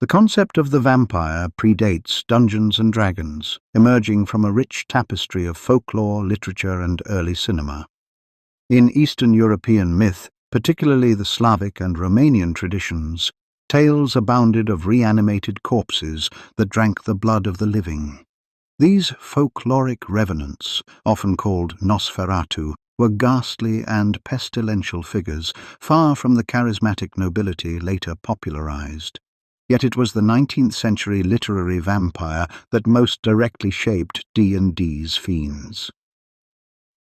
The concept of the vampire predates Dungeons and Dragons, emerging from a rich tapestry of folklore, literature, and early cinema. In Eastern European myth, particularly the Slavic and Romanian traditions, tales abounded of reanimated corpses that drank the blood of the living. These folkloric revenants, often called Nosferatu, were ghastly and pestilential figures, far from the charismatic nobility later popularized. Yet it was the 19th century literary vampire that most directly shaped D&D's fiends.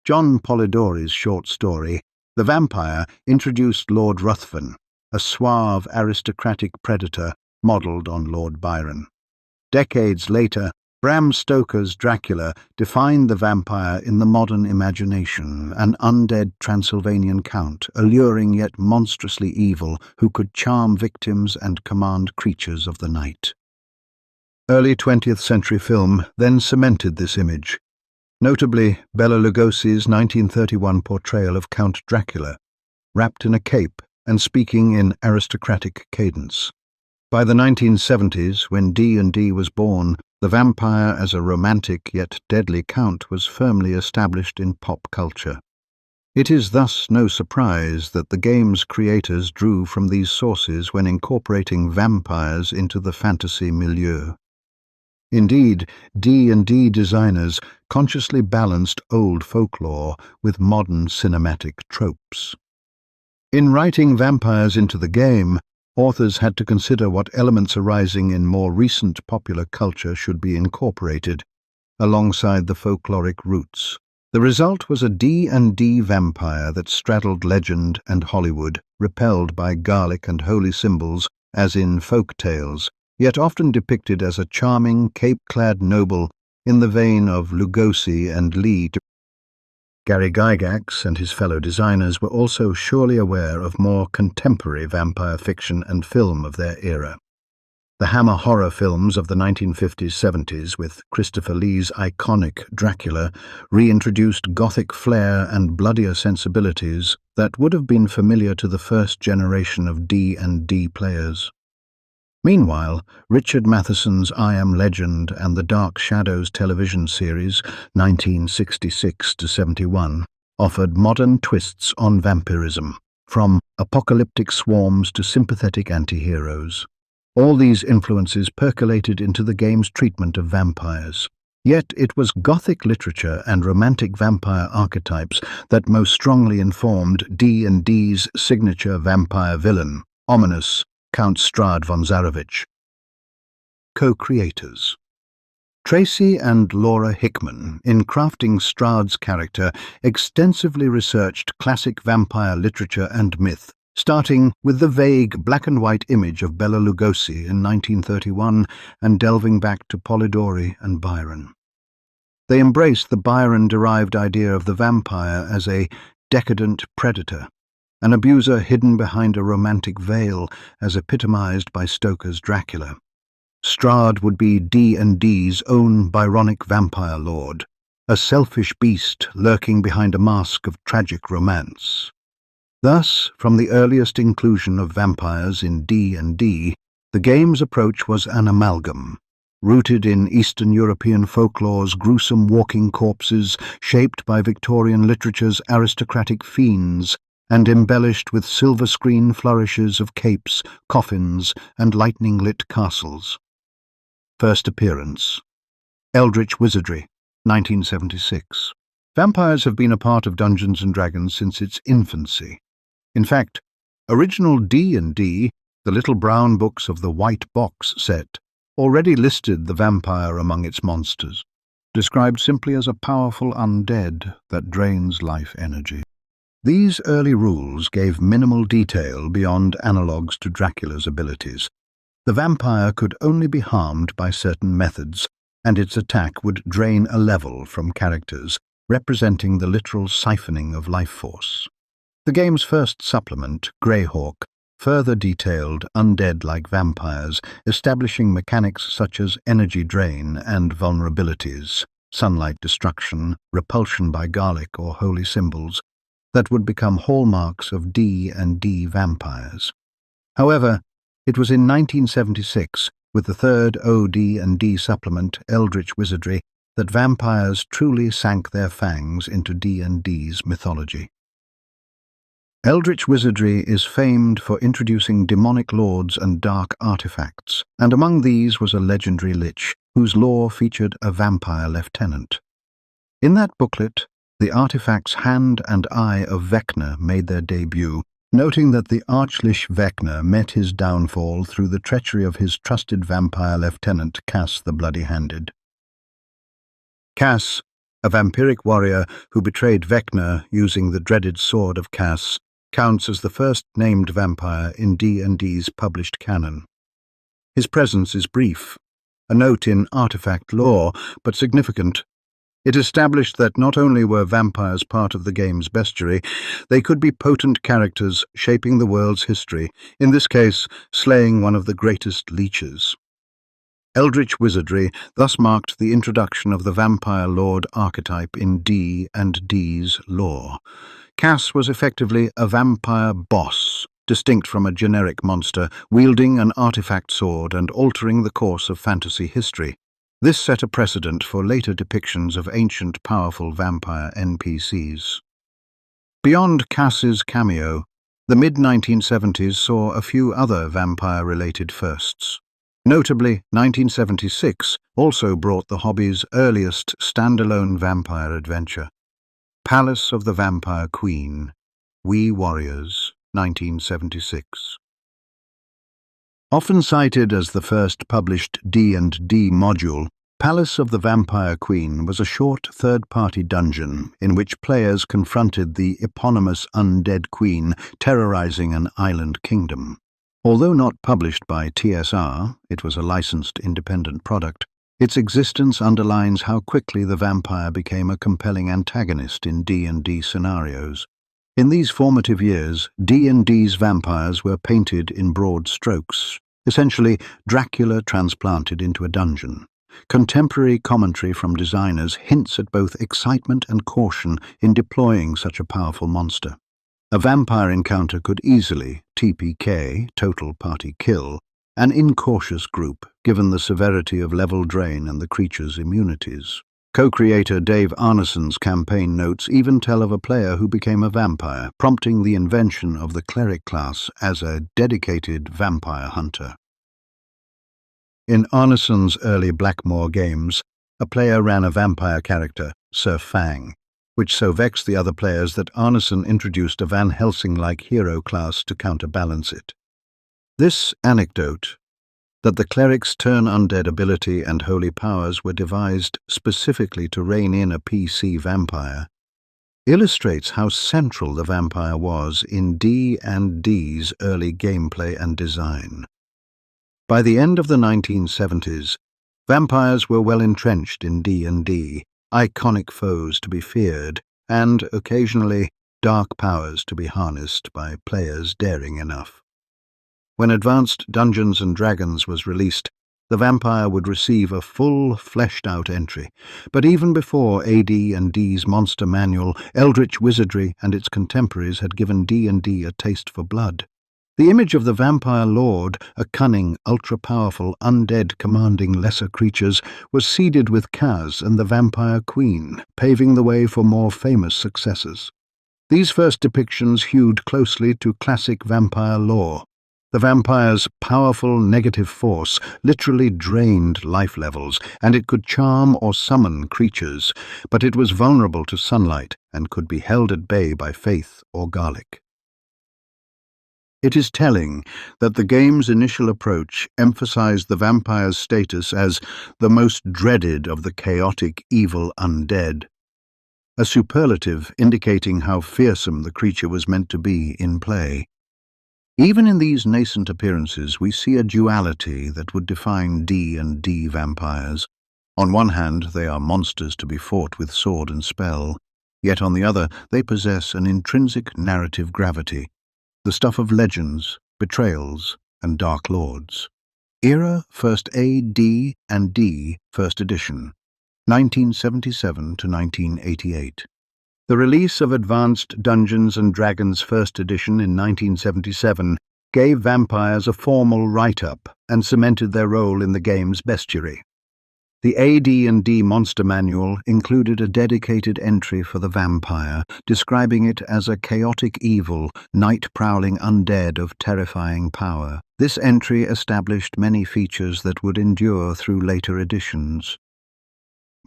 John Polidori's short story, The Vampire, introduced Lord Ruthven, a suave aristocratic predator modelled on Lord Byron. Decades later, Bram Stoker's Dracula defined the vampire in the modern imagination, an undead Transylvanian count, alluring yet monstrously evil, who could charm victims and command creatures of the night. Early 20th century film then cemented this image, notably Bela Lugosi's 1931 portrayal of Count Dracula, wrapped in a cape and speaking in aristocratic cadence. By the 1970s, when D&D was born, the vampire as a romantic yet deadly count was firmly established in pop culture. It is thus no surprise that the game's creators drew from these sources when incorporating vampires into the fantasy milieu. Indeed, D&D designers consciously balanced old folklore with modern cinematic tropes. In writing vampires into the game, authors had to consider what elements arising in more recent popular culture should be incorporated, alongside the folkloric roots. The result was a D&D vampire that straddled legend and Hollywood, repelled by Gaelic and holy symbols, as in folk tales, yet often depicted as a charming, cape-clad noble in the vein of Lugosi and Lee. Gary Gygax and his fellow designers were also surely aware of more contemporary vampire fiction and film of their era. The Hammer horror films of the 1950s-70s, with Christopher Lee's iconic Dracula, reintroduced gothic flair and bloodier sensibilities that would have been familiar to the first generation of D&D players. Meanwhile, Richard Matheson's I Am Legend and the Dark Shadows television series, 1966-71, offered modern twists on vampirism, from apocalyptic swarms to sympathetic anti-heroes. All these influences percolated into the game's treatment of vampires. Yet it was Gothic literature and romantic vampire archetypes that most strongly informed D&D's signature vampire villain, ominous Count Strahd von Zarovich. Co-creators Tracy and Laura Hickman, in crafting Strahd's character, extensively researched classic vampire literature and myth, starting with the vague black-and-white image of Bela Lugosi in 1931 and delving back to Polidori and Byron. They embraced the Byron-derived idea of the vampire as a decadent predator, an abuser hidden behind a romantic veil as epitomized by Stoker's Dracula. Strahd would be D&D's own Byronic vampire lord, a selfish beast lurking behind a mask of tragic romance. Thus, from the earliest inclusion of vampires in D&D, the game's approach was an amalgam, rooted in Eastern European folklore's gruesome walking corpses shaped by Victorian literature's aristocratic fiends, and embellished with silver screen flourishes of capes, coffins, and lightning-lit castles. First appearance: Eldritch Wizardry, 1976. Vampires have been a part of Dungeons & Dragons since its infancy. In fact, original D&D, the Little Brown Books of the White Box set, already listed the vampire among its monsters, described simply as a powerful undead that drains life energy. These early rules gave minimal detail beyond analogues to Dracula's abilities. The vampire could only be harmed by certain methods, and its attack would drain a level from characters, representing the literal siphoning of life force. The game's first supplement, Greyhawk, further detailed undead-like vampires, establishing mechanics such as energy drain and vulnerabilities, sunlight destruction, repulsion by Gaelic or holy symbols, that would become hallmarks of D&D vampires. However, It was in 1976, with the third AD&D supplement, Eldritch Wizardry, that vampires truly sank their fangs into D&D's mythology. Eldritch Wizardry is famed for introducing demonic lords and dark artifacts, and among these was a legendary lich, whose lore featured a vampire lieutenant. In that booklet, the artifacts Hand and Eye of Vecna made their debut, noting that the archlich Vecna met his downfall through the treachery of his trusted vampire lieutenant Kas the Bloody-Handed. Kas, a vampiric warrior who betrayed Vecna using the dreaded sword of Kas, counts as the first named vampire in D&D's published canon. His presence is brief, a note in artifact lore, but significant. It established that not only were vampires part of the game's bestiary, they could be potent characters shaping the world's history, in this case, slaying one of the greatest leeches. Eldritch Wizardry thus marked the introduction of the vampire lord archetype in D&D's lore. Kas was effectively a vampire boss, distinct from a generic monster, wielding an artifact sword and altering the course of fantasy history. This set a precedent for later depictions of ancient, powerful vampire NPCs. Beyond Kas's cameo, the mid-1970s saw a few other vampire-related firsts. Notably, 1976 also brought the hobby's earliest standalone vampire adventure, Palace of the Vampire Queen, We Warriors, 1976. Often cited as the first published D&D module, Palace of the Vampire Queen was a short third-party dungeon in which players confronted the eponymous undead queen terrorizing an island kingdom. Although not published by TSR, it was a licensed independent product. Its existence underlines how quickly the vampire became a compelling antagonist in D&D scenarios. In these formative years, D&D's vampires were painted in broad strokes, essentially Dracula transplanted into a dungeon. Contemporary commentary from designers hints at both excitement and caution in deploying such a powerful monster. A vampire encounter could easily, TPK, total party kill, an incautious group, given the severity of level drain and the creature's immunities. Co-creator Dave Arneson's campaign notes even tell of a player who became a vampire, prompting the invention of the cleric class as a dedicated vampire hunter. In Arneson's early Blackmoor games, a player ran a vampire character, Sir Fang, which so vexed the other players that Arneson introduced a Van Helsing-like hero class to counterbalance it. This anecdote, that the cleric's turn-undead ability and holy powers were devised specifically to rein in a PC vampire, illustrates how central the vampire was in D&D's early gameplay and design. By the end of the 1970s, vampires were well entrenched in D&D, iconic foes to be feared, and, occasionally, dark powers to be harnessed by players daring enough. When Advanced Dungeons & Dragons was released, the vampire would receive a full, fleshed-out entry. But even before AD&D's monster manual, Eldritch Wizardry and its contemporaries had given D&D a taste for blood. The image of the vampire lord, a cunning, ultra-powerful undead commanding lesser creatures, was seeded with Kas and the vampire queen, paving the way for more famous successors. These first depictions hewed closely to classic vampire lore. The vampire's powerful negative force literally drained life levels, and it could charm or summon creatures, but it was vulnerable to sunlight and could be held at bay by faith or garlic. It is telling that the game's initial approach emphasized the vampire's status as the most dreaded of the chaotic evil undead, a superlative indicating how fearsome the creature was meant to be in play. Even in these nascent appearances, we see a duality that would define D&D vampires. On one hand, they are monsters to be fought with sword and spell, yet on the other, they possess an intrinsic narrative gravity, the stuff of legends, betrayals, and dark lords. Era, First AD&D, First Edition, 1977 to 1988. The release of Advanced Dungeons & Dragons First Edition in 1977 gave vampires a formal write-up and cemented their role in the game's bestiary. The AD&D Monster Manual included a dedicated entry for the vampire, describing it as a chaotic evil, night-prowling undead of terrifying power. This entry established many features that would endure through later editions.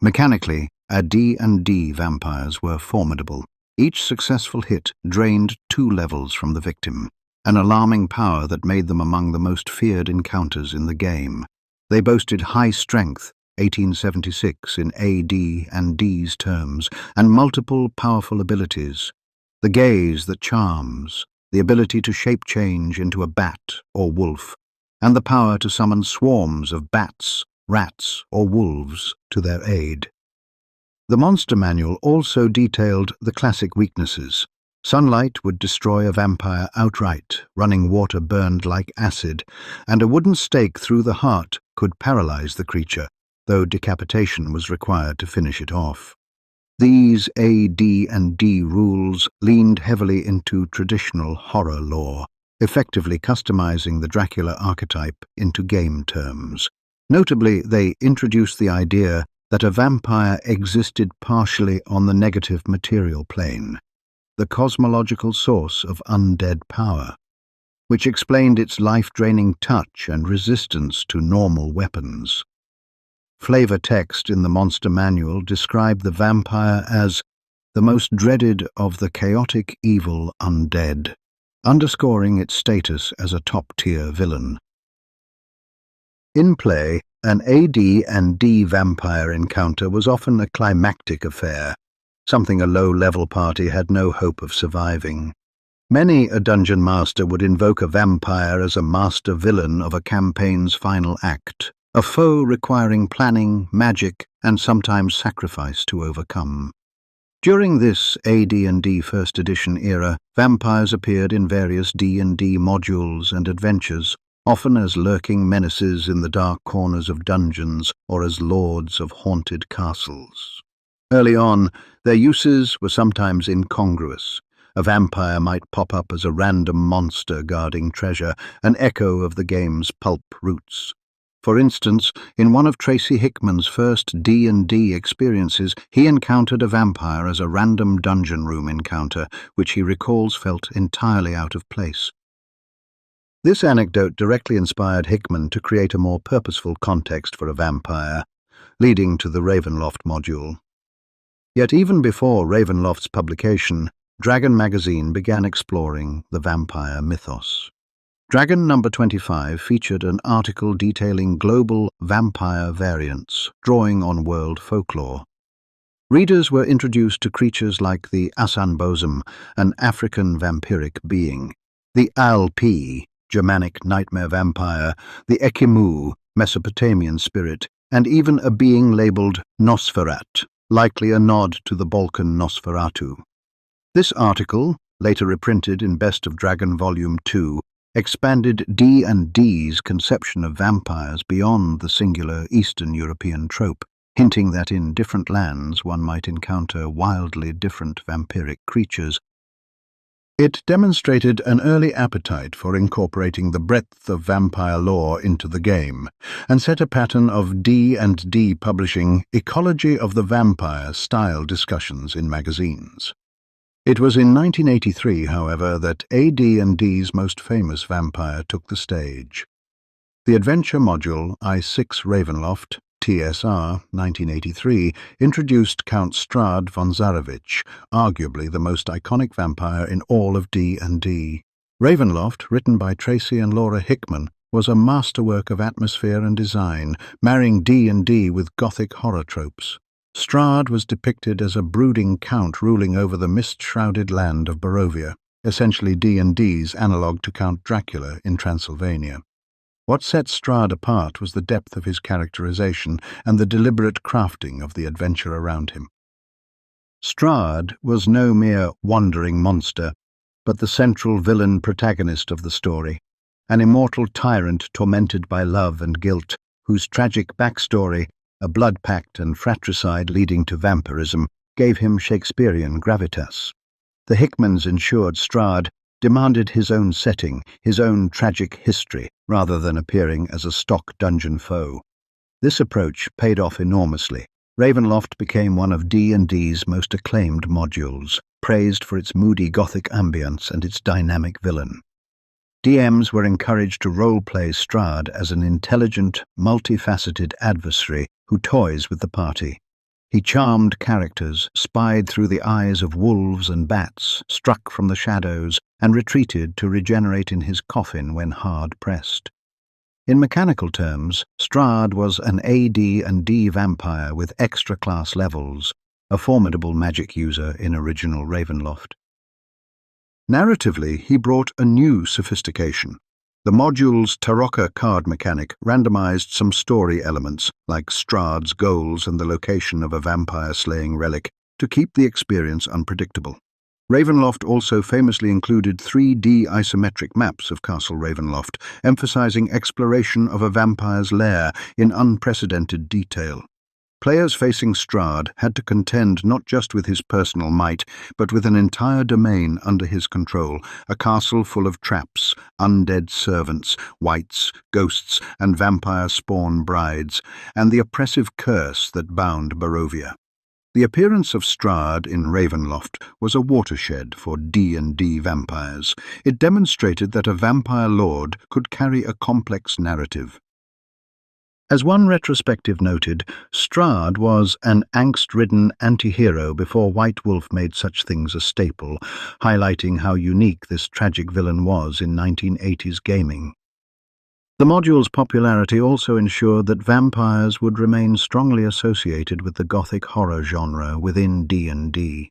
Mechanically, AD&D vampires were formidable. Each successful hit drained 2 levels from the victim, an alarming power that made them among the most feared encounters in the game. They boasted high strength, 1876 in AD&D's terms, and multiple powerful abilities. The gaze that charms, the ability to shape change into a bat or wolf, and the power to summon swarms of bats, rats, or wolves to their aid. The Monster Manual also detailed the classic weaknesses. Sunlight would destroy a vampire outright, running water burned like acid, and a wooden stake through the heart could paralyze the creature, though decapitation was required to finish it off. These AD&D rules leaned heavily into traditional horror lore, effectively customizing the Dracula archetype into game terms. Notably, they introduced the idea that a vampire existed partially on the negative material plane, the cosmological source of undead power, which explained its life-draining touch and resistance to normal weapons. Flavor text in the Monster Manual described the vampire as the most dreaded of the chaotic evil undead, underscoring its status as a top-tier villain. In play, an AD&D vampire encounter was often a climactic affair, something a low-level party had no hope of surviving. Many a dungeon master would invoke a vampire as a master villain of a campaign's final act, a foe requiring planning, magic, and sometimes sacrifice to overcome. During this AD&D First Edition era, vampires appeared in various D&D modules and adventures, often as lurking menaces in the dark corners of dungeons or as lords of haunted castles. Early on, their uses were sometimes incongruous. A vampire might pop up as a random monster guarding treasure, an echo of the game's pulp roots. For instance, in one of Tracy Hickman's first D&D experiences, he encountered a vampire as a random dungeon room encounter, which he recalls felt entirely out of place. This anecdote directly inspired Hickman to create a more purposeful context for a vampire, leading to the Ravenloft module. Yet even before Ravenloft's publication, Dragon magazine began exploring the vampire mythos. Dragon number 25 featured an article detailing global vampire variants, drawing on world folklore. Readers were introduced to creatures like the Asanbosum, an African vampiric being, the Alpi, Germanic nightmare vampire, the Ekimu, Mesopotamian spirit, and even a being labeled Nosferat, likely a nod to the Balkan Nosferatu. This article, later reprinted in Best of Dragon Volume 2, expanded D&D's conception of vampires beyond the singular Eastern European trope, hinting that in different lands one might encounter wildly different vampiric creatures. It demonstrated an early appetite for incorporating the breadth of vampire lore into the game, and set a pattern of D&D publishing ecology of the vampire style discussions in magazines. It was in 1983, however, that AD&D's most famous vampire took the stage. The adventure module I6 Ravenloft, TSR 1983, introduced Count Strahd von Zarovich, arguably the most iconic vampire in all of D&D. Ravenloft, written by Tracy and Laura Hickman, was a masterwork of atmosphere and design, marrying D&D with gothic horror tropes. Strahd was depicted as a brooding count ruling over the mist-shrouded land of Barovia, essentially D&D's analogue to Count Dracula in Transylvania. What set Strahd apart was the depth of his characterization and the deliberate crafting of the adventure around him. Strahd was no mere wandering monster, but the central villain protagonist of the story, an immortal tyrant tormented by love and guilt, whose tragic backstory, a blood pact and fratricide leading to vampirism, gave him Shakespearean gravitas. The Hickmans ensured Strahd demanded his own setting, his own tragic history, rather than appearing as a stock dungeon foe. This approach paid off enormously. Ravenloft became one of D&D's most acclaimed modules, praised for its moody Gothic ambience and its dynamic villain. DMs were encouraged to role-play Strahd as an intelligent, multifaceted adversary who toys with the party. He charmed characters, spied through the eyes of wolves and bats, struck from the shadows, and retreated to regenerate in his coffin when hard pressed. In mechanical terms, Strahd was an AD&D vampire with extra class levels, a formidable magic user in original Ravenloft. Narratively, he brought a new sophistication. The module's Tarokka card mechanic randomized some story elements, like Strahd's goals and the location of a vampire-slaying relic, to keep the experience unpredictable. Ravenloft also famously included 3D isometric maps of Castle Ravenloft, emphasizing exploration of a vampire's lair in unprecedented detail. Players facing Strahd had to contend not just with his personal might, but with an entire domain under his control, a castle full of traps, undead servants, wights, ghosts, and vampire spawn brides, and the oppressive curse that bound Barovia. The appearance of Strahd in Ravenloft was a watershed for D&D vampires. It demonstrated that a vampire lord could carry a complex narrative. As one retrospective noted, Strahd was an angst-ridden anti-hero before White Wolf made such things a staple, highlighting how unique this tragic villain was in 1980s gaming. The module's popularity also ensured that vampires would remain strongly associated with the Gothic horror genre within D&D.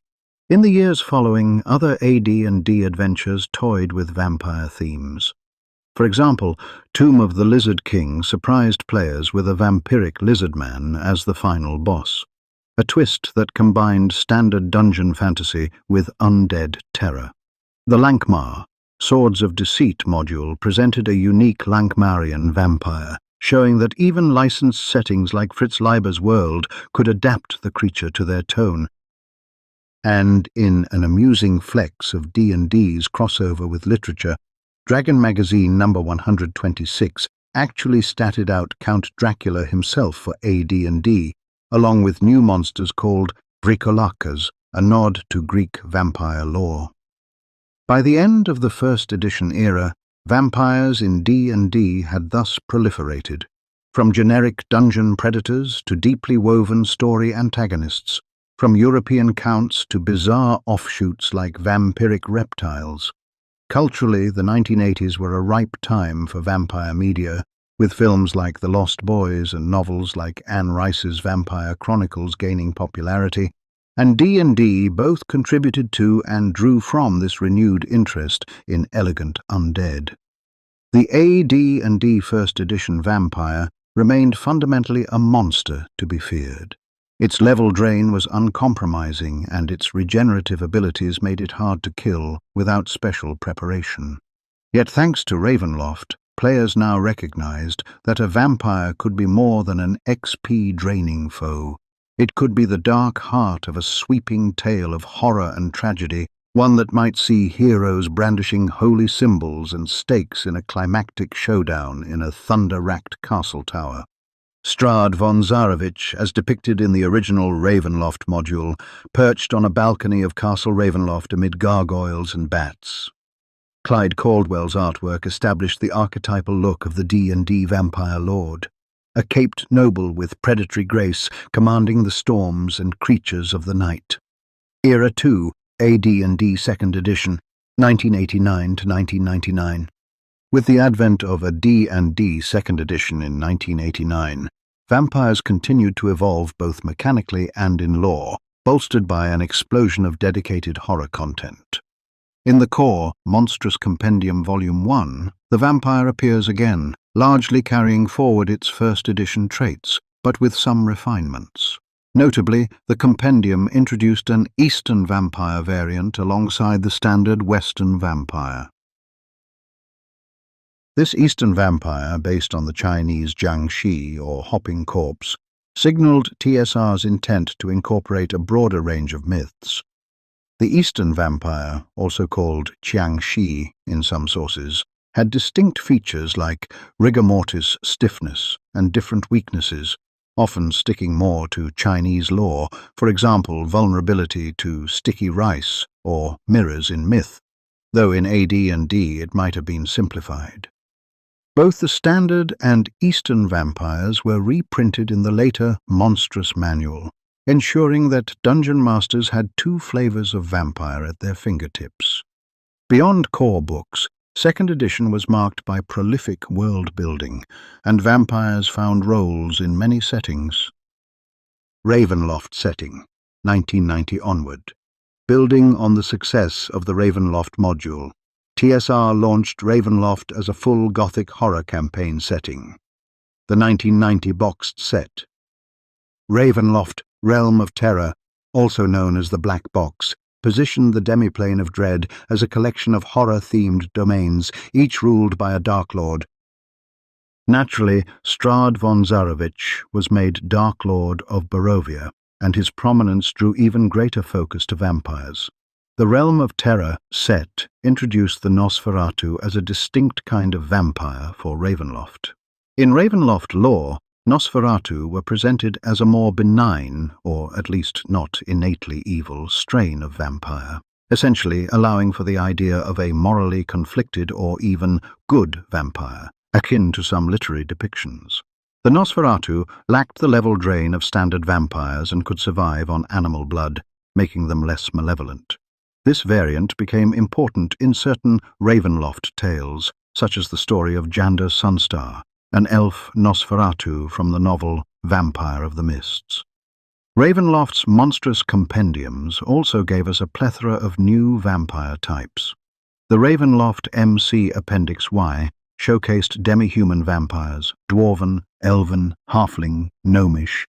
In the years following, other AD&D adventures toyed with vampire themes. For example, Tomb of the Lizard King surprised players with a vampiric lizard man as the final boss, a twist that combined standard dungeon fantasy with undead terror. The Lankhmar, Swords of Deceit module presented a unique Lankhmarian vampire, showing that even licensed settings like Fritz Leiber's world could adapt the creature to their tone. And in an amusing flex of D&D's crossover with literature, Dragon Magazine number 126 actually statted out Count Dracula himself for AD&D, along with new monsters called Vrikolakas, a nod to Greek vampire lore. By the end of the first edition era, vampires in D&D had thus proliferated, from generic dungeon predators to deeply woven story antagonists, from European counts to bizarre offshoots like vampiric reptiles. Culturally, the 1980s were a ripe time for vampire media, with films like The Lost Boys and novels like Anne Rice's Vampire Chronicles gaining popularity, and D&D both contributed to and drew from this renewed interest in elegant undead. The AD&D First Edition vampire remained fundamentally a monster to be feared. Its level drain was uncompromising, and its regenerative abilities made it hard to kill without special preparation. Yet thanks to Ravenloft, players now recognized that a vampire could be more than an XP-draining foe. It could be the dark heart of a sweeping tale of horror and tragedy, one that might see heroes brandishing holy symbols and stakes in a climactic showdown in a thunder-racked castle tower. Strahd von Zarovich, as depicted in the original Ravenloft module, perched on a balcony of Castle Ravenloft amid gargoyles and bats. Clyde Caldwell's artwork established the archetypal look of the D&D vampire lord, a caped noble with predatory grace commanding the storms and creatures of the night. Era 2, AD&D 2nd Edition, 1989 to 1999. With the advent of a D&D 2nd Edition in 1989, vampires continued to evolve both mechanically and in lore, bolstered by an explosion of dedicated horror content. In the core, Monstrous Compendium Volume 1, the vampire appears again, largely carrying forward its first edition traits, but with some refinements. Notably, the compendium introduced an Eastern vampire variant alongside the standard Western vampire. This Eastern vampire, based on the Chinese jiangshi, or hopping corpse, signaled TSR's intent to incorporate a broader range of myths. The eastern vampire, also called jiangshi in some sources, had distinct features like rigor mortis stiffness and different weaknesses, often sticking more to Chinese lore, for example vulnerability to sticky rice or mirrors in myth, though in AD&D it might have been simplified. Both the standard and Eastern vampires were reprinted in the later Monstrous Manual, ensuring that dungeon masters had two flavors of vampire at their fingertips. Beyond core books, second edition was marked by prolific world-building, and vampires found roles in many settings. Ravenloft setting, 1990 onward. Building on the success of the Ravenloft module, TSR launched Ravenloft as a full Gothic horror campaign setting. The 1990 boxed set. Ravenloft, Realm of Terror, also known as the Black Box, positioned the demiplane of dread as a collection of horror-themed domains, each ruled by a Dark Lord. Naturally, Strahd von Zarovich was made Dark Lord of Barovia, and his prominence drew even greater focus to vampires. The Realm of Terror set introduced the Nosferatu as a distinct kind of vampire for Ravenloft. In Ravenloft lore, Nosferatu were presented as a more benign, or at least not innately evil, strain of vampire, essentially allowing for the idea of a morally conflicted or even good vampire, akin to some literary depictions. The Nosferatu lacked the level drain of standard vampires and could survive on animal blood, making them less malevolent. This variant became important in certain Ravenloft tales, such as the story of Jander Sunstar, an elf Nosferatu from the novel Vampire of the Mists. Ravenloft's monstrous compendiums also gave us a plethora of new vampire types. The Ravenloft MC Appendix Y showcased demi-human vampires, dwarven, elven, halfling, gnomish,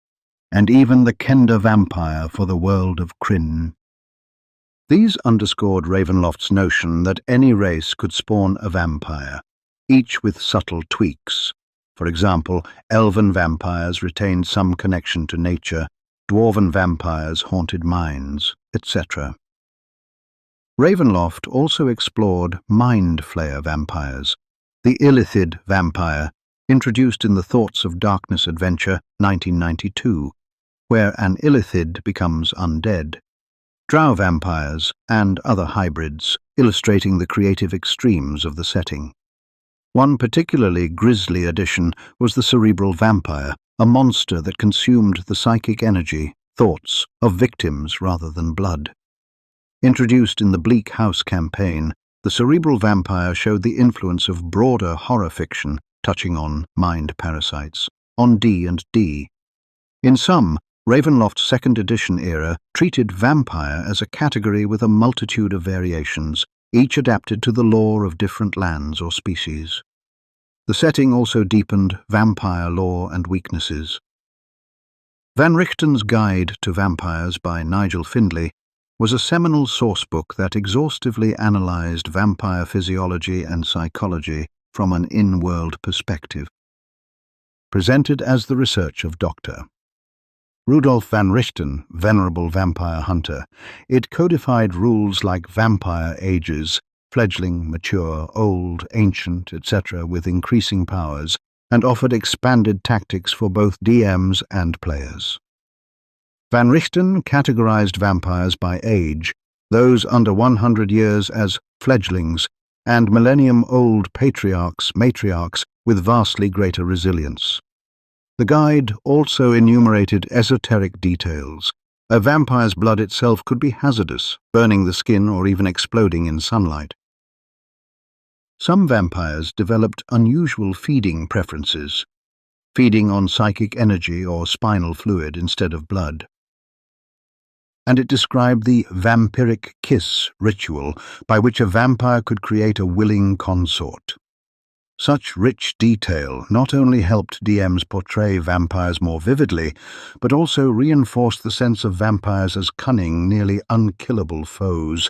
and even the Kender vampire for the world of Kryn. These underscored Ravenloft's notion that any race could spawn a vampire, each with subtle tweaks. For example, elven vampires retained some connection to nature, dwarven vampires haunted mines, etc. Ravenloft also explored mind flayer vampires, the Illithid vampire, introduced in the Thoughts of Darkness adventure 1992, where an Illithid becomes undead. Drow vampires and other hybrids, illustrating the creative extremes of the setting. One particularly grisly addition was the cerebral vampire, a monster that consumed the psychic energy, thoughts, of victims rather than blood. Introduced in the Bleak House campaign, the cerebral vampire showed the influence of broader horror fiction touching on mind parasites, on D&D. In some, Ravenloft's second edition era treated vampire as a category with a multitude of variations, each adapted to the lore of different lands or species. The setting also deepened vampire lore and weaknesses. Van Richten's Guide to Vampires by Nigel Findlay was a seminal sourcebook that exhaustively analyzed vampire physiology and psychology from an in-world perspective. Presented as the research of Dr. Rudolf van Richten, venerable vampire hunter, it codified rules like vampire ages, fledgling, mature, old, ancient, etc. with increasing powers, and offered expanded tactics for both DMs and players. Van Richten categorized vampires by age, those under 100 years as fledglings, and millennium-old patriarchs, matriarchs with vastly greater resilience. The guide also enumerated esoteric details. A vampire's blood itself could be hazardous, burning the skin or even exploding in sunlight. Some vampires developed unusual feeding preferences, feeding on psychic energy or spinal fluid instead of blood. And it described the vampiric kiss ritual by which a vampire could create a willing consort. Such rich detail not only helped DMs portray vampires more vividly, but also reinforced the sense of vampires as cunning, nearly unkillable foes.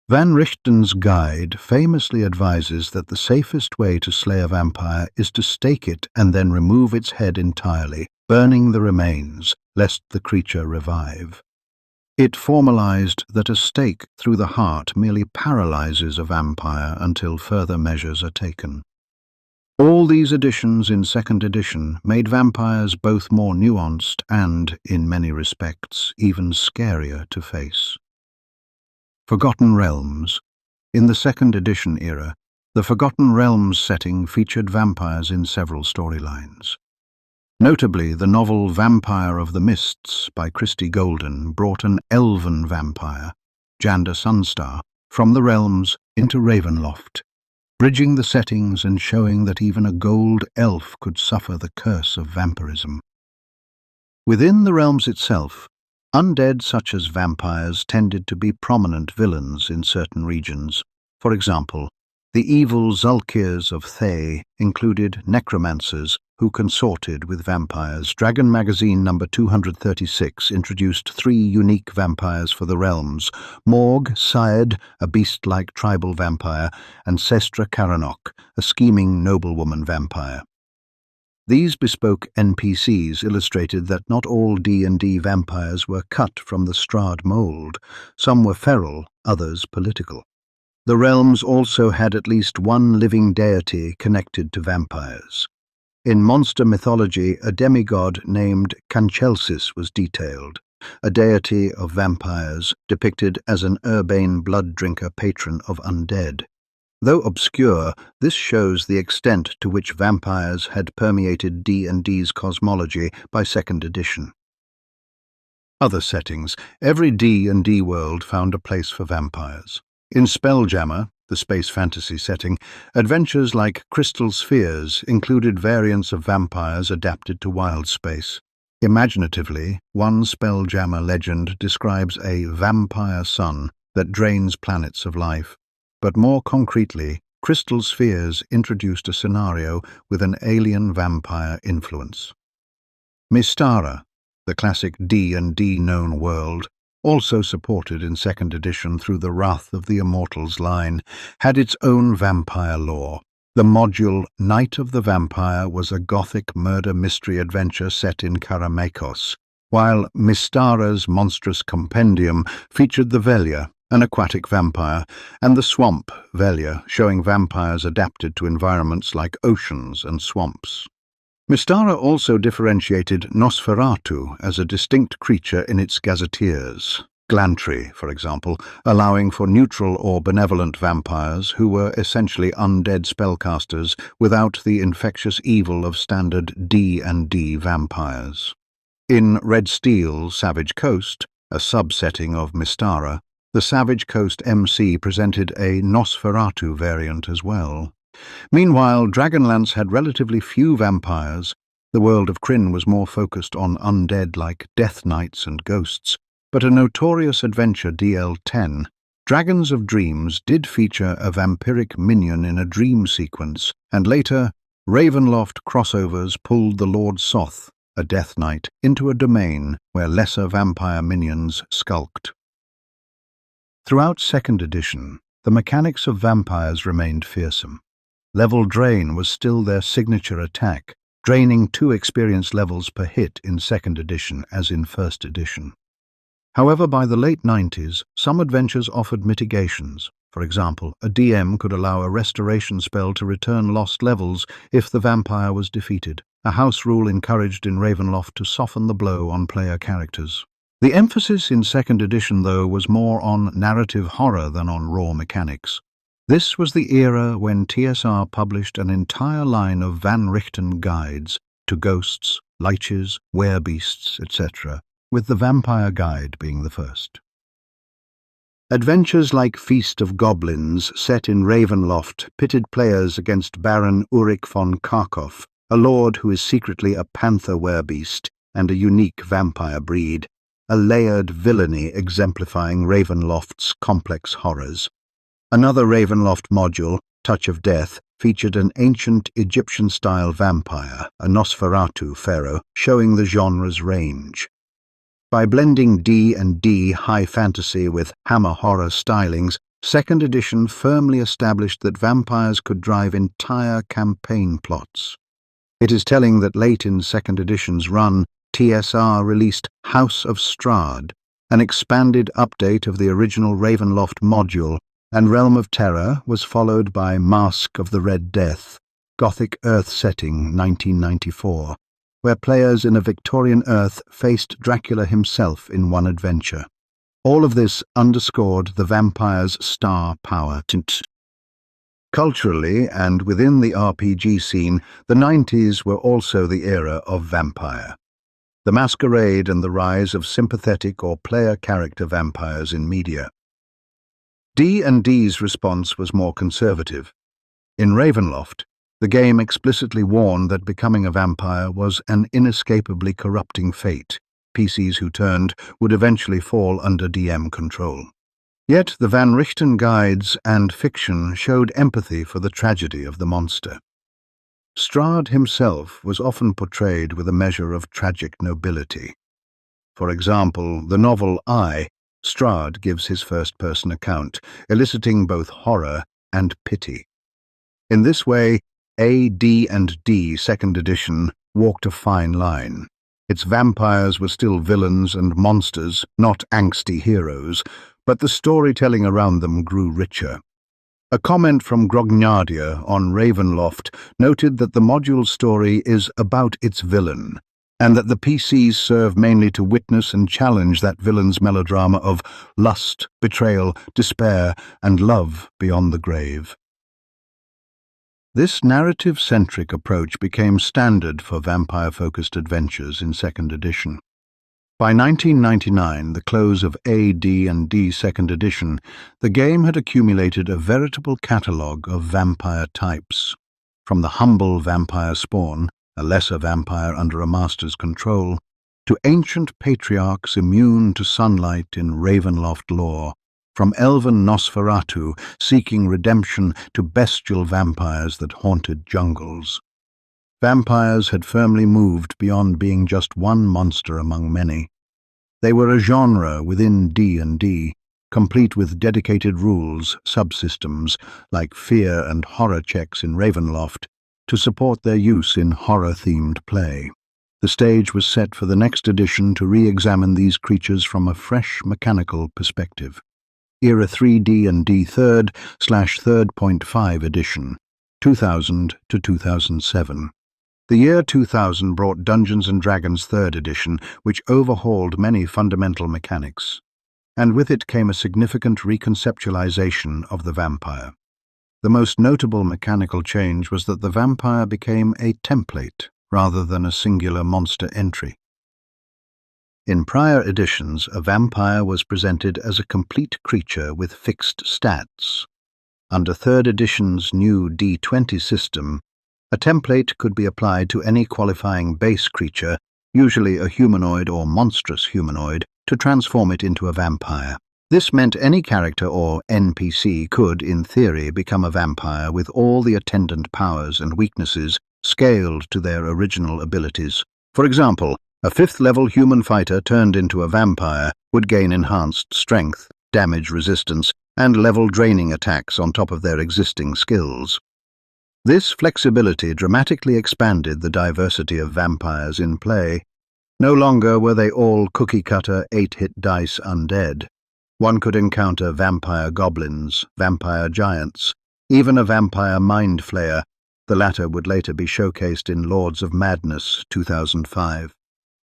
Van Richten's Guide famously advises that the safest way to slay a vampire is to stake it and then remove its head entirely, burning the remains, lest the creature revive. It formalized that a stake through the heart merely paralyzes a vampire until further measures are taken. All these additions in second edition made vampires both more nuanced and, in many respects, even scarier to face. Forgotten Realms. In the second edition era, the Forgotten Realms setting featured vampires in several storylines. Notably, the novel Vampire of the Mists by Christie Golden brought an elven vampire, Janda Sunstar, from the realms into Ravenloft, bridging the settings and showing that even a gold elf could suffer the curse of vampirism. Within the realms itself, undead such as vampires tended to be prominent villains in certain regions. For example, the evil Zulkirs of Thay included necromancers who consorted with vampires. Dragon Magazine number 236 introduced 3 unique vampires for the realms: Morg Syed, a beast-like tribal vampire, and Sestra Karanok, a scheming noblewoman vampire. These bespoke NPCs illustrated that not all D&D vampires were cut from the Strahd mold. Some were feral, others political. The realms also had at least one living deity connected to vampires. In monster mythology, a demigod named Kanchelsis was detailed, a deity of vampires depicted as an urbane blood-drinker patron of undead. Though obscure, this shows the extent to which vampires had permeated D&D's cosmology by second edition. Other settings. Every D&D world found a place for vampires. In Spelljammer, the space fantasy setting, adventures like Crystal Spheres included variants of vampires adapted to wild space. Imaginatively, one Spelljammer legend describes a vampire sun that drains planets of life. But more concretely, Crystal Spheres introduced a scenario with an alien vampire influence. Mystara, the classic D&D known world, also supported in second edition through the Wrath of the Immortals line, had its own vampire lore. The module Night of the Vampire was a gothic murder mystery adventure set in Karamakos, while Mystara's monstrous compendium featured the Velia, an aquatic vampire, and the Swamp Velia, showing vampires adapted to environments like oceans and swamps. Mystara also differentiated Nosferatu as a distinct creature in its gazetteers, Glantry, for example, allowing for neutral or benevolent vampires who were essentially undead spellcasters without the infectious evil of standard D&D vampires. In Red Steel, Savage Coast, a subsetting of Mystara, the Savage Coast MC presented a Nosferatu variant as well. Meanwhile, Dragonlance had relatively few vampires. The world of Krynn was more focused on undead like Death Knights and ghosts, but a notorious adventure DL10, Dragons of Dreams, did feature a vampiric minion in a dream sequence, and later, Ravenloft crossovers pulled the Lord Soth, a Death Knight, into a domain where lesser vampire minions skulked. Throughout second edition, the mechanics of vampires remained fearsome. Level Drain was still their signature attack, draining 2 experience levels per hit in second edition as in first edition. However, by the late 90s, some adventures offered mitigations. For example, a DM could allow a restoration spell to return lost levels if the vampire was defeated, a house rule encouraged in Ravenloft to soften the blow on player characters. The emphasis in second edition, though, was more on narrative horror than on raw mechanics. This was the era when TSR published an entire line of Van Richten guides to ghosts, liches, werebeasts, etc., with the Vampire Guide being the first. Adventures like Feast of Goblins, set in Ravenloft, pitted players against Baron Ulrich von Karkov, a lord who is secretly a panther werebeast and a unique vampire breed, a layered villainy exemplifying Ravenloft's complex horrors. Another Ravenloft module, Touch of Death, featured an ancient Egyptian-style vampire, a Nosferatu pharaoh, showing the genre's range. By blending D&D high fantasy with hammer horror stylings, second edition firmly established that vampires could drive entire campaign plots. It is telling that late in second edition's run, TSR released House of Strahd, an expanded update of the original Ravenloft module, and Realm of Terror was followed by Mask of the Red Death, Gothic Earth setting 1994, where players in a Victorian Earth faced Dracula himself in one adventure. All of this underscored the vampire's star power. Culturally and within the RPG scene, the 90s were also the era of vampire. The masquerade and the rise of sympathetic or player character vampires in media. D&D's response was more conservative. In Ravenloft, the game explicitly warned that becoming a vampire was an inescapably corrupting fate. PCs who turned would eventually fall under DM control. Yet the Van Richten guides and fiction showed empathy for the tragedy of the monster. Strahd himself was often portrayed with a measure of tragic nobility. For example, the novel Strahd gives his first-person account, eliciting both horror and pity. In this way, AD&D 2nd edition walked a fine line. Its vampires were still villains and monsters, not angsty heroes, but the storytelling around them grew richer. A comment from Grognardia on Ravenloft noted that the module's story is about its villain, and that the PCs serve mainly to witness and challenge that villain's melodrama of lust, betrayal, despair, and love beyond the grave. This narrative-centric approach became standard for vampire-focused adventures in 2nd edition. By 1999, the close of AD&D 2nd edition, the game had accumulated a veritable catalogue of vampire types. From the humble vampire spawn, a lesser vampire under a master's control, to ancient patriarchs immune to sunlight in Ravenloft lore, from elven Nosferatu seeking redemption to bestial vampires that haunted jungles. Vampires had firmly moved beyond being just one monster among many. They were a genre within D&D, complete with dedicated rules, subsystems, like fear and horror checks in Ravenloft, to support their use in horror-themed play. The stage was set for the next edition to re-examine these creatures from a fresh mechanical perspective. Era 3D&D 3rd/3.5 edition, 2000 to 2007. The year 2000 brought Dungeons & Dragons 3rd edition, which overhauled many fundamental mechanics, and with it came a significant reconceptualization of the vampire. The most notable mechanical change was that the vampire became a template rather than a singular monster entry. In prior editions, a vampire was presented as a complete creature with fixed stats. Under 3rd edition's new D20 system, a template could be applied to any qualifying base creature, usually a humanoid or monstrous humanoid, to transform it into a vampire. This meant any character or NPC could, in theory, become a vampire with all the attendant powers and weaknesses scaled to their original abilities. For example, a 5th-level human fighter turned into a vampire would gain enhanced strength, damage resistance, and level-draining attacks on top of their existing skills. This flexibility dramatically expanded the diversity of vampires in play. No longer were they all cookie-cutter 8-hit dice undead. One could encounter vampire goblins, vampire giants, even a vampire mind flayer. The latter would later be showcased in Lords of Madness 2005.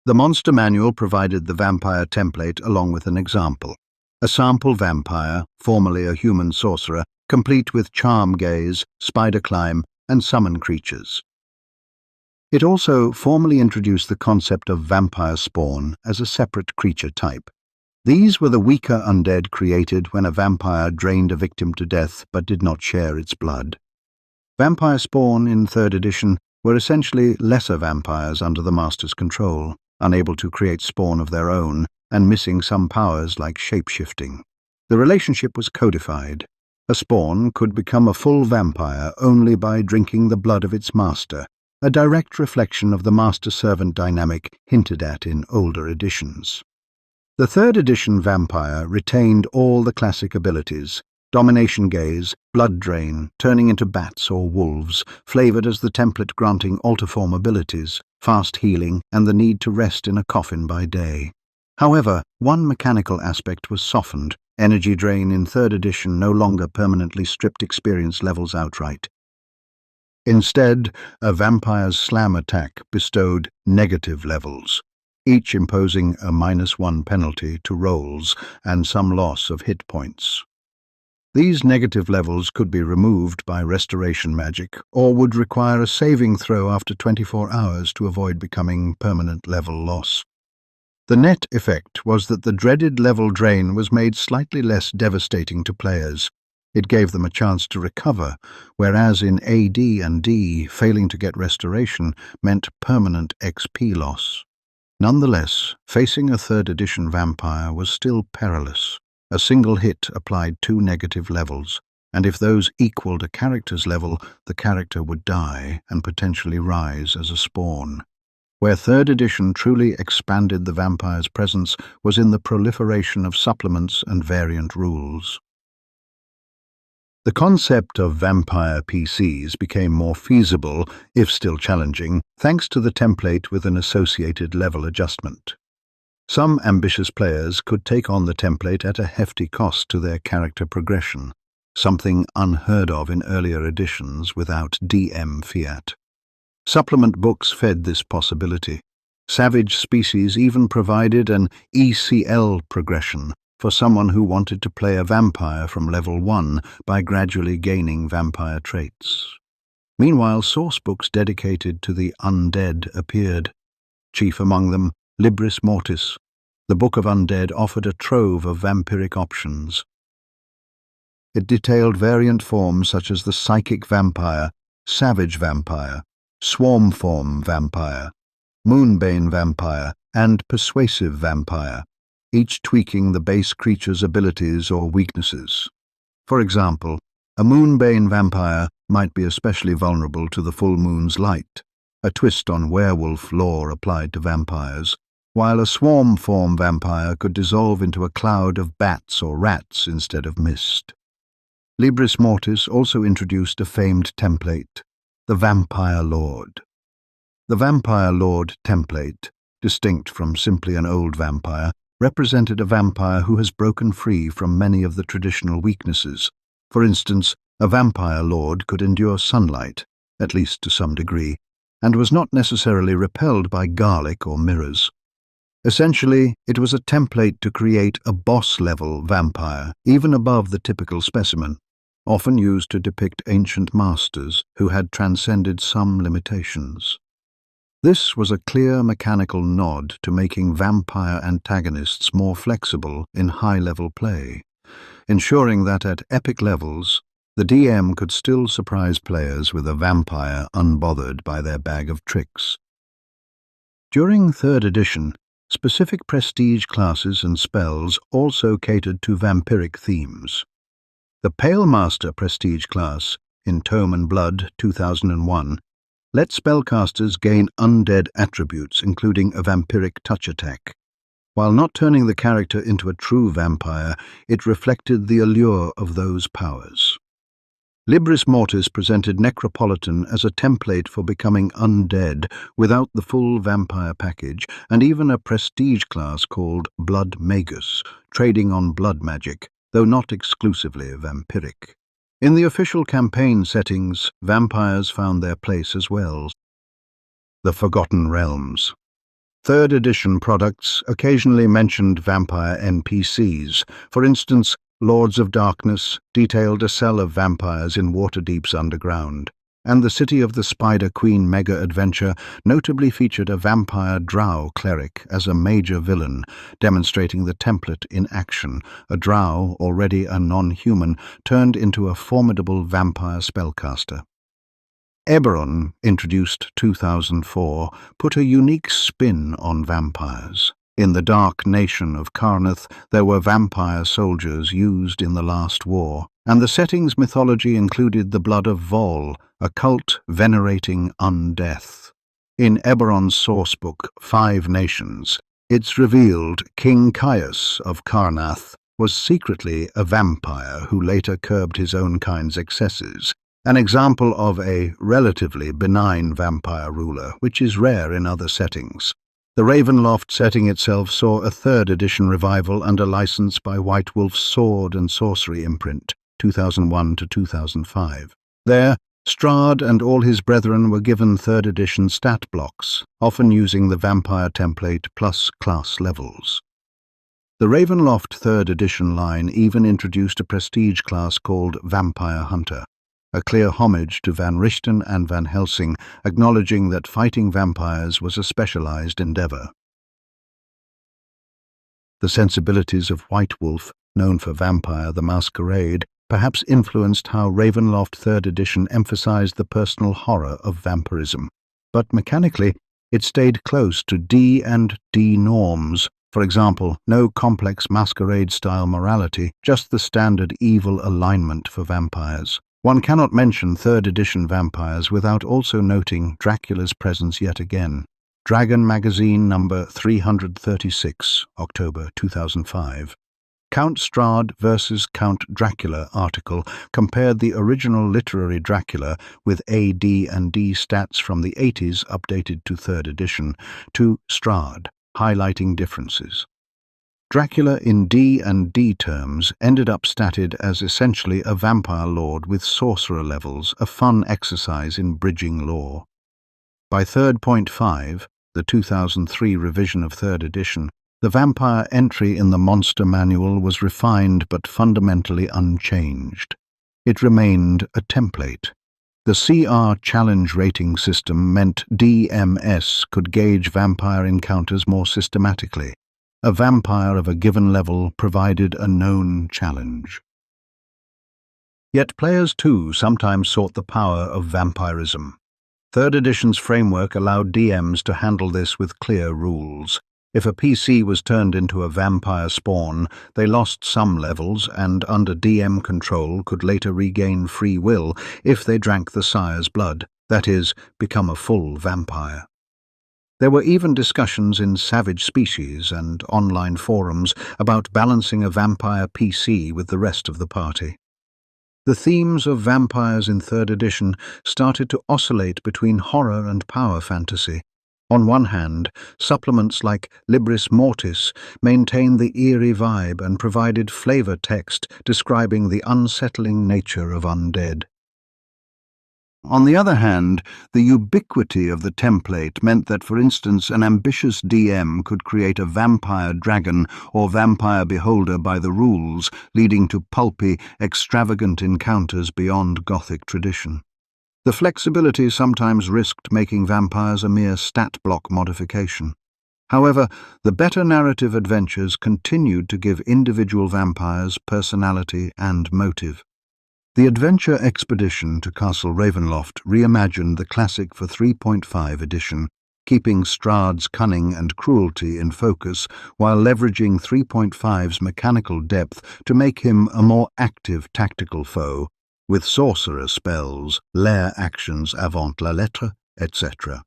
The Monster Manual provided the vampire template along with an example. A sample vampire, formerly a human sorcerer, complete with charm gaze, spider climb, and summon creatures. It also formally introduced the concept of vampire spawn as a separate creature type. These were the weaker undead created when a vampire drained a victim to death but did not share its blood. Vampire spawn in 3rd edition were essentially lesser vampires under the master's control, unable to create spawn of their own and missing some powers like shape-shifting. The relationship was codified. A spawn could become a full vampire only by drinking the blood of its master, a direct reflection of the master-servant dynamic hinted at in older editions. The 3rd edition vampire retained all the classic abilities: domination gaze, blood drain, turning into bats or wolves, flavored as the template granting altiform abilities, fast healing, and the need to rest in a coffin by day. However, one mechanical aspect was softened. Energy drain in 3rd edition no longer permanently stripped experience levels outright. Instead, a vampire's slam attack bestowed negative levels, each imposing a -1 penalty to rolls and some loss of hit points. These negative levels could be removed by restoration magic, or would require a saving throw after 24 hours to avoid becoming permanent level loss. The net effect was that the dreaded level drain was made slightly less devastating to players. It gave them a chance to recover, whereas in AD&D, failing to get restoration meant permanent XP loss. Nonetheless, facing a 3rd edition vampire was still perilous. A single hit applied 2 negative levels, and if those equaled a character's level, the character would die and potentially rise as a spawn. Where 3rd edition truly expanded the vampire's presence was in the proliferation of supplements and variant rules. The concept of vampire PCs became more feasible, if still challenging, thanks to the template with an associated level adjustment. Some ambitious players could take on the template at a hefty cost to their character progression, something unheard of in earlier editions without DM fiat. Supplement books fed this possibility. Savage Species even provided an ECL progression for someone who wanted to play a vampire from level 1 by gradually gaining vampire traits. Meanwhile, sourcebooks dedicated to the undead appeared. Chief among them, Libris Mortis. The Book of Undead offered a trove of vampiric options. It detailed variant forms such as the psychic vampire, savage vampire, swarm form vampire, moonbane vampire, and persuasive vampire, each tweaking the base creature's abilities or weaknesses. For example, a moonbane vampire might be especially vulnerable to the full moon's light, a twist on werewolf lore applied to vampires, while a swarm form vampire could dissolve into a cloud of bats or rats instead of mist. Libris Mortis also introduced a famed template, the Vampire Lord. The Vampire Lord template, distinct from simply an old vampire, represented a vampire who has broken free from many of the traditional weaknesses. For instance, a Vampire Lord could endure sunlight, at least to some degree, and was not necessarily repelled by garlic or mirrors. Essentially, it was a template to create a boss-level vampire, even above the typical specimen, often used to depict ancient masters who had transcended some limitations. This was a clear mechanical nod to making vampire antagonists more flexible in high-level play, ensuring that at epic levels, the DM could still surprise players with a vampire unbothered by their bag of tricks. During 3rd edition, specific prestige classes and spells also catered to vampiric themes. The Pale Master prestige class, in Tome and Blood 2001, let spellcasters gain undead attributes, including a vampiric touch attack. While not turning the character into a true vampire, it reflected the allure of those powers. Libris Mortis presented Necropolitan as a template for becoming undead without the full vampire package, and even a prestige class called Blood Magus, trading on blood magic, though not exclusively vampiric. In the official campaign settings, vampires found their place as well. The Forgotten Realms. 3rd edition products occasionally mentioned vampire NPCs. For instance, Lords of Darkness detailed a cell of vampires in Waterdeep's underground, and the City of the Spider Queen mega adventure notably featured a vampire drow cleric as a major villain, demonstrating the template in action. A drow, already a non-human, turned into a formidable vampire spellcaster. Eberron, introduced 2004, put a unique spin on vampires. In the dark nation of Karnath, there were vampire soldiers used in the last war, and the setting's mythology included the blood of Vol, a cult venerating undeath. In Eberron's sourcebook, 5 Nations, it's revealed King Caius of Karnath was secretly a vampire who later curbed his own kind's excesses, an example of a relatively benign vampire ruler, which is rare in other settings. The Ravenloft setting itself saw a 3rd edition revival under license by White Wolf's Sword and Sorcery imprint, 2001 to 2005. There, Strahd and all his brethren were given 3rd edition stat blocks, often using the vampire template plus class levels. The Ravenloft 3rd edition line even introduced a prestige class called Vampire Hunter, a clear homage to Van Richten and Van Helsing, acknowledging that fighting vampires was a specialized endeavor. The sensibilities of White Wolf, known for Vampire the Masquerade, perhaps influenced how Ravenloft 3rd edition emphasized the personal horror of vampirism, but mechanically it stayed close to D&D norms. For example, no complex masquerade-style morality, just the standard evil alignment for vampires. One cannot mention 3rd edition vampires without also noting Dracula's presence yet again. Dragon Magazine number 336, October 2005. Count Strahd versus Count Dracula article compared the original literary Dracula with AD&D stats from the 80s updated to 3rd edition to Strahd, highlighting differences. Dracula in D&D terms ended up statted as essentially a vampire lord with sorcerer levels, a fun exercise in bridging lore. By 3.5, the 2003 revision of 3rd edition, the vampire entry in the monster manual was refined but fundamentally unchanged. It remained a template. The CR challenge rating system meant DMS could gauge vampire encounters more systematically. A vampire of a given level provided a known challenge. Yet players too sometimes sought the power of vampirism. 3rd edition's framework allowed DMs to handle this with clear rules. If a PC was turned into a vampire spawn, they lost some levels and under DM control could later regain free will if they drank the sire's blood, that is, become a full vampire. There were even discussions in Savage Species and online forums about balancing a vampire PC with the rest of the party. The themes of vampires in 3rd edition started to oscillate between horror and power fantasy. On one hand, supplements like Libris Mortis maintained the eerie vibe and provided flavor text describing the unsettling nature of undead. On the other hand, the ubiquity of the template meant that, for instance, an ambitious DM could create a vampire dragon or vampire beholder by the rules, leading to pulpy, extravagant encounters beyond Gothic tradition. The flexibility sometimes risked making vampires a mere stat block modification. However, the better narrative adventures continued to give individual vampires personality and motive. The Adventure Expedition to Castle Ravenloft reimagined the classic for 3.5 edition, keeping Strahd's cunning and cruelty in focus while leveraging 3.5's mechanical depth to make him a more active tactical foe, with sorcerer spells, lair actions avant la lettre, etc.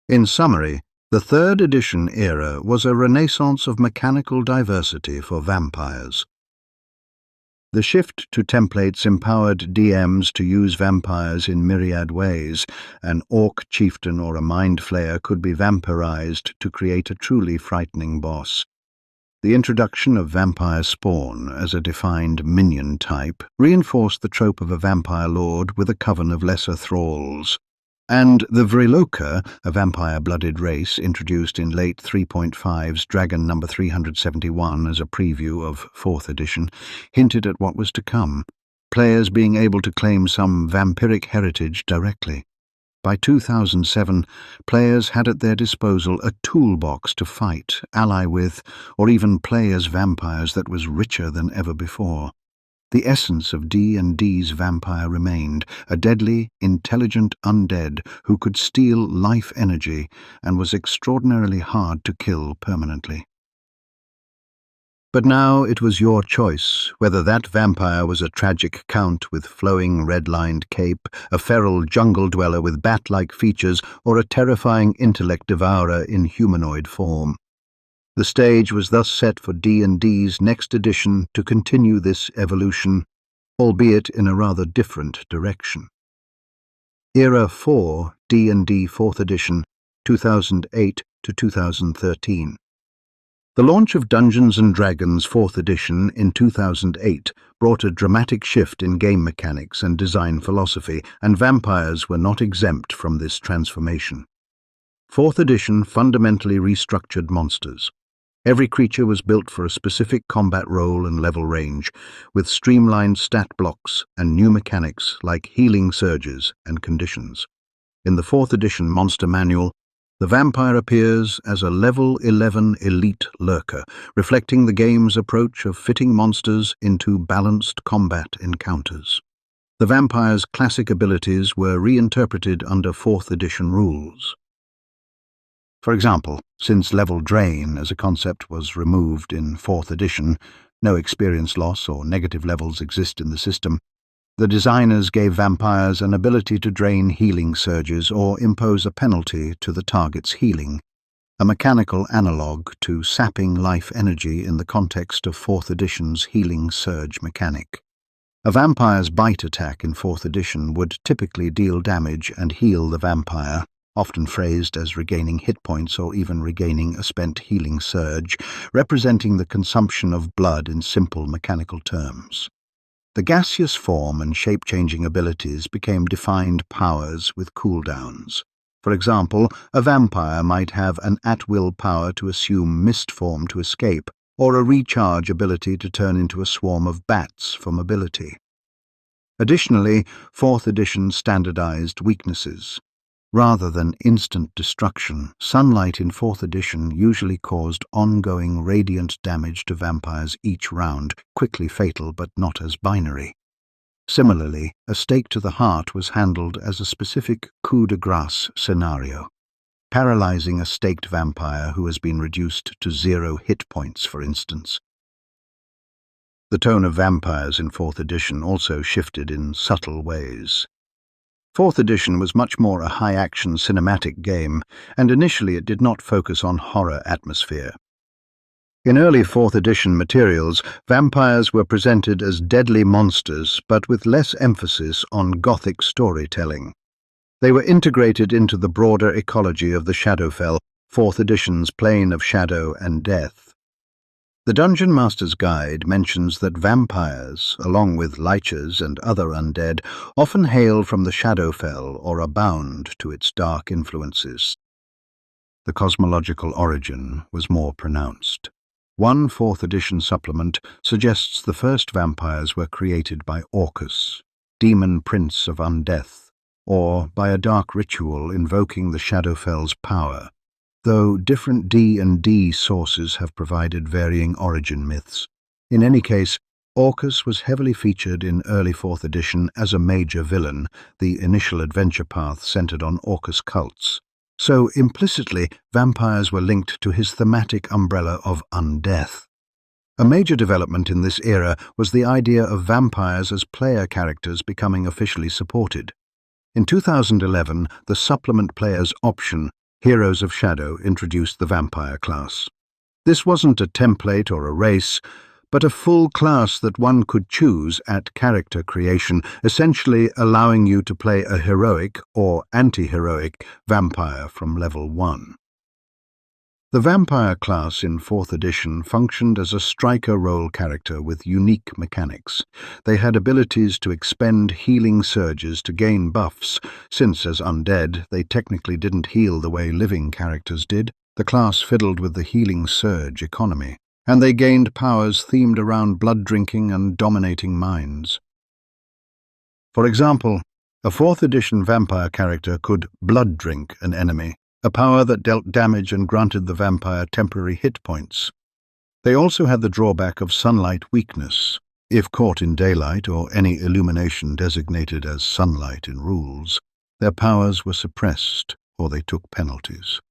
In summary, the 3rd edition era was a renaissance of mechanical diversity for vampires. The shift to templates empowered DMs to use vampires in myriad ways. An orc chieftain or a mind flayer could be vampirized to create a truly frightening boss. The introduction of vampire spawn as a defined minion type reinforced the trope of a vampire lord with a coven of lesser thralls. And the Vriloka, a vampire-blooded race introduced in late 3.5's Dragon number 371 as a preview of 4th edition, hinted at what was to come, players being able to claim some vampiric heritage directly. By 2007, players had at their disposal a toolbox to fight, ally with, or even play as vampires that was richer than ever before. The essence of D&D's vampire remained, a deadly, intelligent undead who could steal life energy and was extraordinarily hard to kill permanently. But now it was your choice whether that vampire was a tragic count with flowing red-lined cape, a feral jungle dweller with bat-like features, or a terrifying intellect devourer in humanoid form. The stage was thus set for D&D's next edition to continue this evolution, albeit in a rather different direction. Era 4, D&D 4th edition, 2008 to 2013. The launch of Dungeons & Dragons 4th edition in 2008 brought a dramatic shift in game mechanics and design philosophy, and vampires were not exempt from this transformation. 4th edition fundamentally restructured monsters. Every creature was built for a specific combat role and level range, with streamlined stat blocks and new mechanics like healing surges and conditions. In the 4th edition monster manual, the vampire appears as a level 11 elite lurker, reflecting the game's approach of fitting monsters into balanced combat encounters. The vampire's classic abilities were reinterpreted under 4th edition rules. For example, since level drain as a concept was removed in 4th edition, no experience loss or negative levels exist in the system. The designers gave vampires an ability to drain healing surges or impose a penalty to the target's healing, a mechanical analogue to sapping life energy in the context of 4th edition's healing surge mechanic. A vampire's bite attack in 4th edition would typically deal damage and heal the vampire, often phrased as regaining hit points or even regaining a spent healing surge, representing the consumption of blood in simple mechanical terms. The gaseous form and shape-changing abilities became defined powers with cooldowns. For example, a vampire might have an at-will power to assume mist form to escape, or a recharge ability to turn into a swarm of bats for mobility. Additionally, 4th edition standardized weaknesses. Rather than instant destruction, sunlight in 4th edition usually caused ongoing radiant damage to vampires each round, quickly fatal but not as binary. Similarly, a stake to the heart was handled as a specific coup de grace scenario, paralyzing a staked vampire who has been reduced to 0 hit points, for instance. The tone of vampires in 4th edition also shifted in subtle ways. 4th edition was much more a high-action cinematic game, and initially it did not focus on horror atmosphere. In early 4th edition materials, vampires were presented as deadly monsters, but with less emphasis on Gothic storytelling. They were integrated into the broader ecology of the Shadowfell, 4th edition's plane of shadow and death. The Dungeon Master's Guide mentions that vampires, along with lichers and other undead, often hail from the Shadowfell or are bound to its dark influences. The cosmological origin was more pronounced. One 4th edition supplement suggests the first vampires were created by Orcus, demon prince of undeath, or by a dark ritual invoking the Shadowfell's power, though different D&D sources have provided varying origin myths. In any case, Orcus was heavily featured in early 4th edition as a major villain. The initial adventure path centered on Orcus cults, so implicitly vampires were linked to his thematic umbrella of undeath. A major development in this era was the idea of vampires as player characters becoming officially supported. In 2011, the supplement player's option, Heroes of Shadow, introduced the vampire class. This wasn't a template or a race, but a full class that one could choose at character creation, essentially allowing you to play a heroic or anti-heroic vampire from level 1. The vampire class in 4th edition functioned as a striker role character with unique mechanics. They had abilities to expend healing surges to gain buffs, since as undead they technically didn't heal the way living characters did. The class fiddled with the healing surge economy, and they gained powers themed around blood drinking and dominating minds. For example, a 4th edition vampire character could blood drink an enemy, a power that dealt damage and granted the vampire temporary hit points. They also had the drawback of sunlight weakness. If caught in daylight or any illumination designated as sunlight in rules, their powers were suppressed or they took penalties.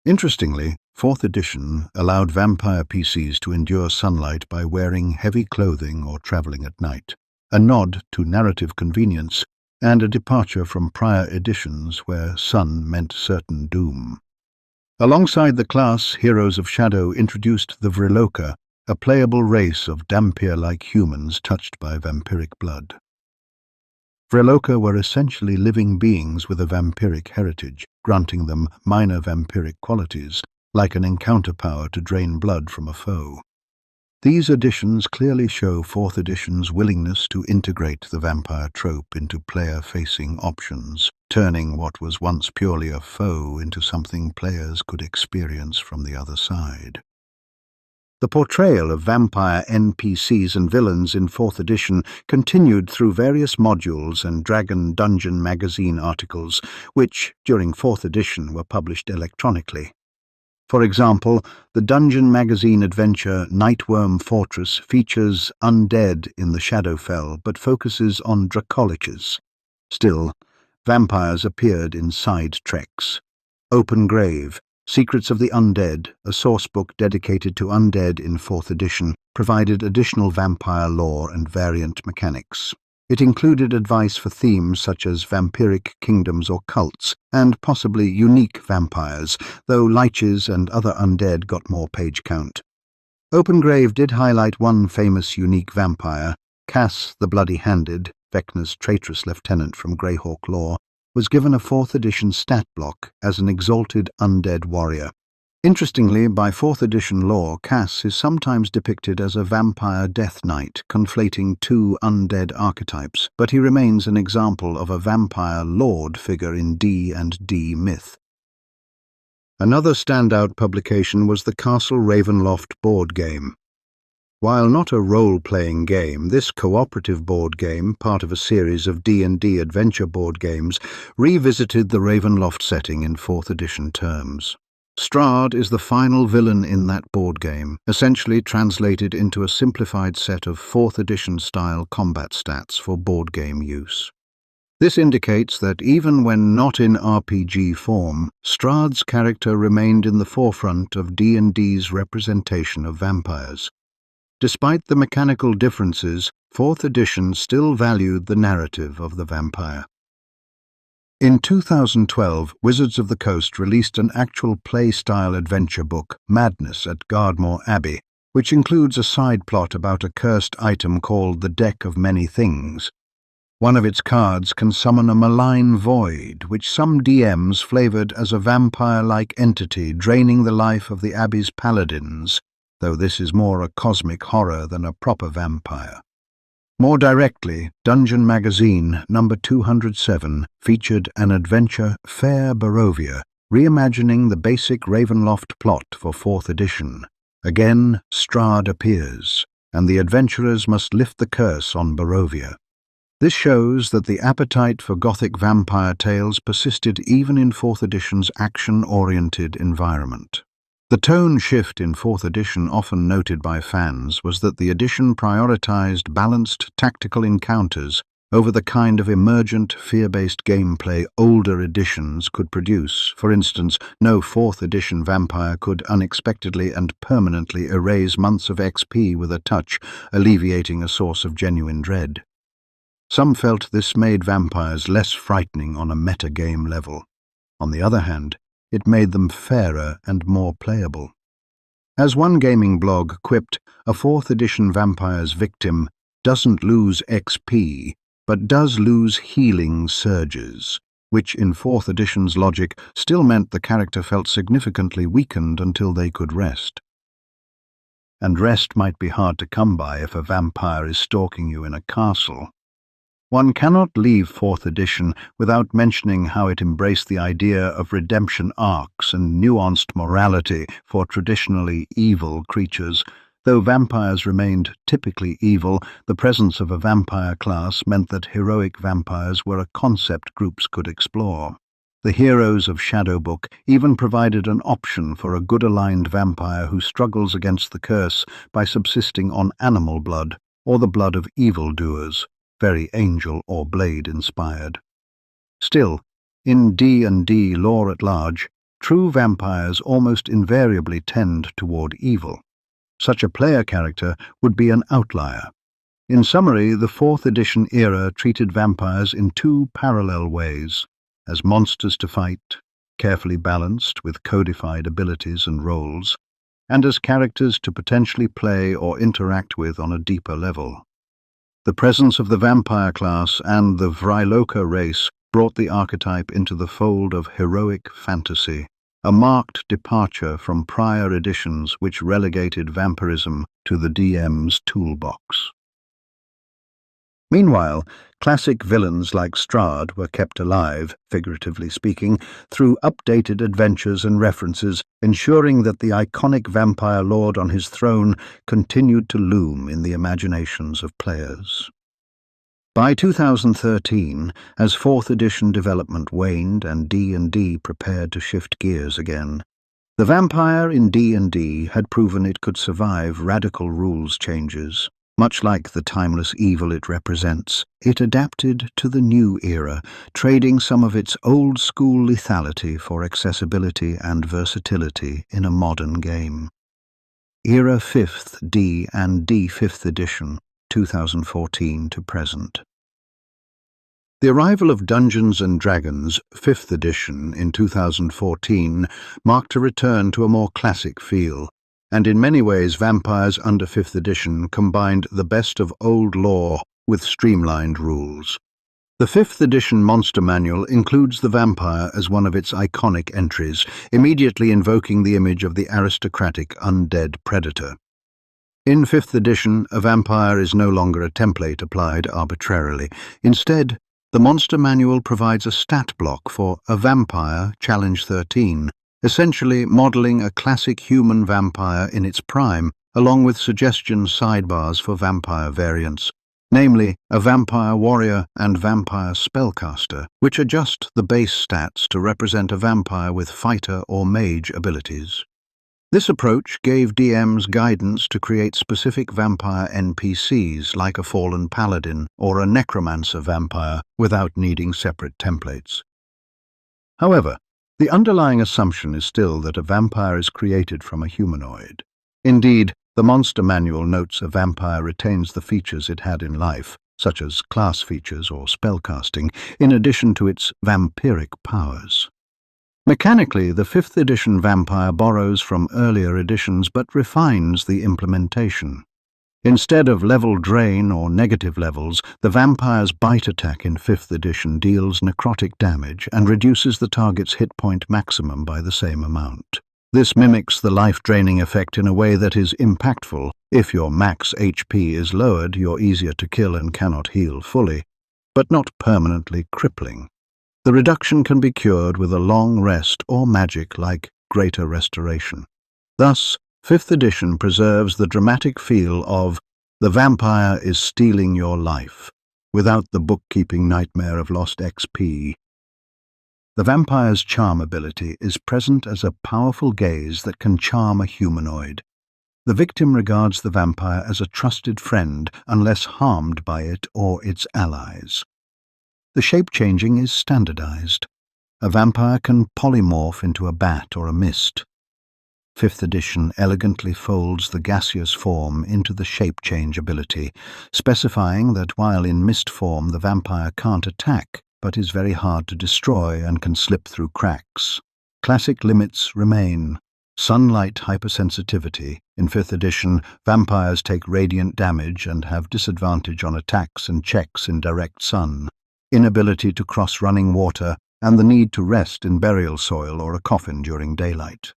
Interestingly, 4th edition allowed vampire PCs to endure sunlight by wearing heavy clothing or traveling at night, a nod to narrative convenience and a departure from prior editions where sun meant certain doom. Alongside the class, Heroes of Shadow introduced the Vriloka, a playable race of dhampir-like humans touched by vampiric blood. Vreloka were essentially living beings with a vampiric heritage, granting them minor vampiric qualities, like an encounter power to drain blood from a foe. These additions clearly show 4th edition's willingness to integrate the vampire trope into player-facing options, turning what was once purely a foe into something players could experience from the other side. The portrayal of vampire NPCs and villains in 4th edition continued through various modules and Dragon Dungeon magazine articles, which, during 4th edition, were published electronically. For example, the Dungeon magazine adventure Nightworm Fortress features undead in the Shadowfell but focuses on Dracoliches. Still, vampires appeared in side treks. Open Grave, Secrets of the Undead, a sourcebook dedicated to undead in 4th edition, provided additional vampire lore and variant mechanics. It included advice for themes such as vampiric kingdoms or cults, and possibly unique vampires, though liches and other undead got more page count. Open Grave did highlight one famous unique vampire. Kas the Bloody-Handed, Vecna's traitorous lieutenant from Greyhawk lore, was given a 4th edition stat block as an exalted undead warrior. Interestingly, by 4th edition lore, Kas is sometimes depicted as a vampire death knight, conflating 2 undead archetypes, but he remains an example of a vampire lord figure in D&D myth. Another standout publication was the Castle Ravenloft board game. While not a role-playing game, this cooperative board game, part of a series of D&D adventure board games, revisited the Ravenloft setting in 4th edition terms. Strahd is the final villain in that board game, essentially translated into a simplified set of 4th edition style combat stats for board game use. This indicates that even when not in RPG form, Strahd's character remained in the forefront of D&D's representation of vampires. Despite the mechanical differences, 4th edition still valued the narrative of the vampire. In 2012, Wizards of the Coast released an actual play-style adventure book, Madness at Gardmore Abbey, which includes a side plot about a cursed item called the Deck of Many Things. One of its cards can summon a malign void, which some DMs flavored as a vampire-like entity draining the life of the Abbey's paladins, though this is more a cosmic horror than a proper vampire. More directly, Dungeon Magazine number 207 featured an adventure, Fair Barovia, reimagining the basic Ravenloft plot for 4th edition. Again, Strahd appears, and the adventurers must lift the curse on Barovia. This shows that the appetite for Gothic vampire tales persisted even in 4th edition's action-oriented environment. The tone shift in 4th edition, often noted by fans, was that the edition prioritized balanced tactical encounters over the kind of emergent, fear-based gameplay older editions could produce. For instance, no 4th edition vampire could unexpectedly and permanently erase months of XP with a touch, alleviating a source of genuine dread. Some felt this made vampires less frightening on a meta-game level. On the other hand, it made them fairer and more playable. As one gaming blog quipped, a 4th edition vampire's victim doesn't lose XP, but does lose healing surges, which in 4th edition's logic still meant the character felt significantly weakened until they could rest. And rest might be hard to come by if a vampire is stalking you in a castle. One cannot leave 4th edition without mentioning how it embraced the idea of redemption arcs and nuanced morality for traditionally evil creatures. Though vampires remained typically evil, the presence of a vampire class meant that heroic vampires were a concept groups could explore. The heroes of Shadowbook even provided an option for a good-aligned vampire who struggles against the curse by subsisting on animal blood or the blood of evildoers, very angel or blade inspired. Still, in D&D lore at large, true vampires almost invariably tend toward evil. Such a player character would be an outlier. In summary, the 4th edition era treated vampires in 2 parallel ways: as monsters to fight, carefully balanced with codified abilities and roles, and as characters to potentially play or interact with on a deeper level. The presence of the vampire class and the Vryloka race brought the archetype into the fold of heroic fantasy, a marked departure from prior editions which relegated vampirism to the DM's toolbox. Meanwhile, classic villains like Strahd were kept alive, figuratively speaking, through updated adventures and references, ensuring that the iconic vampire lord on his throne continued to loom in the imaginations of players. By 2013, as 4th edition development waned and D&D prepared to shift gears again, the vampire in D&D had proven it could survive radical rules changes. Much like the timeless evil it represents, it adapted to the new era, trading some of its old-school lethality for accessibility and versatility in a modern game. Era 5th D&D 5th edition, 2014 to present. The arrival of Dungeons & Dragons 5th edition in 2014 marked a return to a more classic feel, and in many ways Vampires under 5th edition combined the best of old lore with streamlined rules. The 5th edition Monster Manual includes the vampire as one of its iconic entries, immediately invoking the image of the aristocratic undead predator. In 5th edition, a vampire is no longer a template applied arbitrarily. Instead, the Monster Manual provides a stat block for a vampire, Challenge 13, essentially modelling a classic human vampire in its prime, along with suggestion sidebars for vampire variants, namely a vampire warrior and vampire spellcaster, which adjust the base stats to represent a vampire with fighter or mage abilities. This approach gave DMs guidance to create specific vampire NPCs like a fallen paladin or a necromancer vampire without needing separate templates. However, the underlying assumption is still that a vampire is created from a humanoid. Indeed, the Monster Manual notes a vampire retains the features it had in life, such as class features or spellcasting, in addition to its vampiric powers. Mechanically, the 5th edition vampire borrows from earlier editions but refines the implementation. Instead of level drain or negative levels, the vampire's bite attack in 5th edition deals necrotic damage and reduces the target's hit point maximum by the same amount. This mimics the life-draining effect in a way that is impactful. If your max HP is lowered, you're easier to kill and cannot heal fully, but not permanently crippling. The reduction can be cured with a long rest or magic like Greater Restoration. Thus, 5th edition preserves the dramatic feel of the vampire is stealing your life, without the bookkeeping nightmare of lost XP. The vampire's charm ability is present as a powerful gaze that can charm a humanoid. The victim regards the vampire as a trusted friend unless harmed by it or its allies. The shape-changing is standardized. A vampire can polymorph into a bat or a mist. 5th edition elegantly folds the gaseous form into the shape-change ability, specifying that while in mist form the vampire can't attack, but is very hard to destroy and can slip through cracks. Classic limits remain. Sunlight hypersensitivity. In 5th edition, vampires take radiant damage and have disadvantage on attacks and checks in direct sun. Inability to cross running water, and the need to rest in burial soil or a coffin during daylight.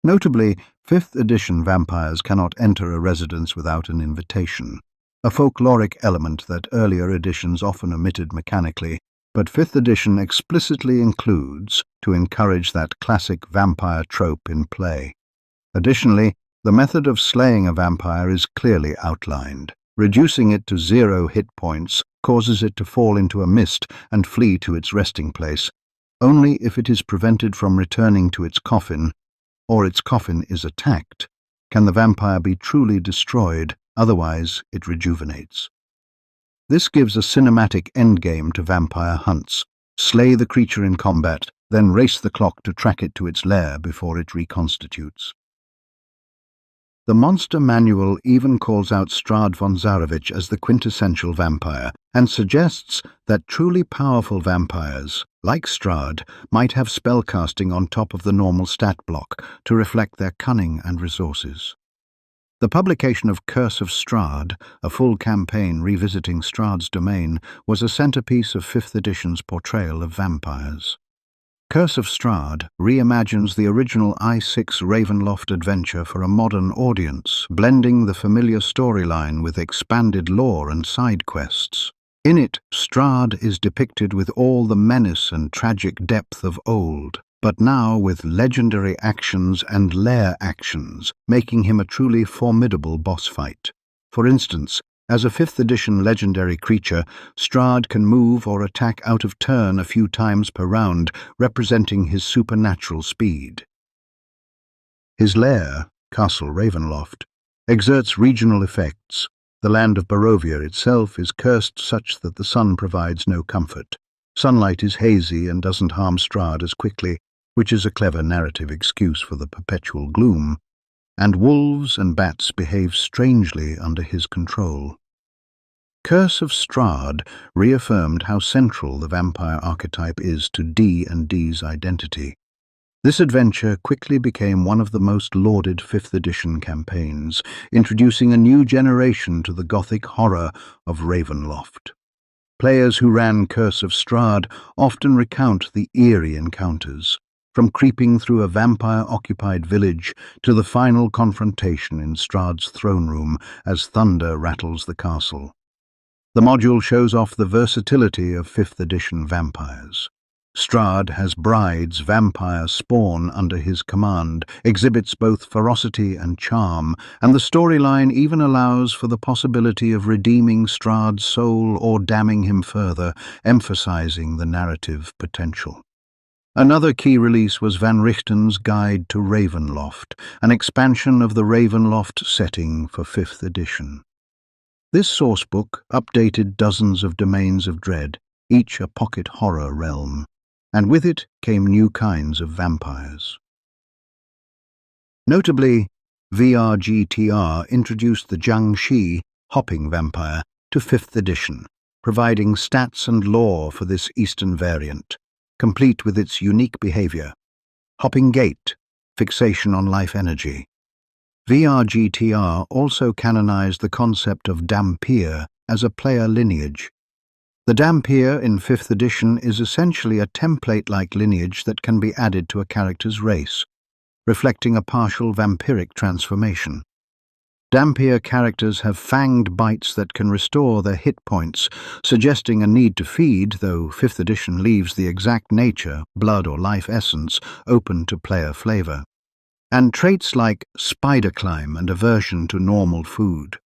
Notably, 5th edition vampires cannot enter a residence without an invitation, a folkloric element that earlier editions often omitted mechanically, but 5th edition explicitly includes to encourage that classic vampire trope in play. Additionally, the method of slaying a vampire is clearly outlined. Reducing it to 0 hit points causes it to fall into a mist and flee to its resting place. Only if it is prevented from returning to its coffin, or its coffin is attacked, can the vampire be truly destroyed, otherwise it rejuvenates. This gives a cinematic endgame to vampire hunts. Slay the creature in combat, then race the clock to track it to its lair before it reconstitutes. The Monster Manual even calls out Strahd von Zarovich as the quintessential vampire, and suggests that truly powerful vampires, like Strahd, might have spellcasting on top of the normal stat block to reflect their cunning and resources. The publication of Curse of Strahd, a full campaign revisiting Strahd's domain, was a centerpiece of 5th edition's portrayal of vampires. Curse of Strahd reimagines the original I6 Ravenloft adventure for a modern audience, blending the familiar storyline with expanded lore and side quests. In it, Strahd is depicted with all the menace and tragic depth of old, but now with legendary actions and lair actions, making him a truly formidable boss fight. For instance, as a 5th edition legendary creature, Strahd can move or attack out of turn a few times per round, representing his supernatural speed. His lair, Castle Ravenloft, exerts regional effects. The land of Barovia itself is cursed such that the sun provides no comfort. Sunlight is hazy and doesn't harm Strahd as quickly, which is a clever narrative excuse for the perpetual gloom, and wolves and bats behave strangely under his control. Curse of Strahd reaffirmed how central the vampire archetype is to D&D's identity. This adventure quickly became one of the most lauded 5th edition campaigns, introducing a new generation to the gothic horror of Ravenloft. Players who ran Curse of Strahd often recount the eerie encounters, from creeping through a vampire-occupied village to the final confrontation in Strahd's throne room as thunder rattles the castle. The module shows off the versatility of 5th edition vampires. Strahd has bride's vampire spawn under his command, exhibits both ferocity and charm, and the storyline even allows for the possibility of redeeming Strahd's soul or damning him further, emphasizing the narrative potential. Another key release was Van Richten's Guide to Ravenloft, an expansion of the Ravenloft setting for 5th edition. This sourcebook updated dozens of domains of dread, each a pocket horror realm, and with it came new kinds of vampires. Notably, VRGTR introduced the jiangshi, hopping vampire, to 5th edition, providing stats and lore for this Eastern variant, complete with its unique behavior. Hopping gait, fixation on life energy. VRGTR also canonized the concept of dhampir as a player lineage. The dhampir in 5th edition is essentially a template-like lineage that can be added to a character's race, reflecting a partial vampiric transformation. Dhampir characters have fanged bites that can restore their hit points, suggesting a need to feed, though 5th edition leaves the exact nature, blood or life essence, open to player flavor. And traits like spider climb and aversion to normal food.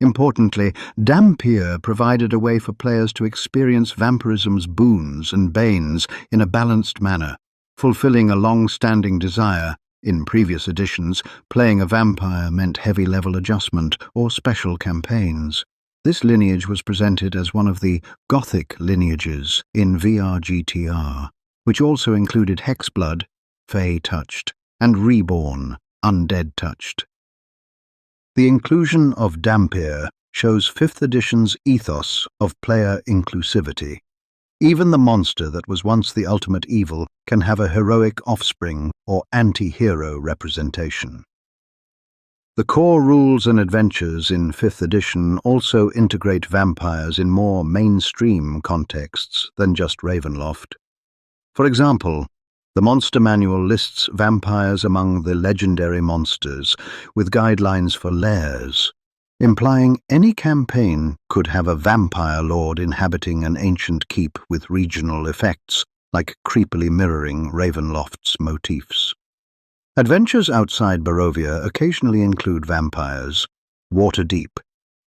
Importantly, dhampir provided a way for players to experience vampirism's boons and banes in a balanced manner, fulfilling a long-standing desire. In previous editions, playing a vampire meant heavy level adjustment or special campaigns. This lineage was presented as one of the Gothic lineages in VRGTR, which also included Hexblood, Fey-touched, and Reborn, Undead-touched. The inclusion of dhampir shows 5th edition's ethos of player inclusivity. Even the monster that was once the ultimate evil can have a heroic offspring or anti-hero representation. The core rules and adventures in 5th edition also integrate vampires in more mainstream contexts than just Ravenloft. For example, the Monster Manual lists vampires among the legendary monsters, with guidelines for lairs, implying any campaign could have a vampire lord inhabiting an ancient keep with regional effects, like creepily mirroring Ravenloft's motifs. Adventures outside Barovia occasionally include vampires. Waterdeep.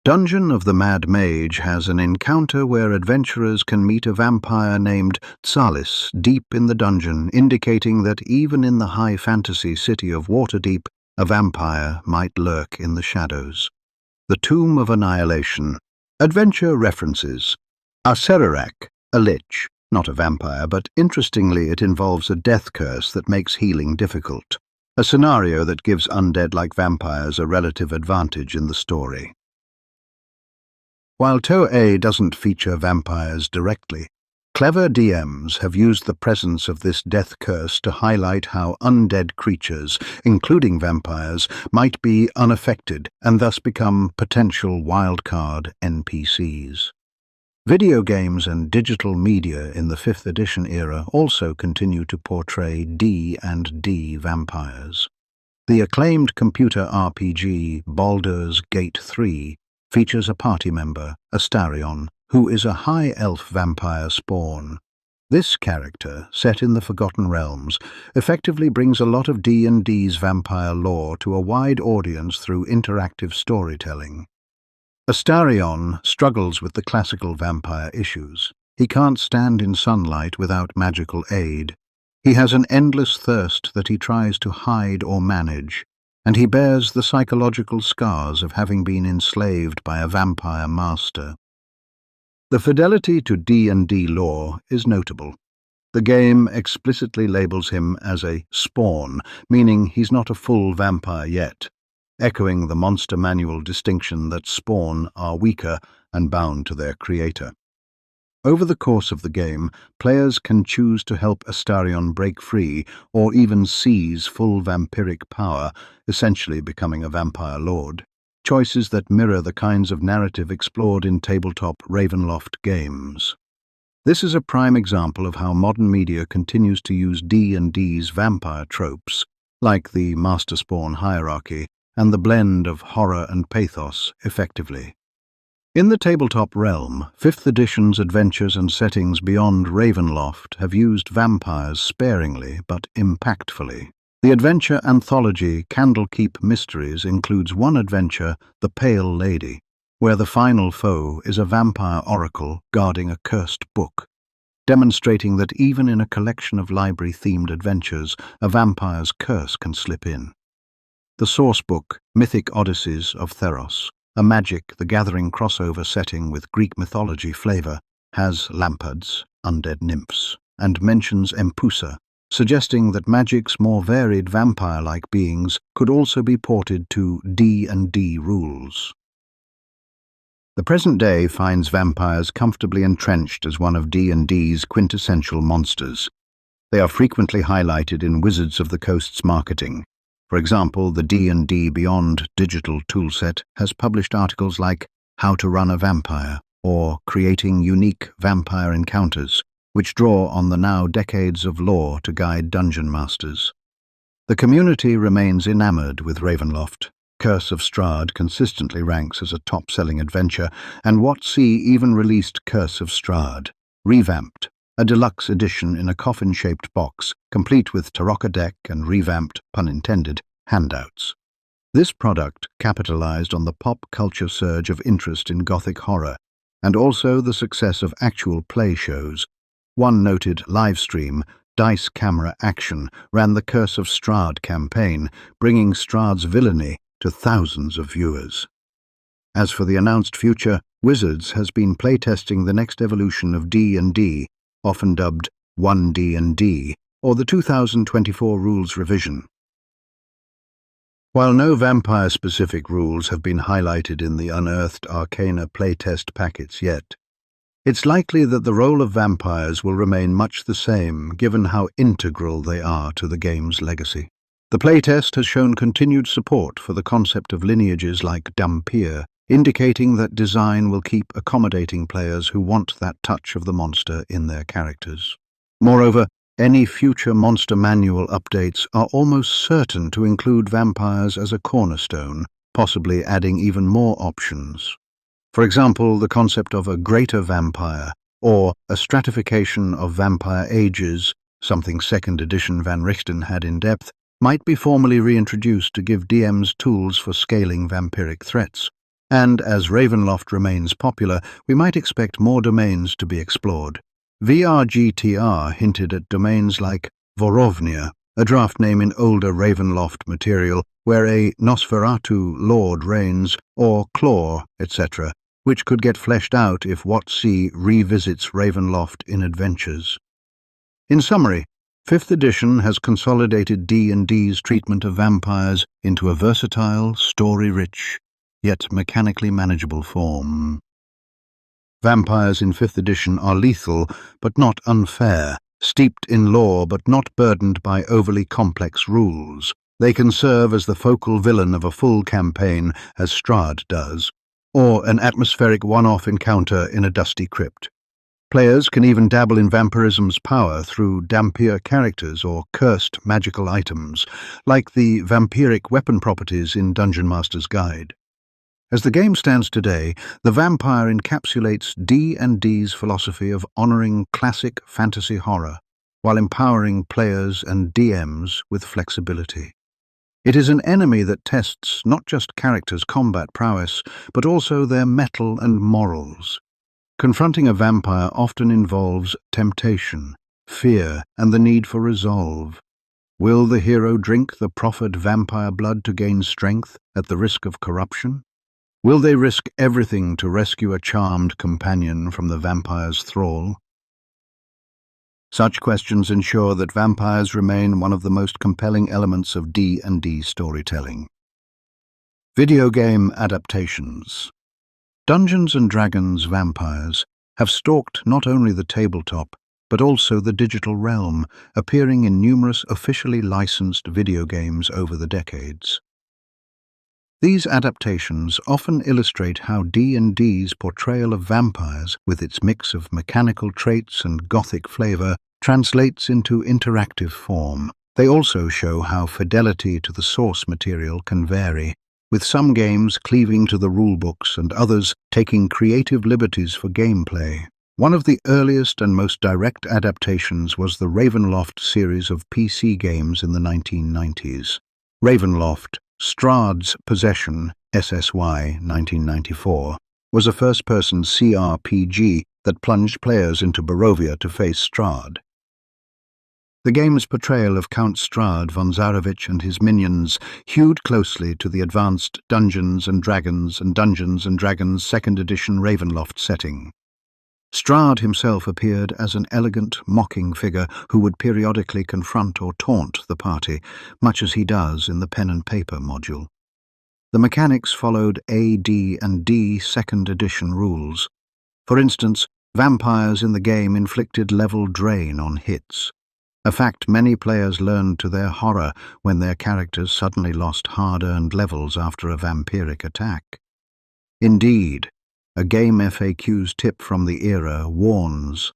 Dungeon of the Mad Mage has an encounter where adventurers can meet a vampire named Tsalis deep in the dungeon, indicating that even in the high fantasy city of Waterdeep, a vampire might lurk in the shadows. The Tomb of Annihilation. Adventure references. Acererak, a lich, not a vampire, but interestingly it involves a death curse that makes healing difficult, a scenario that gives undead like vampires a relative advantage in the story. While Toei doesn't feature vampires directly, Clever DMs have used the presence of this death curse to highlight how undead creatures, including vampires, might be unaffected and thus become potential wildcard NPCs. Video games and digital media in the 5th edition era also continue to portray D&D vampires. The acclaimed computer RPG Baldur's Gate 3 features a party member, Astarion, who is a high elf vampire spawn. This character, set in the Forgotten Realms, effectively brings a lot of D&D's vampire lore to a wide audience through interactive storytelling. Astarion struggles with the classical vampire issues. He can't stand in sunlight without magical aid. He has an endless thirst that he tries to hide or manage, and he bears the psychological scars of having been enslaved by a vampire master. The fidelity to D&D lore is notable. The game explicitly labels him as a spawn, meaning he's not a full vampire yet, echoing the monster manual distinction that spawn are weaker and bound to their creator. Over the course of the game, players can choose to help Astarion break free or even seize full vampiric power, essentially becoming a vampire lord. Choices that mirror the kinds of narrative explored in tabletop Ravenloft games. This is a prime example of how modern media continues to use D&D's vampire tropes, like the Master Spawn hierarchy and the blend of horror and pathos, effectively. In the tabletop realm, 5th edition's adventures and settings beyond Ravenloft have used vampires sparingly but impactfully. The adventure anthology Candlekeep Mysteries includes one adventure, The Pale Lady, where the final foe is a vampire oracle guarding a cursed book, demonstrating that even in a collection of library-themed adventures, a vampire's curse can slip in. The sourcebook, Mythic Odysseys of Theros, a Magic the Gathering crossover setting with Greek mythology flavor, has lampards, undead nymphs, and mentions Empusa, suggesting that Magic's more varied vampire-like beings could also be ported to D&D rules. The present day finds vampires comfortably entrenched as one of D&D's quintessential monsters. They are frequently highlighted in Wizards of the Coast's marketing. For example, the D&D Beyond digital toolset has published articles like How to Run a Vampire or Creating Unique Vampire Encounters, which draw on the now decades of lore to guide dungeon masters. The community remains enamored with Ravenloft. Curse of Strahd consistently ranks as a top-selling adventure, and WotC even released Curse of Strahd, revamped, a deluxe edition in a coffin-shaped box, complete with Tarokka deck and revamped, pun intended, handouts. This product capitalized on the pop culture surge of interest in Gothic horror, and also the success of actual play shows. One noted livestream, Dice Camera Action, ran the Curse of Strahd campaign, bringing Strahd's villainy to thousands of viewers. As for the announced future, Wizards has been playtesting the next evolution of D&D, often dubbed 1D&D, or the 2024 Rules Revision. While no vampire-specific rules have been highlighted in the Unearthed Arcana playtest packets yet, it's likely that the role of vampires will remain much the same given how integral they are to the game's legacy. The playtest has shown continued support for the concept of lineages like dhampir, indicating that design will keep accommodating players who want that touch of the monster in their characters. Moreover, any future monster manual updates are almost certain to include vampires as a cornerstone, possibly adding even more options. For example, the concept of a greater vampire, or a stratification of vampire ages, something 2nd edition Van Richten had in depth, might be formally reintroduced to give DMs tools for scaling vampiric threats. And as Ravenloft remains popular, we might expect more domains to be explored. VRGTR hinted at domains like Vorovnia, a draft name in older Ravenloft material where a Nosferatu lord reigns, or Claw, etc., which could get fleshed out if WotC revisits Ravenloft in Adventures. In summary, 5th edition has consolidated D&D's treatment of vampires into a versatile, story-rich, yet mechanically manageable form. Vampires in 5th edition are lethal, but not unfair, steeped in lore but not burdened by overly complex rules. They can serve as the focal villain of a full campaign, as Strahd does, or an atmospheric one-off encounter in a dusty crypt. Players can even dabble in vampirism's power through dhampir characters or cursed magical items, like the vampiric weapon properties in Dungeon Master's Guide. As the game stands today, the vampire encapsulates D&D's philosophy of honoring classic fantasy horror, while empowering players and DMs with flexibility. It is an enemy that tests not just characters' combat prowess, but also their mettle and morals. Confronting a vampire often involves temptation, fear, and the need for resolve. Will the hero drink the proffered vampire blood to gain strength at the risk of corruption? Will they risk everything to rescue a charmed companion from the vampire's thrall? Such questions ensure that vampires remain one of the most compelling elements of D&D storytelling. Video game adaptations. Dungeons & Dragons vampires have stalked not only the tabletop, but also the digital realm, appearing in numerous officially licensed video games over the decades. These adaptations often illustrate how D&D's portrayal of vampires, with its mix of mechanical traits and gothic flavor, translates into interactive form. They also show how fidelity to the source material can vary, with some games cleaving to the rulebooks and others taking creative liberties for gameplay. One of the earliest and most direct adaptations was the Ravenloft series of PC games in the 1990s. Ravenloft, Strahd's Possession, SSY 1994, was a first-person CRPG that plunged players into Barovia to face Strahd. The game's portrayal of Count Strahd von Zarovich and his minions hewed closely to the advanced Dungeons & Dragons and Dungeons & Dragons 2nd edition Ravenloft setting. Strahd himself appeared as an elegant, mocking figure who would periodically confront or taunt the party, much as he does in the pen and paper module. The mechanics followed AD&D 2nd edition rules. For instance, vampires in the game inflicted level drain on hits, a fact many players learned to their horror when their characters suddenly lost hard-earned levels after a vampiric attack. Indeed, a Game FAQ's tip from the era warns,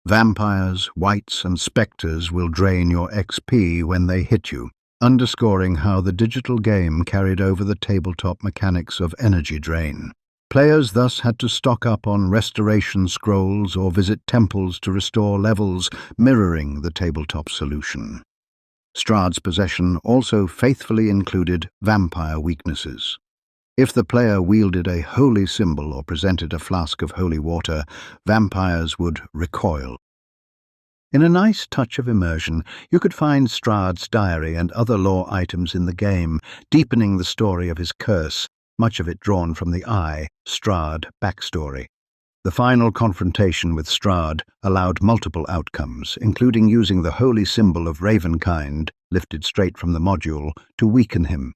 vampires, wights, and spectres will drain your XP when they hit you, underscoring how the digital game carried over the tabletop mechanics of energy drain. Players thus had to stock up on restoration scrolls or visit temples to restore levels, mirroring the tabletop solution. Strahd's Possession also faithfully included vampire weaknesses. If the player wielded a holy symbol or presented a flask of holy water, vampires would recoil. In a nice touch of immersion, you could find Strahd's diary and other lore items in the game, deepening the story of his curse, much of it drawn from the Strahd backstory. The final confrontation with Strahd allowed multiple outcomes, including using the holy symbol of Ravenkind, lifted straight from the module, to weaken him.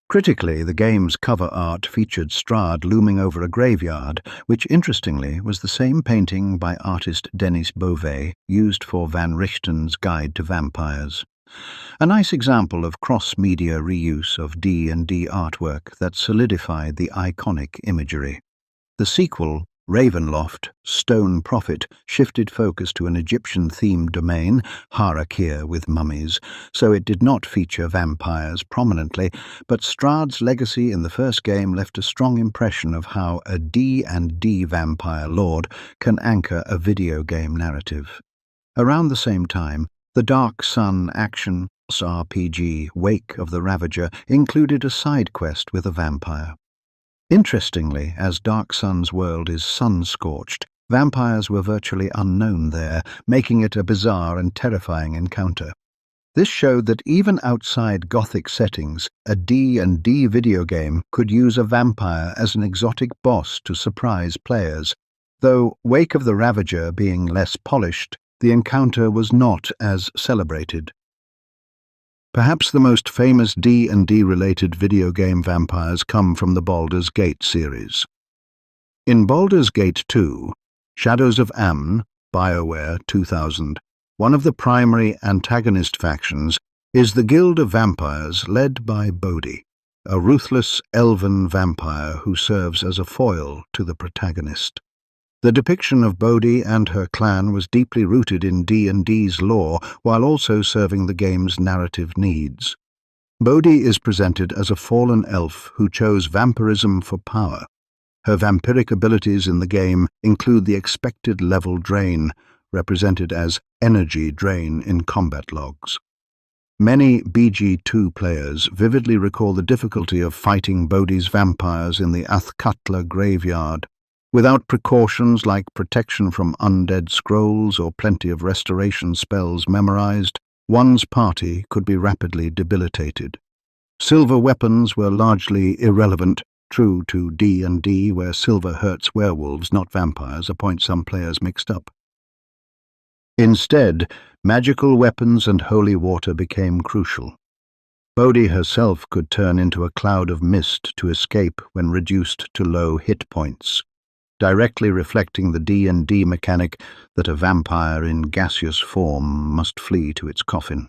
Critically, the game's cover art featured Strahd looming over a graveyard, which interestingly was the same painting by artist Denis Beauvais used for Van Richten's Guide to Vampires. A nice example of cross-media reuse of D&D artwork that solidified the iconic imagery. The sequel, Ravenloft, Stone Prophet, shifted focus to an Egyptian-themed domain, Harakir with mummies, so it did not feature vampires prominently, but Strahd's legacy in the first game left a strong impression of how a D&D vampire lord can anchor a video game narrative. Around the same time, the Dark Sun action RPG Wake of the Ravager included a side quest with a vampire. Interestingly, as Dark Sun's world is sun-scorched, vampires were virtually unknown there, making it a bizarre and terrifying encounter. This showed that even outside Gothic settings, a D&D video game could use a vampire as an exotic boss to surprise players. Though Wake of the Ravager being less polished, the encounter was not as celebrated. Perhaps the most famous D&D-related video game vampires come from the Baldur's Gate series. In Baldur's Gate 2, Shadows of Amn, BioWare 2000. One of the primary antagonist factions is the Guild of Vampires led by Bodhi, a ruthless elven vampire who serves as a foil to the protagonist. The depiction of Bodhi and her clan was deeply rooted in D&D's lore while also serving the game's narrative needs. Bodhi is presented as a fallen elf who chose vampirism for power. Her vampiric abilities in the game include the expected level drain, represented as energy drain in combat logs. Many BG2 players vividly recall the difficulty of fighting Bodhi's vampires in the Athkatla graveyard. Without precautions like protection from undead scrolls or plenty of restoration spells memorized, one's party could be rapidly debilitated. Silver weapons were largely irrelevant, true to D&D where silver hurts werewolves, not vampires, a point some players mixed up. Instead, magical weapons and holy water became crucial. Bodhi herself could turn into a cloud of mist to escape when reduced to low hit points, directly reflecting the D&D mechanic that a vampire in gaseous form must flee to its coffin.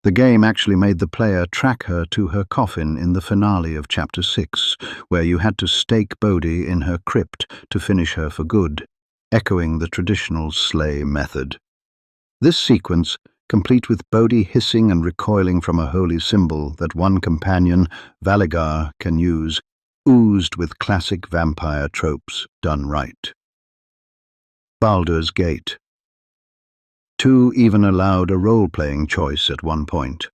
The game actually made the player track her to her coffin in the finale of Chapter 6, where you had to stake Bodhi in her crypt to finish her for good, echoing the traditional slay method. This sequence, complete with Bodhi hissing and recoiling from a holy symbol that one companion, Valigar, can use, oozed with classic vampire tropes done right. Baldur's Gate 2 even allowed a role-playing choice at one point.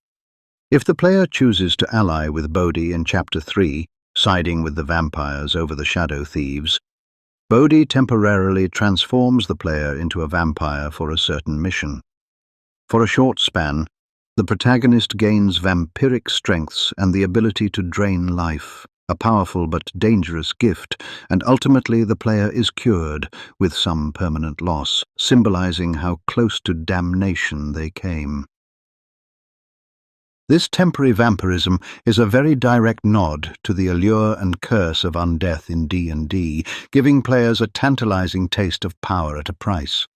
If the player chooses to ally with Bodhi in Chapter 3, siding with the vampires over the Shadow Thieves, Bodhi temporarily transforms the player into a vampire for a certain mission. For a short span, the protagonist gains vampiric strengths and the ability to drain life, a powerful but dangerous gift, and ultimately the player is cured with some permanent loss, symbolizing how close to damnation they came. This temporary vampirism is a very direct nod to the allure and curse of undeath in D&D, giving players a tantalizing taste of power at a price.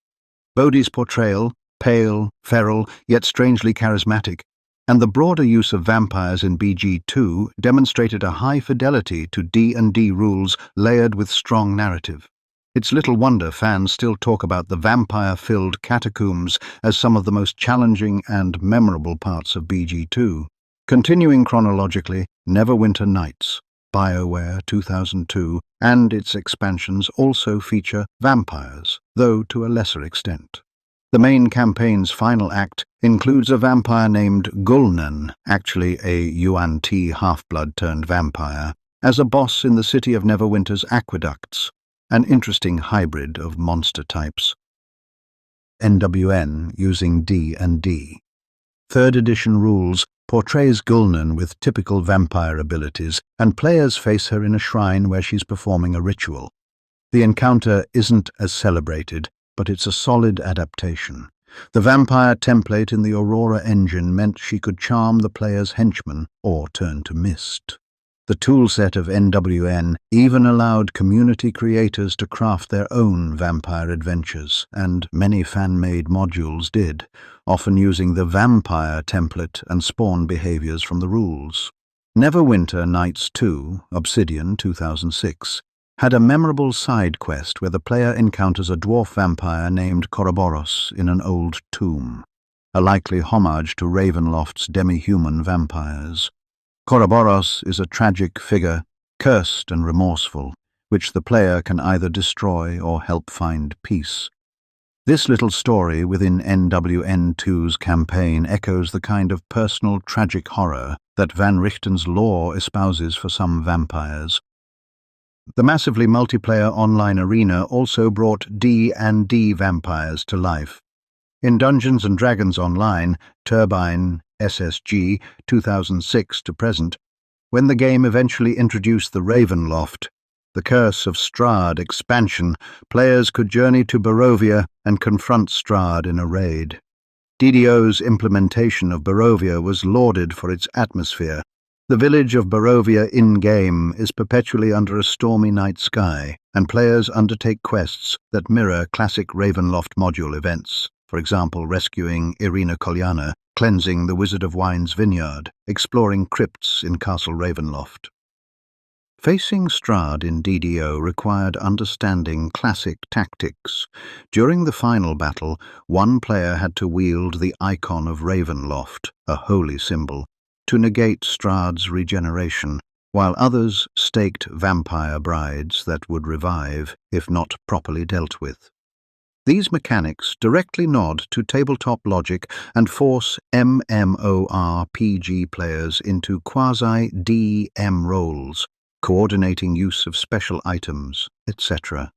Bodhi's portrayal, pale, feral, yet strangely charismatic, and the broader use of vampires in BG2 demonstrated a high fidelity to D&D rules layered with strong narrative. It's little wonder fans still talk about the vampire-filled catacombs as some of the most challenging and memorable parts of BG2. Continuing chronologically, Neverwinter Nights, BioWare 2002, and its expansions also feature vampires, though to a lesser extent. The main campaign's final act includes a vampire named Gulnan, actually a Yuan-Ti half-blood turned vampire, as a boss in the city of Neverwinter's aqueducts, an interesting hybrid of monster types. NWN using D&D. 3rd edition rules portrays Gulnan with typical vampire abilities, and players face her in a shrine where she's performing a ritual. The encounter isn't as celebrated, but it's a solid adaptation. The vampire template in the Aurora engine meant she could charm the player's henchman or turn to mist. The toolset of NWN even allowed community creators to craft their own vampire adventures, and many fan-made modules did, often using the vampire template and spawn behaviors from the rules. Neverwinter Nights 2, Obsidian 2006, had a memorable side quest where the player encounters a dwarf vampire named Koroboros in an old tomb, a likely homage to Ravenloft's demi-human vampires. Koroboros is a tragic figure, cursed and remorseful, which the player can either destroy or help find peace. This little story within NWN2's campaign echoes the kind of personal tragic horror that Van Richten's lore espouses for some vampires. The massively multiplayer online arena also brought D&D vampires to life. In Dungeons & Dragons Online, Turbine, SSG, 2006 to present, when the game eventually introduced the Ravenloft, the Curse of Strahd expansion, players could journey to Barovia and confront Strahd in a raid. DDO's implementation of Barovia was lauded for its atmosphere, The village of Barovia in-game is perpetually under a stormy night sky, and players undertake quests that mirror classic Ravenloft module events, for example rescuing Irina Kolyana, cleansing the Wizard of Wine's vineyard, exploring crypts in Castle Ravenloft. Facing Strahd in DDO required understanding classic tactics. During the final battle, one player had to wield the icon of Ravenloft, a holy symbol, to negate Strahd's regeneration, while others staked vampire brides that would revive if not properly dealt with. These mechanics directly nod to tabletop logic and force MMORPG players into quasi-DM roles, coordinating use of special items, etc.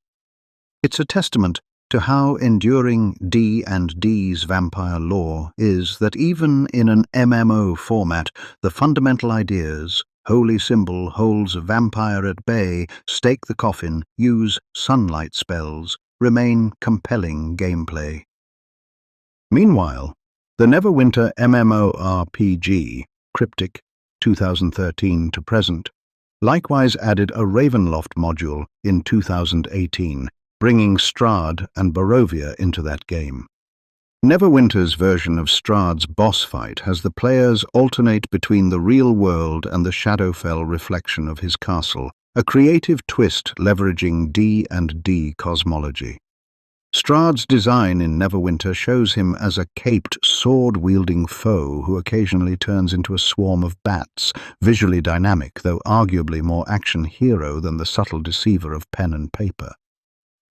It's a testament to how enduring D&D's vampire lore is that even in an MMO format, the fundamental ideas, holy symbol holds a vampire at bay, stake the coffin, use sunlight spells, remain compelling gameplay. Meanwhile, the Neverwinter MMORPG, Cryptic, 2013 to present, likewise added a Ravenloft module in 2018, bringing Strahd and Barovia into that game. Neverwinter's version of Strahd's boss fight has the players alternate between the real world and the Shadowfell reflection of his castle, a creative twist leveraging D&D cosmology. Strahd's design in Neverwinter shows him as a caped, sword-wielding foe who occasionally turns into a swarm of bats, visually dynamic, though arguably more action hero than the subtle deceiver of pen and paper.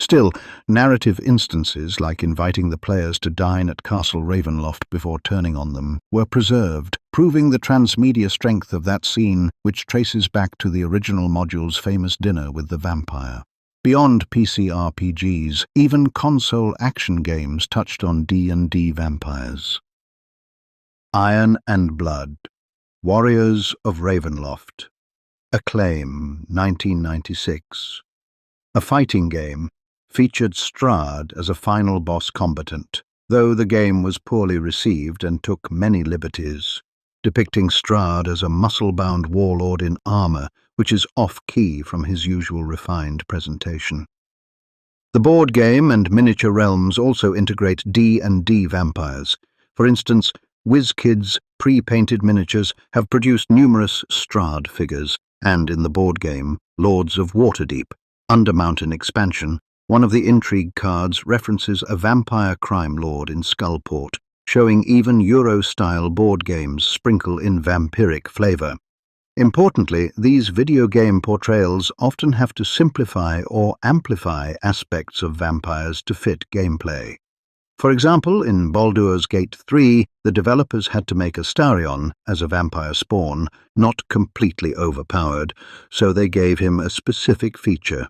Still, narrative instances, like inviting the players to dine at Castle Ravenloft before turning on them, were preserved, proving the transmedia strength of that scene, which traces back to the original module's famous dinner with the vampire. Beyond PC RPGs, even console action games touched on D&D vampires. Iron and Blood, Warriors of Ravenloft. Acclaim, 1996. A fighting game, featured Strahd as a final boss combatant, though the game was poorly received and took many liberties, depicting Strahd as a muscle-bound warlord in armor, which is off-key from his usual refined presentation. The board game and miniature realms also integrate D&D vampires. For instance, WizKids pre-painted miniatures have produced numerous Strahd figures, and in the board game, Lords of Waterdeep, Undermountain expansion, one of the intrigue cards references a vampire crime lord in Skullport, showing even Euro-style board games sprinkle in vampiric flavor. Importantly, these video game portrayals often have to simplify or amplify aspects of vampires to fit gameplay. For example, in Baldur's Gate 3, the developers had to make Astarion, as a vampire spawn, not completely overpowered, so they gave him a specific feature.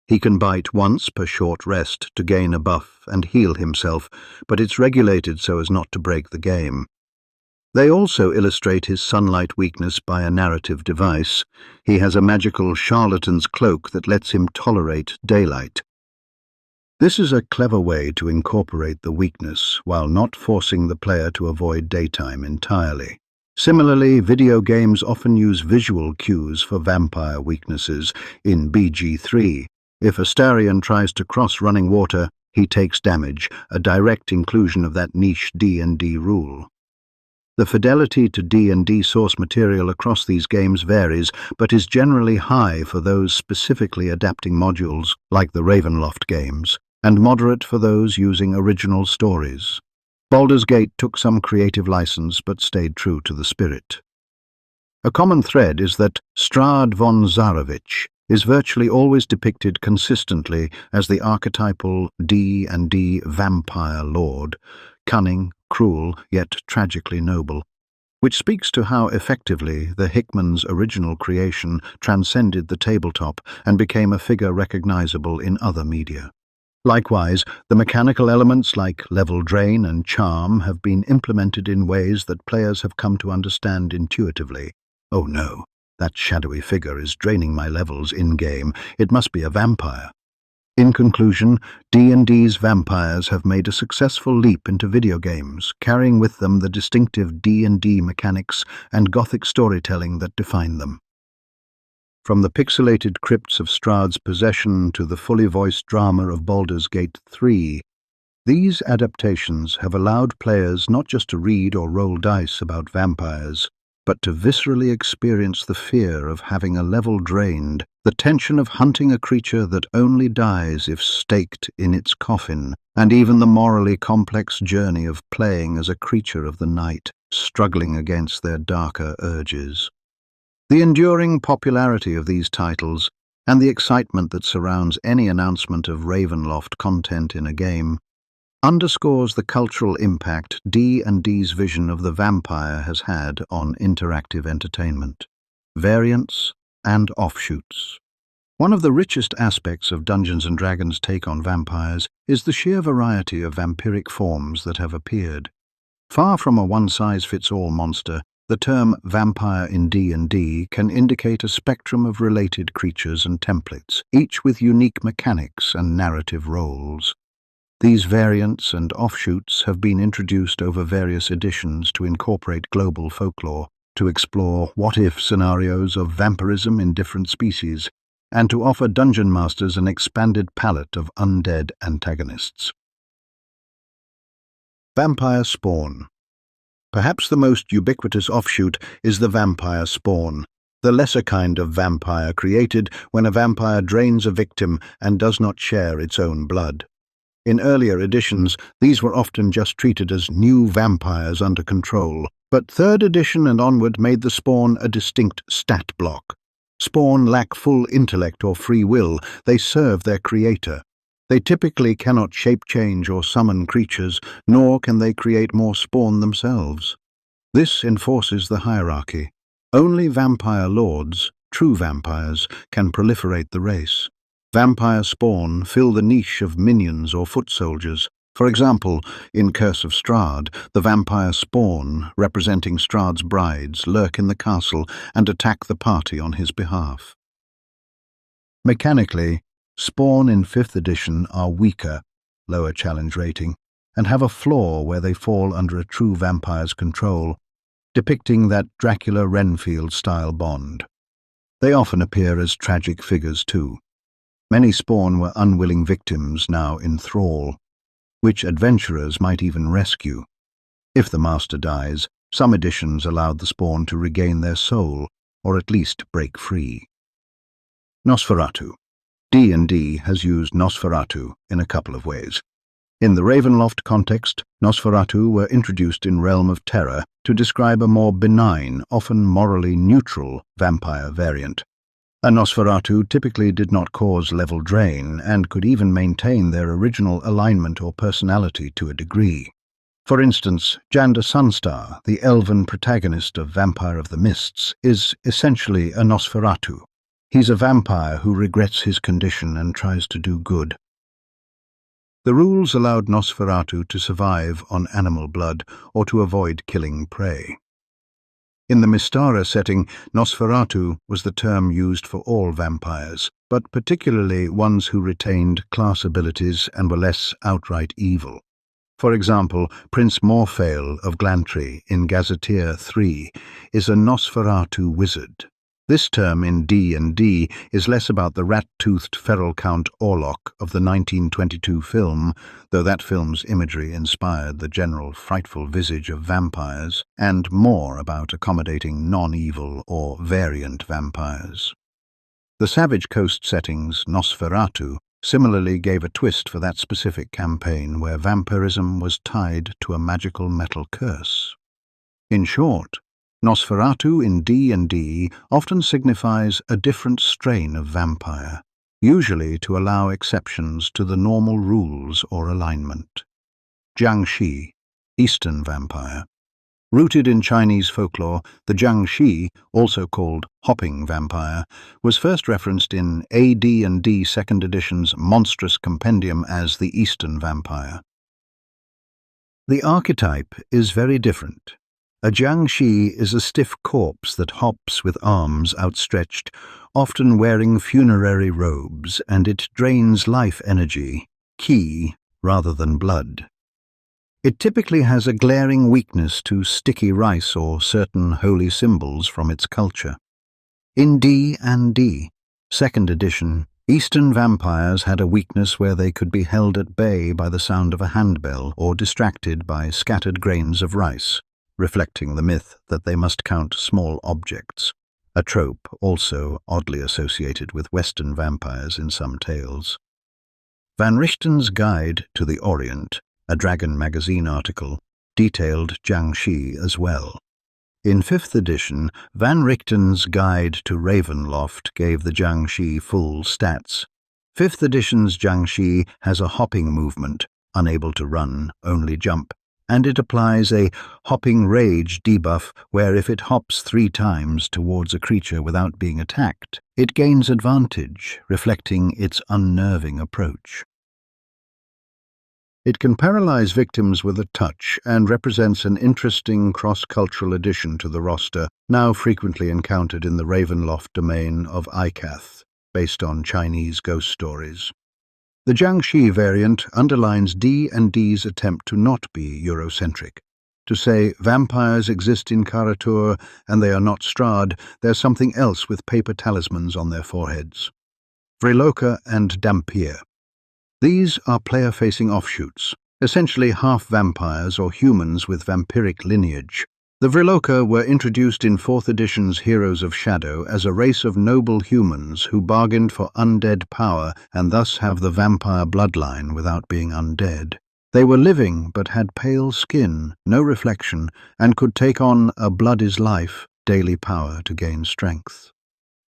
He can bite once per short rest to gain a buff and heal himself, but it's regulated so as not to break the game. They also illustrate his sunlight weakness by a narrative device. He has a magical charlatan's cloak that lets him tolerate daylight. This is a clever way to incorporate the weakness while not forcing the player to avoid daytime entirely. Similarly, video games often use visual cues for vampire weaknesses. In BG3, if Astarion tries to cross running water, he takes damage, a direct inclusion of that niche D&D rule. The fidelity to D&D source material across these games varies, but is generally high for those specifically adapting modules, like the Ravenloft games, and moderate for those using original stories. Baldur's Gate took some creative license but stayed true to the spirit. A common thread is that Strahd von Zarovich is virtually always depicted consistently as the archetypal D&D vampire lord, cunning, cruel, yet tragically noble, which speaks to how effectively the Hickman's original creation transcended the tabletop and became a figure recognizable in other media. Likewise, the mechanical elements like level drain and charm have been implemented in ways that players have come to understand intuitively. Oh no, that shadowy figure is draining my levels in-game. It must be a vampire. In conclusion, D&D's vampires have made a successful leap into video games, carrying with them the distinctive D&D mechanics and Gothic storytelling that define them. From the pixelated crypts of Strahd's Possession to the fully voiced drama of Baldur's Gate 3, these adaptations have allowed players not just to read or roll dice about vampires, but to viscerally experience the fear of having a level drained, the tension of hunting a creature that only dies if staked in its coffin, and even the morally complex journey of playing as a creature of the night, struggling against their darker urges. The enduring popularity of these titles, and the excitement that surrounds any announcement of Ravenloft content in a game, underscores the cultural impact D&D's vision of the vampire has had on interactive entertainment, variants, and offshoots. One of the richest aspects of Dungeons & Dragons' take on vampires is the sheer variety of vampiric forms that have appeared. Far from a one-size-fits-all monster, the term vampire in D&D can indicate a spectrum of related creatures and templates, each with unique mechanics and narrative roles. These variants and offshoots have been introduced over various editions to incorporate global folklore, to explore what-if scenarios of vampirism in different species, and to offer dungeon masters an expanded palette of undead antagonists. Vampire Spawn. Perhaps the most ubiquitous offshoot is the vampire spawn, the lesser kind of vampire created when a vampire drains a victim and does not share its own blood. In earlier editions, these were often just treated as new vampires under control, but 3rd edition and onward made the spawn a distinct stat block. Spawn lack full intellect or free will, they serve their creator. They typically cannot shape-change or summon creatures, nor can they create more spawn themselves. This enforces the hierarchy. Only vampire lords, true vampires, can proliferate the race. Vampire spawn fill the niche of minions or foot soldiers. For example, in Curse of Strahd, the vampire spawn, representing Strahd's brides, lurk in the castle and attack the party on his behalf. Mechanically, spawn in 5th edition are weaker, lower challenge rating, and have a flaw where they fall under a true vampire's control, depicting that Dracula Renfield-style bond. They often appear as tragic figures too. Many spawn were unwilling victims now in thrall, which adventurers might even rescue. If the master dies, some editions allowed the spawn to regain their soul, or at least break free. Nosferatu. D&D has used Nosferatu in a couple of ways. In the Ravenloft context, Nosferatu were introduced in Realm of Terror to describe a more benign, often morally neutral vampire variant. A Nosferatu typically did not cause level drain and could even maintain their original alignment or personality to a degree. For instance, Jander Sunstar, the elven protagonist of Vampire of the Mists, is essentially a Nosferatu. He's a vampire who regrets his condition and tries to do good. The rules allowed Nosferatu to survive on animal blood or to avoid killing prey. In the Mystara setting, Nosferatu was the term used for all vampires, but particularly ones who retained class abilities and were less outright evil. For example, Prince Morphael of Glantry in Gazetteer 3 is a Nosferatu wizard. This term in D&D is less about the rat-toothed feral Count Orlok of the 1922 film, though that film's imagery inspired the general frightful visage of vampires, and more about accommodating non-evil or variant vampires. The Savage Coast setting's Nosferatu similarly gave a twist for that specific campaign where vampirism was tied to a magical metal curse. In short, Nosferatu in D&D often signifies a different strain of vampire, usually to allow exceptions to the normal rules or alignment. Jiangshi, Eastern vampire. Rooted in Chinese folklore, the jiangshi, also called hopping vampire, was first referenced in AD&D 2nd edition's monstrous compendium as the Eastern vampire. The archetype is very different. A jiangshi is a stiff corpse that hops with arms outstretched, often wearing funerary robes, and it drains life energy, ki, rather than blood. It typically has a glaring weakness to sticky rice or certain holy symbols from its culture. In D&D, 2nd edition, Eastern vampires had a weakness where they could be held at bay by the sound of a handbell or distracted by scattered grains of rice, reflecting the myth that they must count small objects, a trope also oddly associated with Western vampires in some tales. Van Richten's Guide to the Orient, a Dragon magazine article, detailed jiangshi as well. In 5th edition, Van Richten's Guide to Ravenloft gave the jiangshi full stats. 5th edition's jiangshi has a hopping movement, unable to run, only jump, and it applies a hopping rage debuff where if it hops 3 times towards a creature without being attacked, it gains advantage, reflecting its unnerving approach. It can paralyze victims with a touch and represents an interesting cross-cultural addition to the roster, now frequently encountered in the Ravenloft domain of Ikath, based on Chinese ghost stories. The jiangshi variant underlines D&D's attempt to not be Eurocentric. To say vampires exist in Karatur and they are not Strahd, there's something else with paper talismans on their foreheads. Vriloka and dhampir. These are player-facing offshoots, essentially half-vampires or humans with vampiric lineage. The Vriloka were introduced in 4th edition's Heroes of Shadow as a race of noble humans who bargained for undead power and thus have the vampire bloodline without being undead. They were living but had pale skin, no reflection, and could take on a blood is life daily power to gain strength.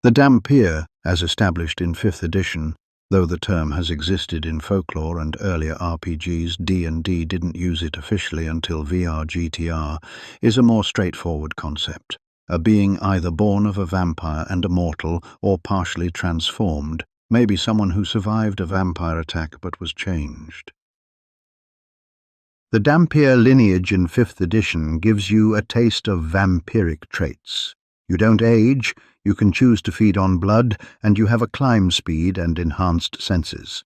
The dhampir, as established in 5th edition, though the term has existed in folklore and earlier RPGs, D&D didn't use it officially until VR/GTR, is a more straightforward concept. A being either born of a vampire and immortal or partially transformed, maybe someone who survived a vampire attack but was changed. The dhampir lineage in 5th edition gives you a taste of vampiric traits. You don't age, you can choose to feed on blood, and you have a climb speed and enhanced senses.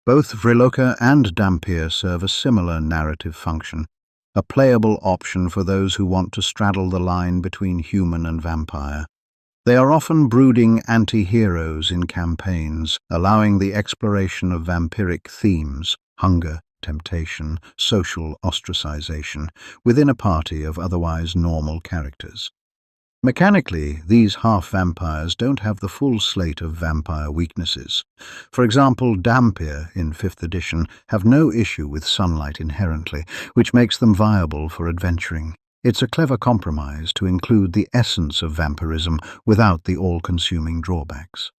Both Vriloka and dhampir serve a similar narrative function, a playable option for those who want to straddle the line between human and vampire. They are often brooding anti-heroes in campaigns, allowing the exploration of vampiric themes, hunger, temptation, social ostracization, within a party of otherwise normal characters. Mechanically, these half-vampires don't have the full slate of vampire weaknesses. For example, dhampir in 5th edition have no issue with sunlight inherently, which makes them viable for adventuring. It's a clever compromise to include the essence of vampirism without the all-consuming drawbacks.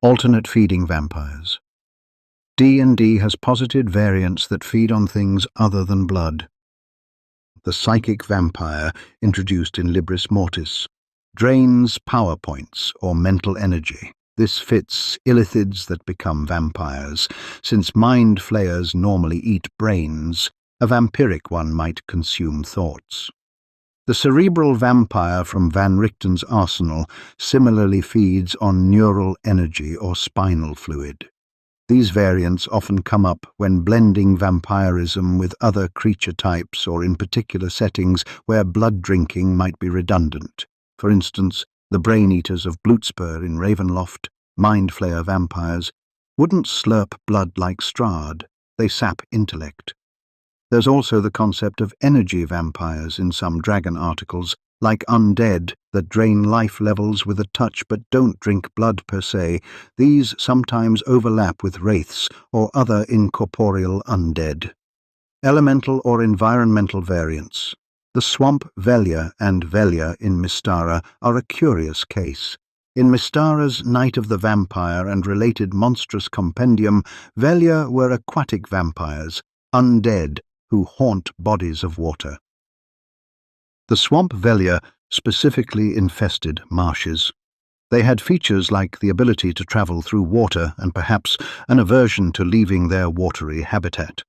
Alternate feeding vampires. D&D has posited variants that feed on things other than blood. The psychic vampire, introduced in Libris Mortis, drains power points or mental energy. This fits illithids that become vampires. Since mind flayers normally eat brains, a vampiric one might consume thoughts. The cerebral vampire from Van Richten's arsenal similarly feeds on neural energy or spinal fluid. These variants often come up when blending vampirism with other creature types or in particular settings where blood drinking might be redundant. For instance, the brain-eaters of Blutsburg in Ravenloft, mind-flayer vampires, wouldn't slurp blood like Strahd, they sap intellect. There's also the concept of energy vampires in some dragon articles, like undead, that drain life levels with a touch but don't drink blood per se. These sometimes overlap with wraiths or other incorporeal undead. Elemental or environmental variants. The swamp Velia and Velia in Mystara are a curious case. In Mystara's Night of the Vampire and related monstrous compendium, Velia were aquatic vampires, undead, who haunt bodies of water. The swamp Velia specifically infested marshes. They had features like the ability to travel through water and perhaps an aversion to leaving their watery habitat.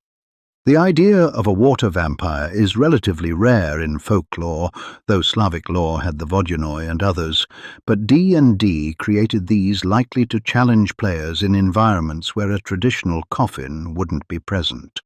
The idea of a water vampire is relatively rare in folklore, though Slavic lore had the vodunoi and others, but D&D created these likely to challenge players in environments where a traditional coffin wouldn't be present.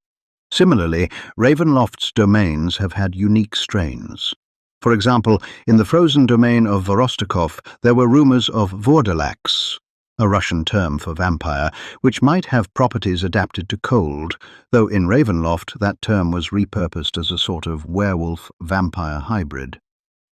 Similarly, Ravenloft's domains have had unique strains. For example, in the frozen domain of Vorostikov, there were rumors of Vordalax, a Russian term for vampire, which might have properties adapted to cold, though in Ravenloft that term was repurposed as a sort of werewolf-vampire hybrid.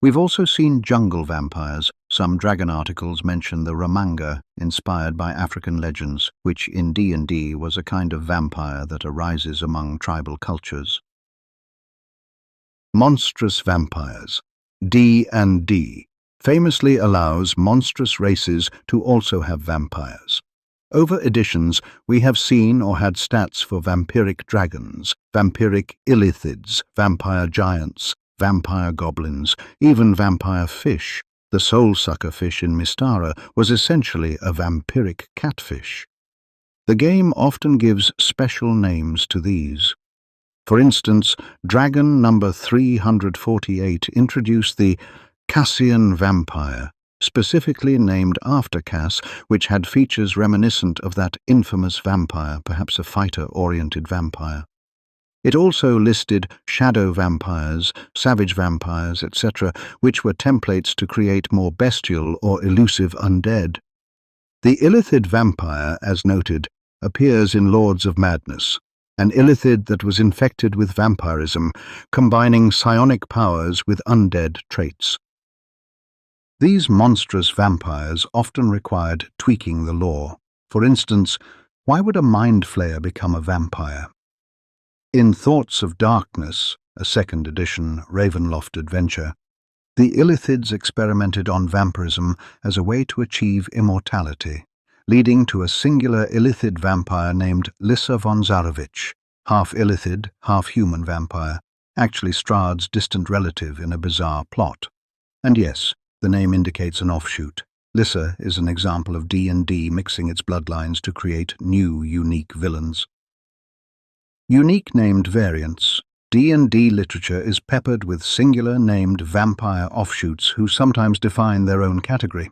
We've also seen jungle vampires. Some dragon articles mention the Ramanga, inspired by African legends, which in D&D was a kind of vampire that arises among tribal cultures. Monstrous vampires. D&D famously allows monstrous races to also have vampires. Over editions, we have seen or had stats for vampiric dragons, vampiric illithids, vampire giants, vampire goblins, even vampire fish. The soul-sucker fish in Mystara was essentially a vampiric catfish. The game often gives special names to these. For instance, Dragon number 348 introduced the Cassian vampire, specifically named after Kas, which had features reminiscent of that infamous vampire, perhaps a fighter-oriented vampire. It also listed shadow vampires, savage vampires, etc., which were templates to create more bestial or elusive undead. The illithid vampire, as noted, appears in Lords of Madness, an illithid that was infected with vampirism, combining psionic powers with undead traits. These monstrous vampires often required tweaking the lore. For instance, why would a mind flayer become a vampire? In Thoughts of Darkness, a 2nd edition Ravenloft adventure, the illithids experimented on vampirism as a way to achieve immortality, leading to a singular illithid vampire named Kas von Zarovich, half illithid, half human vampire, actually Strahd's distant relative in a bizarre plot. And yes, the name indicates an offshoot. Lissa is an example of D&D mixing its bloodlines to create new, unique villains. Unique named variants. D&D literature is peppered with singular named vampire offshoots who sometimes define their own category.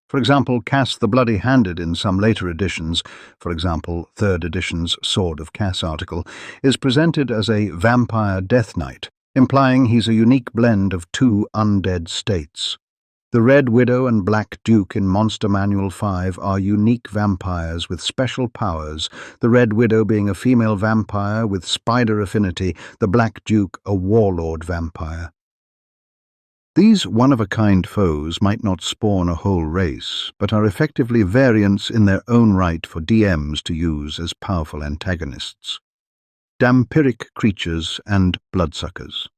For example, Kas the Bloody-Handed in some later editions, for example, 3rd edition's Sword of Kas article, is presented as a vampire death knight, implying he's a unique blend of two undead states. The Red Widow and Black Duke in Monster Manual 5 are unique vampires with special powers, the Red Widow being a female vampire with spider affinity, the Black Duke a warlord vampire. These one-of-a-kind foes might not spawn a whole race, but are effectively variants in their own right for DMs to use as powerful antagonists. Dhampiric creatures and bloodsuckers.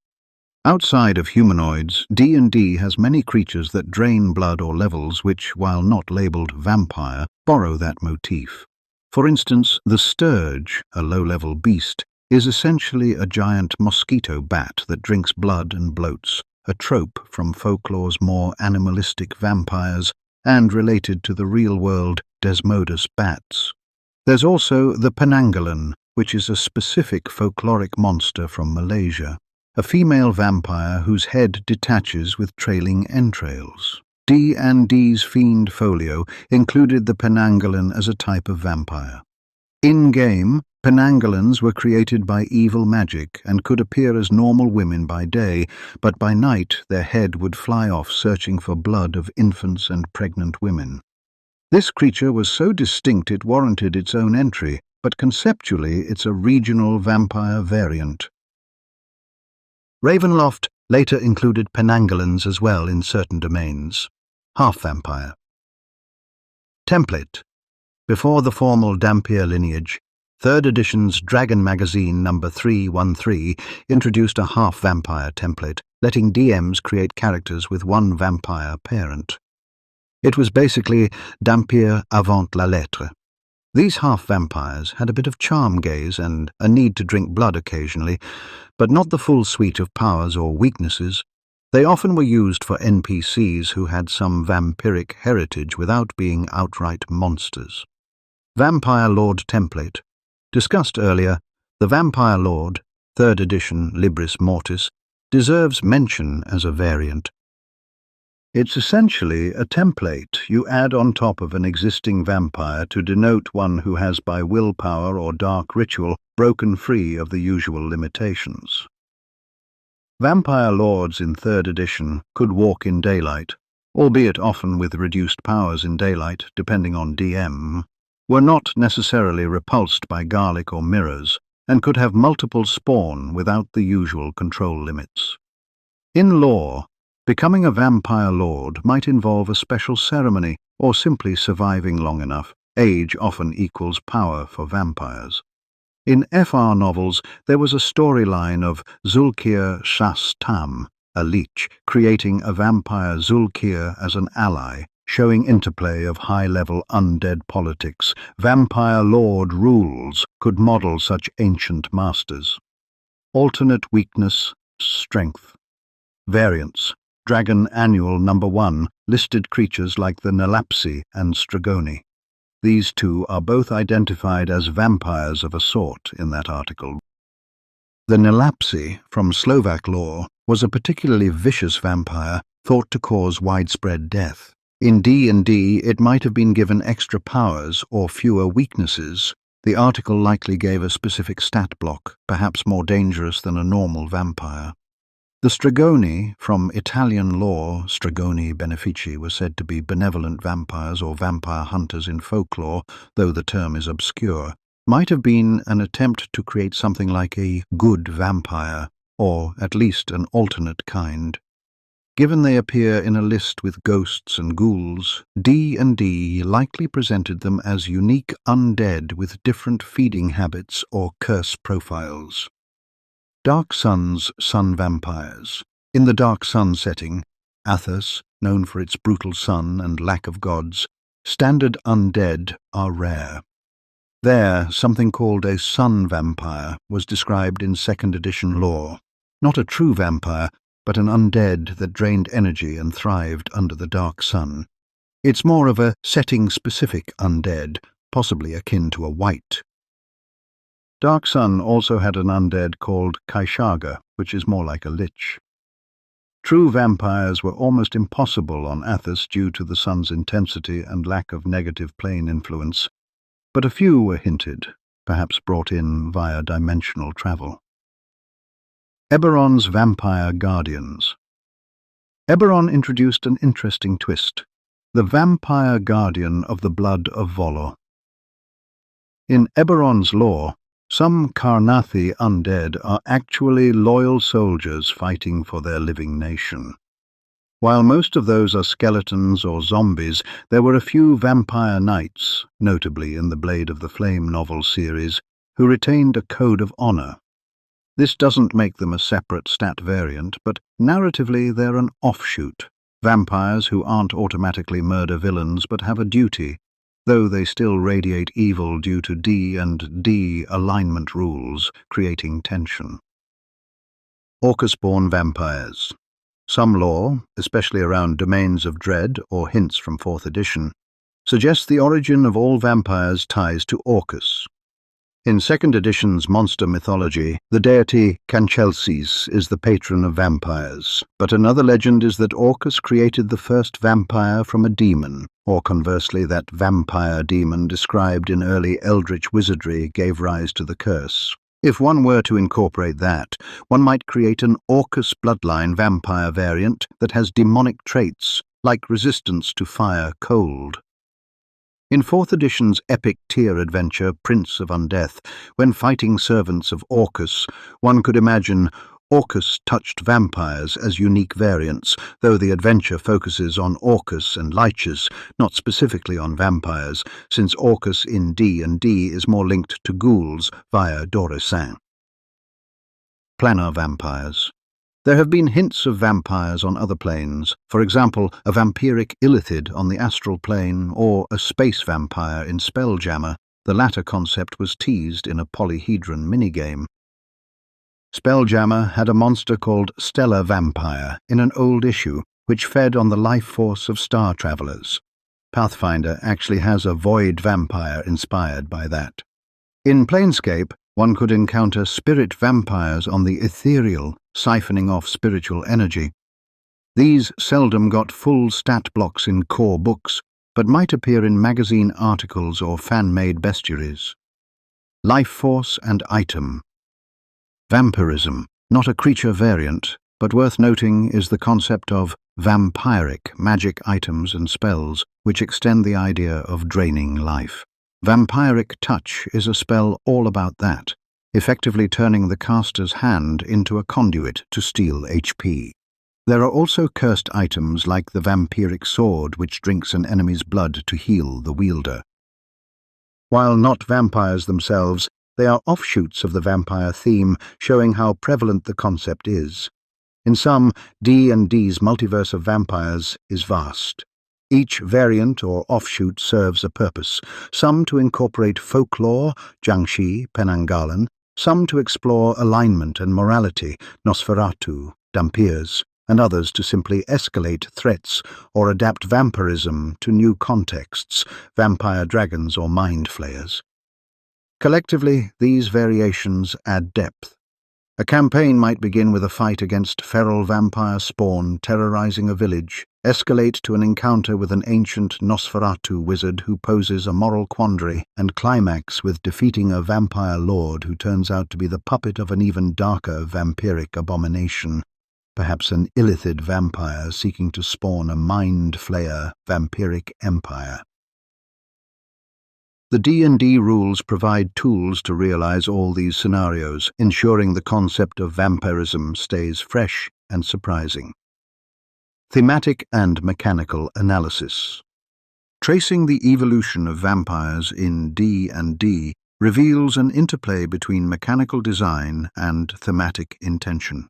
Outside of humanoids, D&D has many creatures that drain blood or levels which, while not labelled vampire, borrow that motif. For instance, the Sturge, a low-level beast, is essentially a giant mosquito bat that drinks blood and bloats, a trope from folklore's more animalistic vampires and related to the real-world Desmodus bats. There's also the Penanggalan, which is a specific folkloric monster from Malaysia, a female vampire whose head detaches with trailing entrails. D&D's Fiend Folio included the Penanggalan as a type of vampire. In-game, Penanggalans were created by evil magic and could appear as normal women by day, but by night their head would fly off searching for blood of infants and pregnant women. This creature was so distinct it warranted its own entry, but conceptually it's a regional vampire variant. Ravenloft later included Penanggalans as well in certain domains. Half-vampire. Template. Before the formal dhampir lineage, 3rd edition's Dragon magazine number 313 introduced a half-vampire template, letting DMs create characters with one vampire parent. It was basically dhampir avant la lettre. These half-vampires had a bit of charm gaze and a need to drink blood occasionally, but not the full suite of powers or weaknesses. They often were used for NPCs who had some vampiric heritage without being outright monsters. Vampire Lord template. Discussed earlier, The Vampire Lord, 3rd edition Libris Mortis, deserves mention as a variant. It's essentially a template you add on top of an existing vampire to denote one who has by willpower or dark ritual broken free of the usual limitations. Vampire lords in 3rd edition could walk in daylight, albeit often with reduced powers in daylight depending on DM, were not necessarily repulsed by garlic or mirrors, and could have multiple spawn without the usual control limits. In lore, becoming a vampire lord might involve a special ceremony or simply surviving long enough. Age often equals power for vampires. In FR novels, there was a storyline of Zulkir Shas-Tam, a leech, creating a vampire Zulkir as an ally, showing interplay of high-level undead politics. Vampire lord rules could model such ancient masters. Alternate weakness, strength. Variants. Dragon Annual number 1 listed creatures like the Nalapsi and Stragoni. These two are both identified as vampires of a sort in that article. The Nalapsi, from Slovak lore, was a particularly vicious vampire thought to cause widespread death. In D&D, it might have been given extra powers or fewer weaknesses. The article likely gave a specific stat block, perhaps more dangerous than a normal vampire. The Stragoni, from Italian lore, Stragoni benefici, were said to be benevolent vampires or vampire hunters in folklore, though the term is obscure, might have been an attempt to create something like a good vampire, or at least an alternate kind. Given they appear in a list with ghosts and ghouls, D&D likely presented them as unique undead with different feeding habits or curse profiles. Dark Sun's sun vampires. In the Dark Sun setting, Athos, known for its brutal sun and lack of gods, standard undead are rare. There, something called a sun vampire was described in 2nd edition lore. Not a true vampire, but an undead that drained energy and thrived under the dark sun. It's more of a setting-specific undead, possibly akin to a wight. Dark Sun also had an undead called Kaishaga, which is more like a lich. True vampires were almost impossible on Athos due to the sun's intensity and lack of negative plane influence, but a few were hinted, perhaps brought in via dimensional travel. Eberron's Vampire Guardians. Eberron introduced an interesting twist, the Vampire Guardian of the Blood of Volo. In Eberron's lore, some Karnathi undead are actually loyal soldiers fighting for their living nation. While most of those are skeletons or zombies, there were a few vampire knights, notably in the Blade of the Flame novel series, who retained a code of honor. This doesn't make them a separate stat variant, but narratively they're an offshoot. Vampires who aren't automatically murder villains but have a duty, though they still radiate evil due to D&D alignment rules, creating tension. Orcuspawn vampires. Some lore, especially around Domains of Dread or hints from 4th edition, suggests the origin of all vampires ties to Orcus. In 2nd edition's monster mythology, the deity Canchelses is the patron of vampires, but another legend is that Orcus created the first vampire from a demon, or conversely that vampire demon described in early Eldritch Wizardry gave rise to the curse. If one were to incorporate that, one might create an Orcus bloodline vampire variant that has demonic traits, like resistance to fire cold. In 4th edition's epic tier adventure Prince of Undeath, when fighting servants of Orcus, one could imagine Orcus-touched vampires as unique variants, though the adventure focuses on Orcus and liches, not specifically on vampires, since Orcus in D&D is more linked to ghouls via Dorissin. Planar vampires. There have been hints of vampires on other planes, for example, a vampiric illithid on the astral plane or a space vampire in Spelljammer. The latter concept was teased in a polyhedron minigame. Spelljammer had a monster called Stellar Vampire in an old issue, which fed on the life force of star travelers. Pathfinder actually has a void vampire inspired by that. In Planescape, One could encounter spirit vampires on the ethereal, siphoning off spiritual energy. These seldom got full stat blocks in core books, but might appear in magazine articles or fan-made bestiaries. Life force and item. Vampirism, not a creature variant, but worth noting is the concept of vampiric magic items and spells, which extend the idea of draining life. Vampiric Touch is a spell all about that, effectively turning the caster's hand into a conduit to steal HP. There are also cursed items like the Vampiric Sword, which drinks an enemy's blood to heal the wielder. While not vampires themselves, they are offshoots of the vampire theme, showing how prevalent the concept is. In sum, D&D's multiverse of vampires is vast. Each variant or offshoot serves a purpose, some to incorporate folklore, jiangshi, penangalan, some to explore alignment and morality, Nosferatu, dhampirs, and others to simply escalate threats or adapt vampirism to new contexts, vampire dragons or mind flayers. Collectively, these variations add depth. A campaign might begin with a fight against feral vampire spawn terrorizing a village, escalate to an encounter with an ancient Nosferatu wizard who poses a moral quandary, and climax with defeating a vampire lord who turns out to be the puppet of an even darker vampiric abomination, perhaps an illithid vampire seeking to spawn a mind flayer vampiric empire. The D&D rules provide tools to realize all these scenarios, ensuring the concept of vampirism stays fresh and surprising. Thematic and mechanical analysis. Tracing the evolution of vampires in D&D reveals an interplay between mechanical design and thematic intention.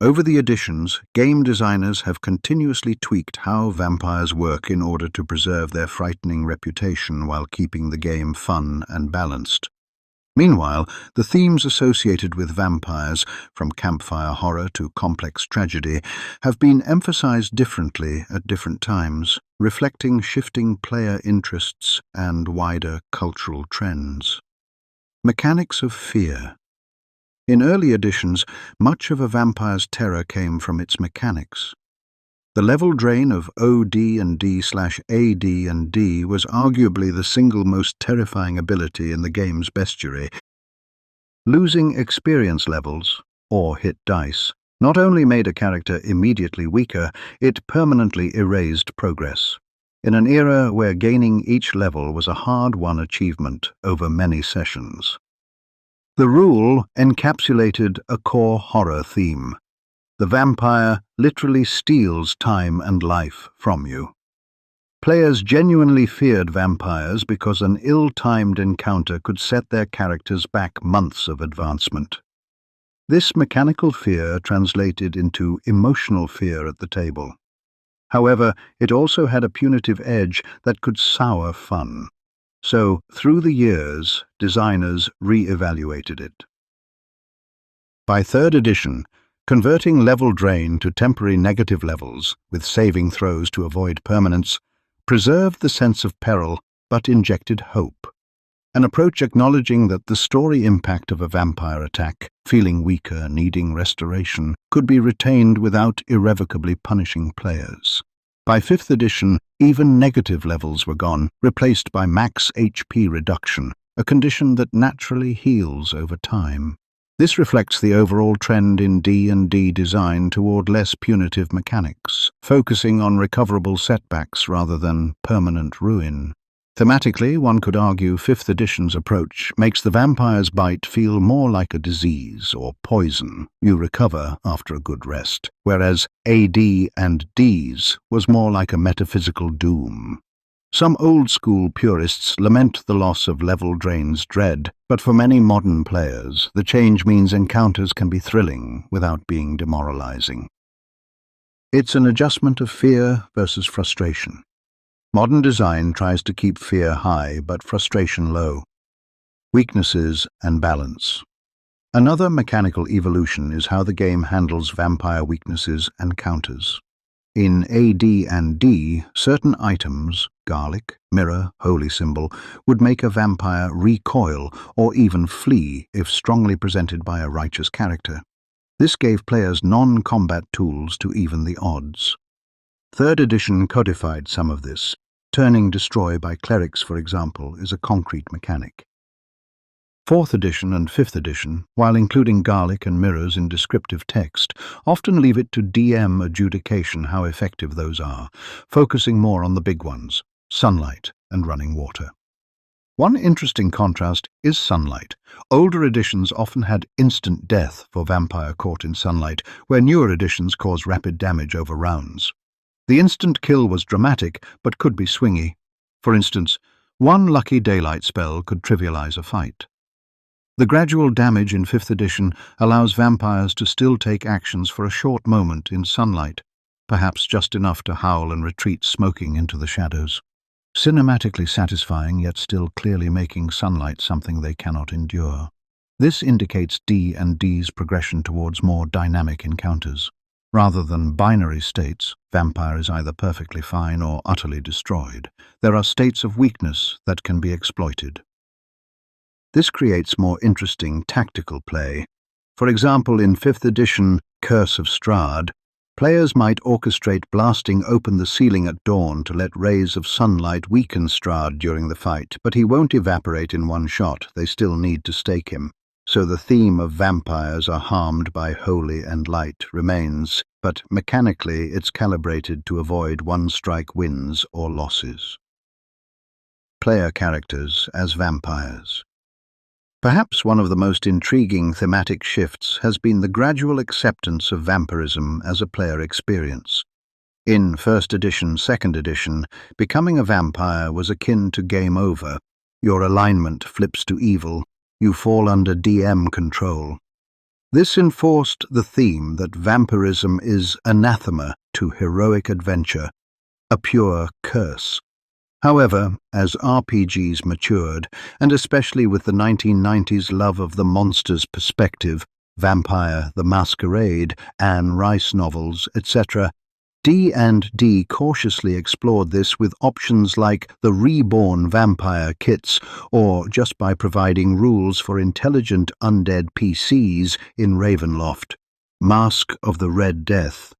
Over the editions, game designers have continuously tweaked how vampires work in order to preserve their frightening reputation while keeping the game fun and balanced. Meanwhile, the themes associated with vampires, from campfire horror to complex tragedy, have been emphasized differently at different times, reflecting shifting player interests and wider cultural trends. Mechanics of fear. In early editions, much of a vampire's terror came from its mechanics. The level drain of OD&D/AD&D was arguably the single most terrifying ability in the game's bestiary. Losing experience levels, or hit dice, not only made a character immediately weaker, it permanently erased progress. In an era where gaining each level was a hard-won achievement over many sessions. The rule encapsulated a core horror theme. The vampire literally steals time and life from you. Players genuinely feared vampires because an ill-timed encounter could set their characters back months of advancement. This mechanical fear translated into emotional fear at the table. However, it also had a punitive edge that could sour fun. So, through the years, designers re-evaluated it. By third edition, converting level drain to temporary negative levels, with saving throws to avoid permanence, preserved the sense of peril but injected hope. An approach acknowledging that the story impact of a vampire attack, feeling weaker, needing restoration, could be retained without irrevocably punishing players. By 5th edition, even negative levels were gone, replaced by max HP reduction, a condition that naturally heals over time. This reflects the overall trend in D&D design toward less punitive mechanics, focusing on recoverable setbacks rather than permanent ruin. Thematically, one could argue 5th edition's approach makes the vampire's bite feel more like a disease or poison you recover after a good rest, whereas AD&D's was more like a metaphysical doom. Some old-school purists lament the loss of level drain's dread, but for many modern players, the change means encounters can be thrilling without being demoralizing. It's an adjustment of fear versus frustration. Modern design tries to keep fear high but frustration low. Weaknesses and balance. Another mechanical evolution is how the game handles vampire weaknesses and counters. In AD&D, certain items, garlic, mirror, holy symbol, would make a vampire recoil or even flee if strongly presented by a righteous character. This gave players non-combat tools to even the odds. 3rd edition codified some of this. Turning destroy by clerics, for example, is a concrete mechanic. 4th edition and 5th edition, while including garlic and mirrors in descriptive text, often leave it to DM adjudication how effective those are, focusing more on the big ones, sunlight and running water. One interesting contrast is sunlight. Older editions often had instant death for vampire caught in sunlight, where newer editions cause rapid damage over rounds. The instant kill was dramatic, but could be swingy. For instance, one lucky daylight spell could trivialize a fight. The gradual damage in 5th edition allows vampires to still take actions for a short moment in sunlight, perhaps just enough to howl and retreat smoking into the shadows. Cinematically satisfying, yet still clearly making sunlight something they cannot endure. This indicates D&D's progression towards more dynamic encounters. Rather than binary states, vampire is either perfectly fine or utterly destroyed. There are states of weakness that can be exploited. This creates more interesting tactical play. For example, in 5th edition Curse of Strahd, players might orchestrate blasting open the ceiling at dawn to let rays of sunlight weaken Strahd during the fight, but he won't evaporate in one shot. They still need to stake him. So the theme of vampires are harmed by holy and light remains, but mechanically it's calibrated to avoid one-strike wins or losses. Player characters as vampires. Perhaps one of the most intriguing thematic shifts has been the gradual acceptance of vampirism as a player experience. In 1st edition, 2nd edition, becoming a vampire was akin to game over. Your alignment flips to evil. You fall under DM control. This enforced the theme that vampirism is anathema to heroic adventure, a pure curse. However, as RPGs matured, and especially with the 1990s love of the monster's perspective, Vampire, The Masquerade, Anne Rice novels, etc., D&D cautiously explored this with options like the Reborn Vampire kits, or just by providing rules for intelligent undead PCs in Ravenloft, Mask of the Red Death,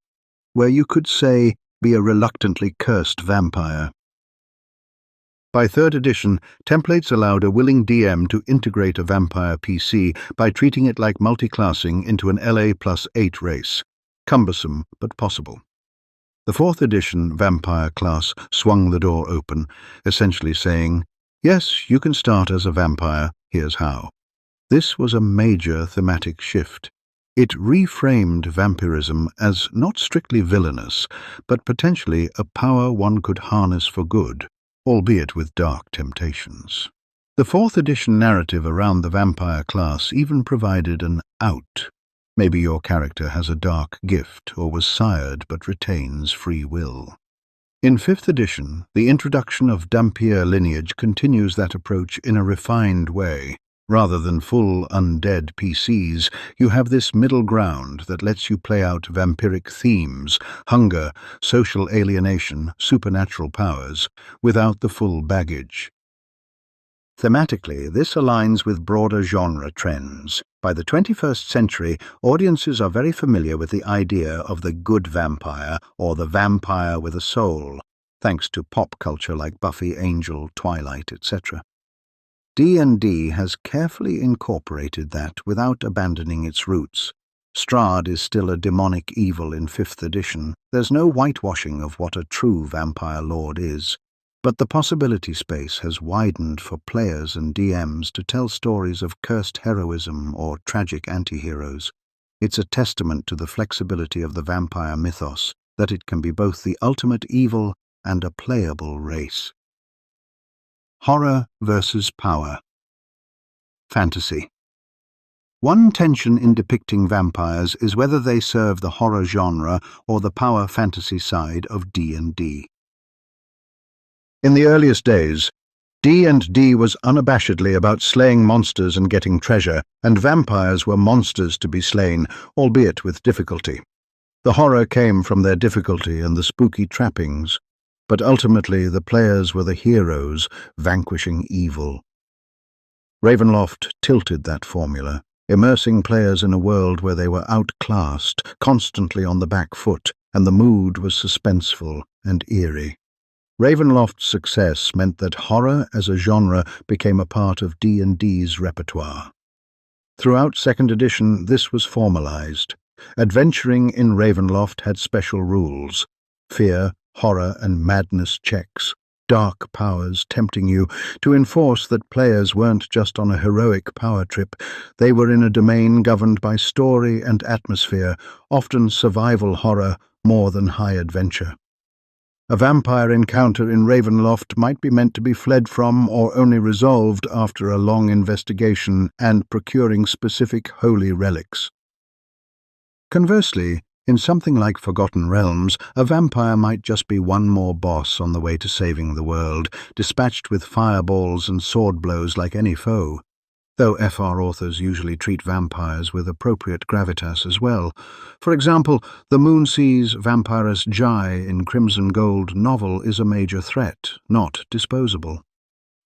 where you could say, be a reluctantly cursed vampire. By 3rd edition, templates allowed a willing DM to integrate a vampire PC by treating it like multiclassing into an LA+8 race. Cumbersome, but possible. The 4th edition vampire class swung the door open, essentially saying, yes, you can start as a vampire, here's how. This was a major thematic shift. It reframed vampirism as not strictly villainous, but potentially a power one could harness for good, albeit with dark temptations. The 4th edition narrative around the vampire class even provided an out. Maybe your character has a dark gift or was sired but retains free will. In 5th edition, the introduction of dhampir lineage continues that approach in a refined way. Rather than full undead PCs, you have this middle ground that lets you play out vampiric themes, hunger, social alienation, supernatural powers, without the full baggage. Thematically, this aligns with broader genre trends. By the 21st century, audiences are very familiar with the idea of the good vampire or the vampire with a soul, thanks to pop culture like Buffy, Angel, Twilight, etc. D&D has carefully incorporated that without abandoning its roots. Strahd is still a demonic evil in 5th edition. There's no whitewashing of what a true vampire lord is. But the possibility space has widened for players and DMs to tell stories of cursed heroism or tragic anti-heroes. It's a testament to the flexibility of the vampire mythos, that it can be both the ultimate evil and a playable race. Horror versus power. Fantasy. One tension in depicting vampires is whether they serve the horror genre or the power fantasy side of D&D. In the earliest days, D&D was unabashedly about slaying monsters and getting treasure, and vampires were monsters to be slain, albeit with difficulty. The horror came from their difficulty and the spooky trappings, but ultimately the players were the heroes vanquishing evil. Ravenloft tilted that formula, immersing players in a world where they were outclassed, constantly on the back foot, and the mood was suspenseful and eerie. Ravenloft's success meant that horror as a genre became a part of D&D's repertoire. Throughout 2nd edition, this was formalized. Adventuring in Ravenloft had special rules: fear, horror, and madness checks, dark powers tempting you to enforce that players weren't just on a heroic power trip, they were in a domain governed by story and atmosphere, often survival horror more than high adventure. A vampire encounter in Ravenloft might be meant to be fled from or only resolved after a long investigation and procuring specific holy relics. Conversely, in something like Forgotten Realms, a vampire might just be one more boss on the way to saving the world, dispatched with fireballs and sword blows like any foe. Though FR authors usually treat vampires with appropriate gravitas as well. For example, the Moonsea's vampiress Jai in Crimson Gold novel is a major threat, not disposable.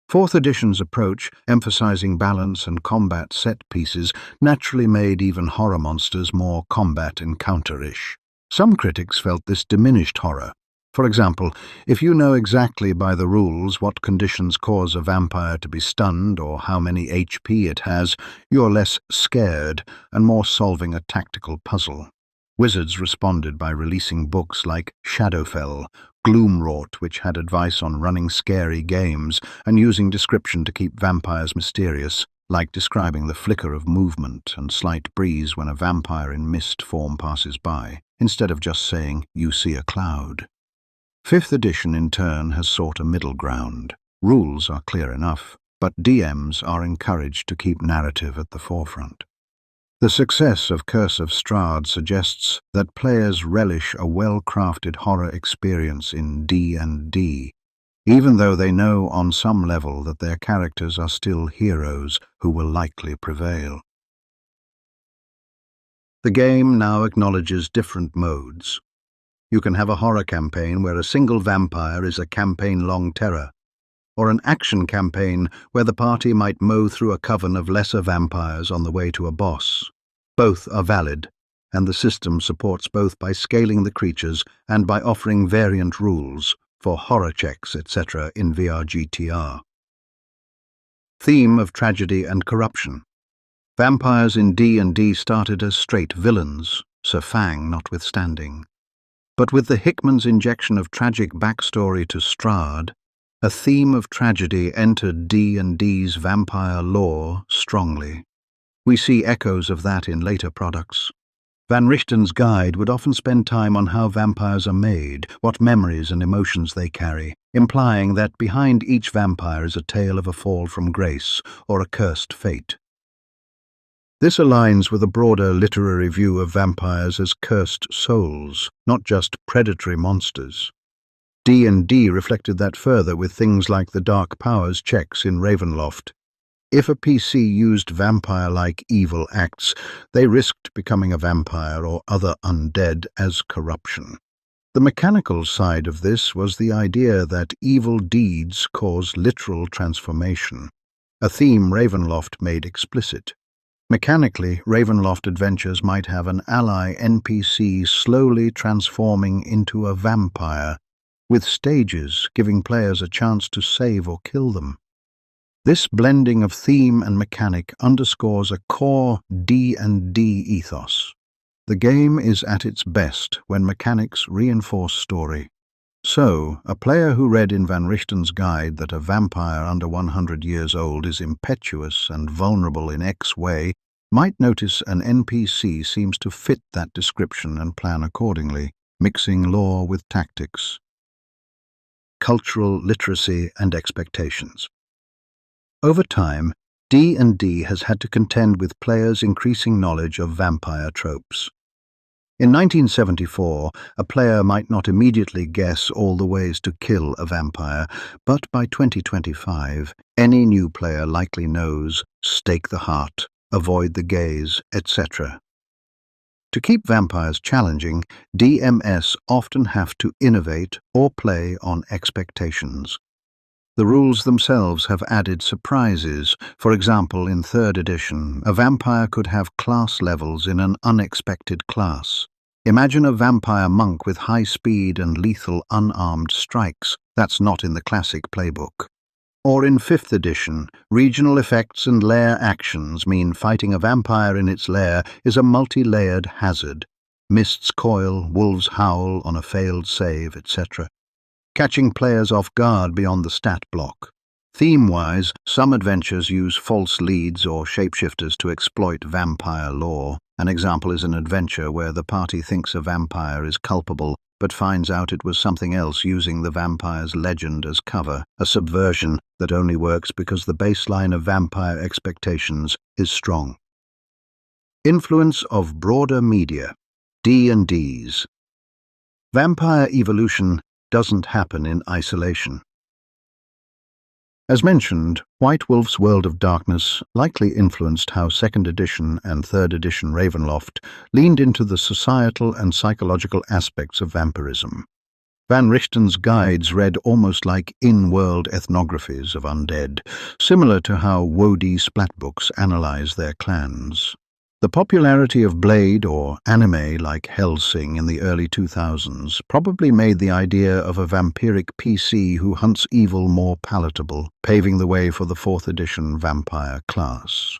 4th edition's approach, emphasizing balance and combat set pieces, naturally made even horror monsters more combat encounter-ish. Some critics felt this diminished horror. For example, if you know exactly by the rules what conditions cause a vampire to be stunned or how many HP it has, you're less scared and more solving a tactical puzzle. Wizards responded by releasing books like Shadowfell, Gloomwrought, which had advice on running scary games and using description to keep vampires mysterious, like describing the flicker of movement and slight breeze when a vampire in mist form passes by, instead of just saying, "You see a cloud." 5th edition, in turn, has sought a middle ground. Rules are clear enough, but DMs are encouraged to keep narrative at the forefront. The success of Curse of Strahd suggests that players relish a well-crafted horror experience in D&D, even though they know on some level that their characters are still heroes who will likely prevail. The game now acknowledges different modes. You can have a horror campaign where a single vampire is a campaign-long terror, or an action campaign where the party might mow through a coven of lesser vampires on the way to a boss. Both are valid, and the system supports both by scaling the creatures and by offering variant rules for horror checks, etc. in VRGTR. Theme of tragedy and corruption. Vampires in D&D started as straight villains, Sir Fang notwithstanding. But with the Hickman's injection of tragic backstory to Strahd, a theme of tragedy entered D&D's vampire lore strongly. We see echoes of that in later products. Van Richten's guide would often spend time on how vampires are made, what memories and emotions they carry, implying that behind each vampire is a tale of a fall from grace or a cursed fate. This aligns with a broader literary view of vampires as cursed souls, not just predatory monsters. D&D reflected that further with things like the Dark Powers checks in Ravenloft. If a PC used vampire-like evil acts, they risked becoming a vampire or other undead as corruption. The mechanical side of this was the idea that evil deeds cause literal transformation, a theme Ravenloft made explicit. Mechanically, Ravenloft adventures might have an ally NPC slowly transforming into a vampire, with stages giving players a chance to save or kill them. This blending of theme and mechanic underscores a core D&D ethos. The game is at its best when mechanics reinforce story. So, a player who read in Van Richten's guide that a vampire under 100 years old is impetuous and vulnerable in X way might notice an NPC seems to fit that description and plan accordingly, mixing lore with tactics. Cultural literacy and expectations. Over time, D&D has had to contend with players' increasing knowledge of vampire tropes. In 1974, a player might not immediately guess all the ways to kill a vampire, but by 2025, any new player likely knows stake the heart, avoid the gaze, etc. To keep vampires challenging, DMS often have to innovate or play on expectations. The rules themselves have added surprises. For example, in 3rd edition, a vampire could have class levels in an unexpected class. Imagine a vampire monk with high speed and lethal unarmed strikes. That's not in the classic playbook. Or in 5th edition, regional effects and lair actions mean fighting a vampire in its lair is a multi-layered hazard. Mists coil, wolves howl on a failed save, etc. Catching players off guard beyond the stat block. Theme-wise, some adventures use false leads or shapeshifters to exploit vampire lore. An example is an adventure where the party thinks a vampire is culpable, but finds out it was something else using the vampire's legend as cover, a subversion that only works because the baseline of vampire expectations is strong. Influence of broader media. D&Ds. Vampire evolution doesn't happen in isolation. As mentioned, White Wolf's World of Darkness likely influenced how 2nd edition and 3rd edition Ravenloft leaned into the societal and psychological aspects of vampirism. Van Richten's guides read almost like in-world ethnographies of undead, similar to how Wodie splatbooks analyze their clans. The popularity of Blade or anime like Hellsing in the early 2000s probably made the idea of a vampiric PC who hunts evil more palatable, paving the way for the 4th edition vampire class.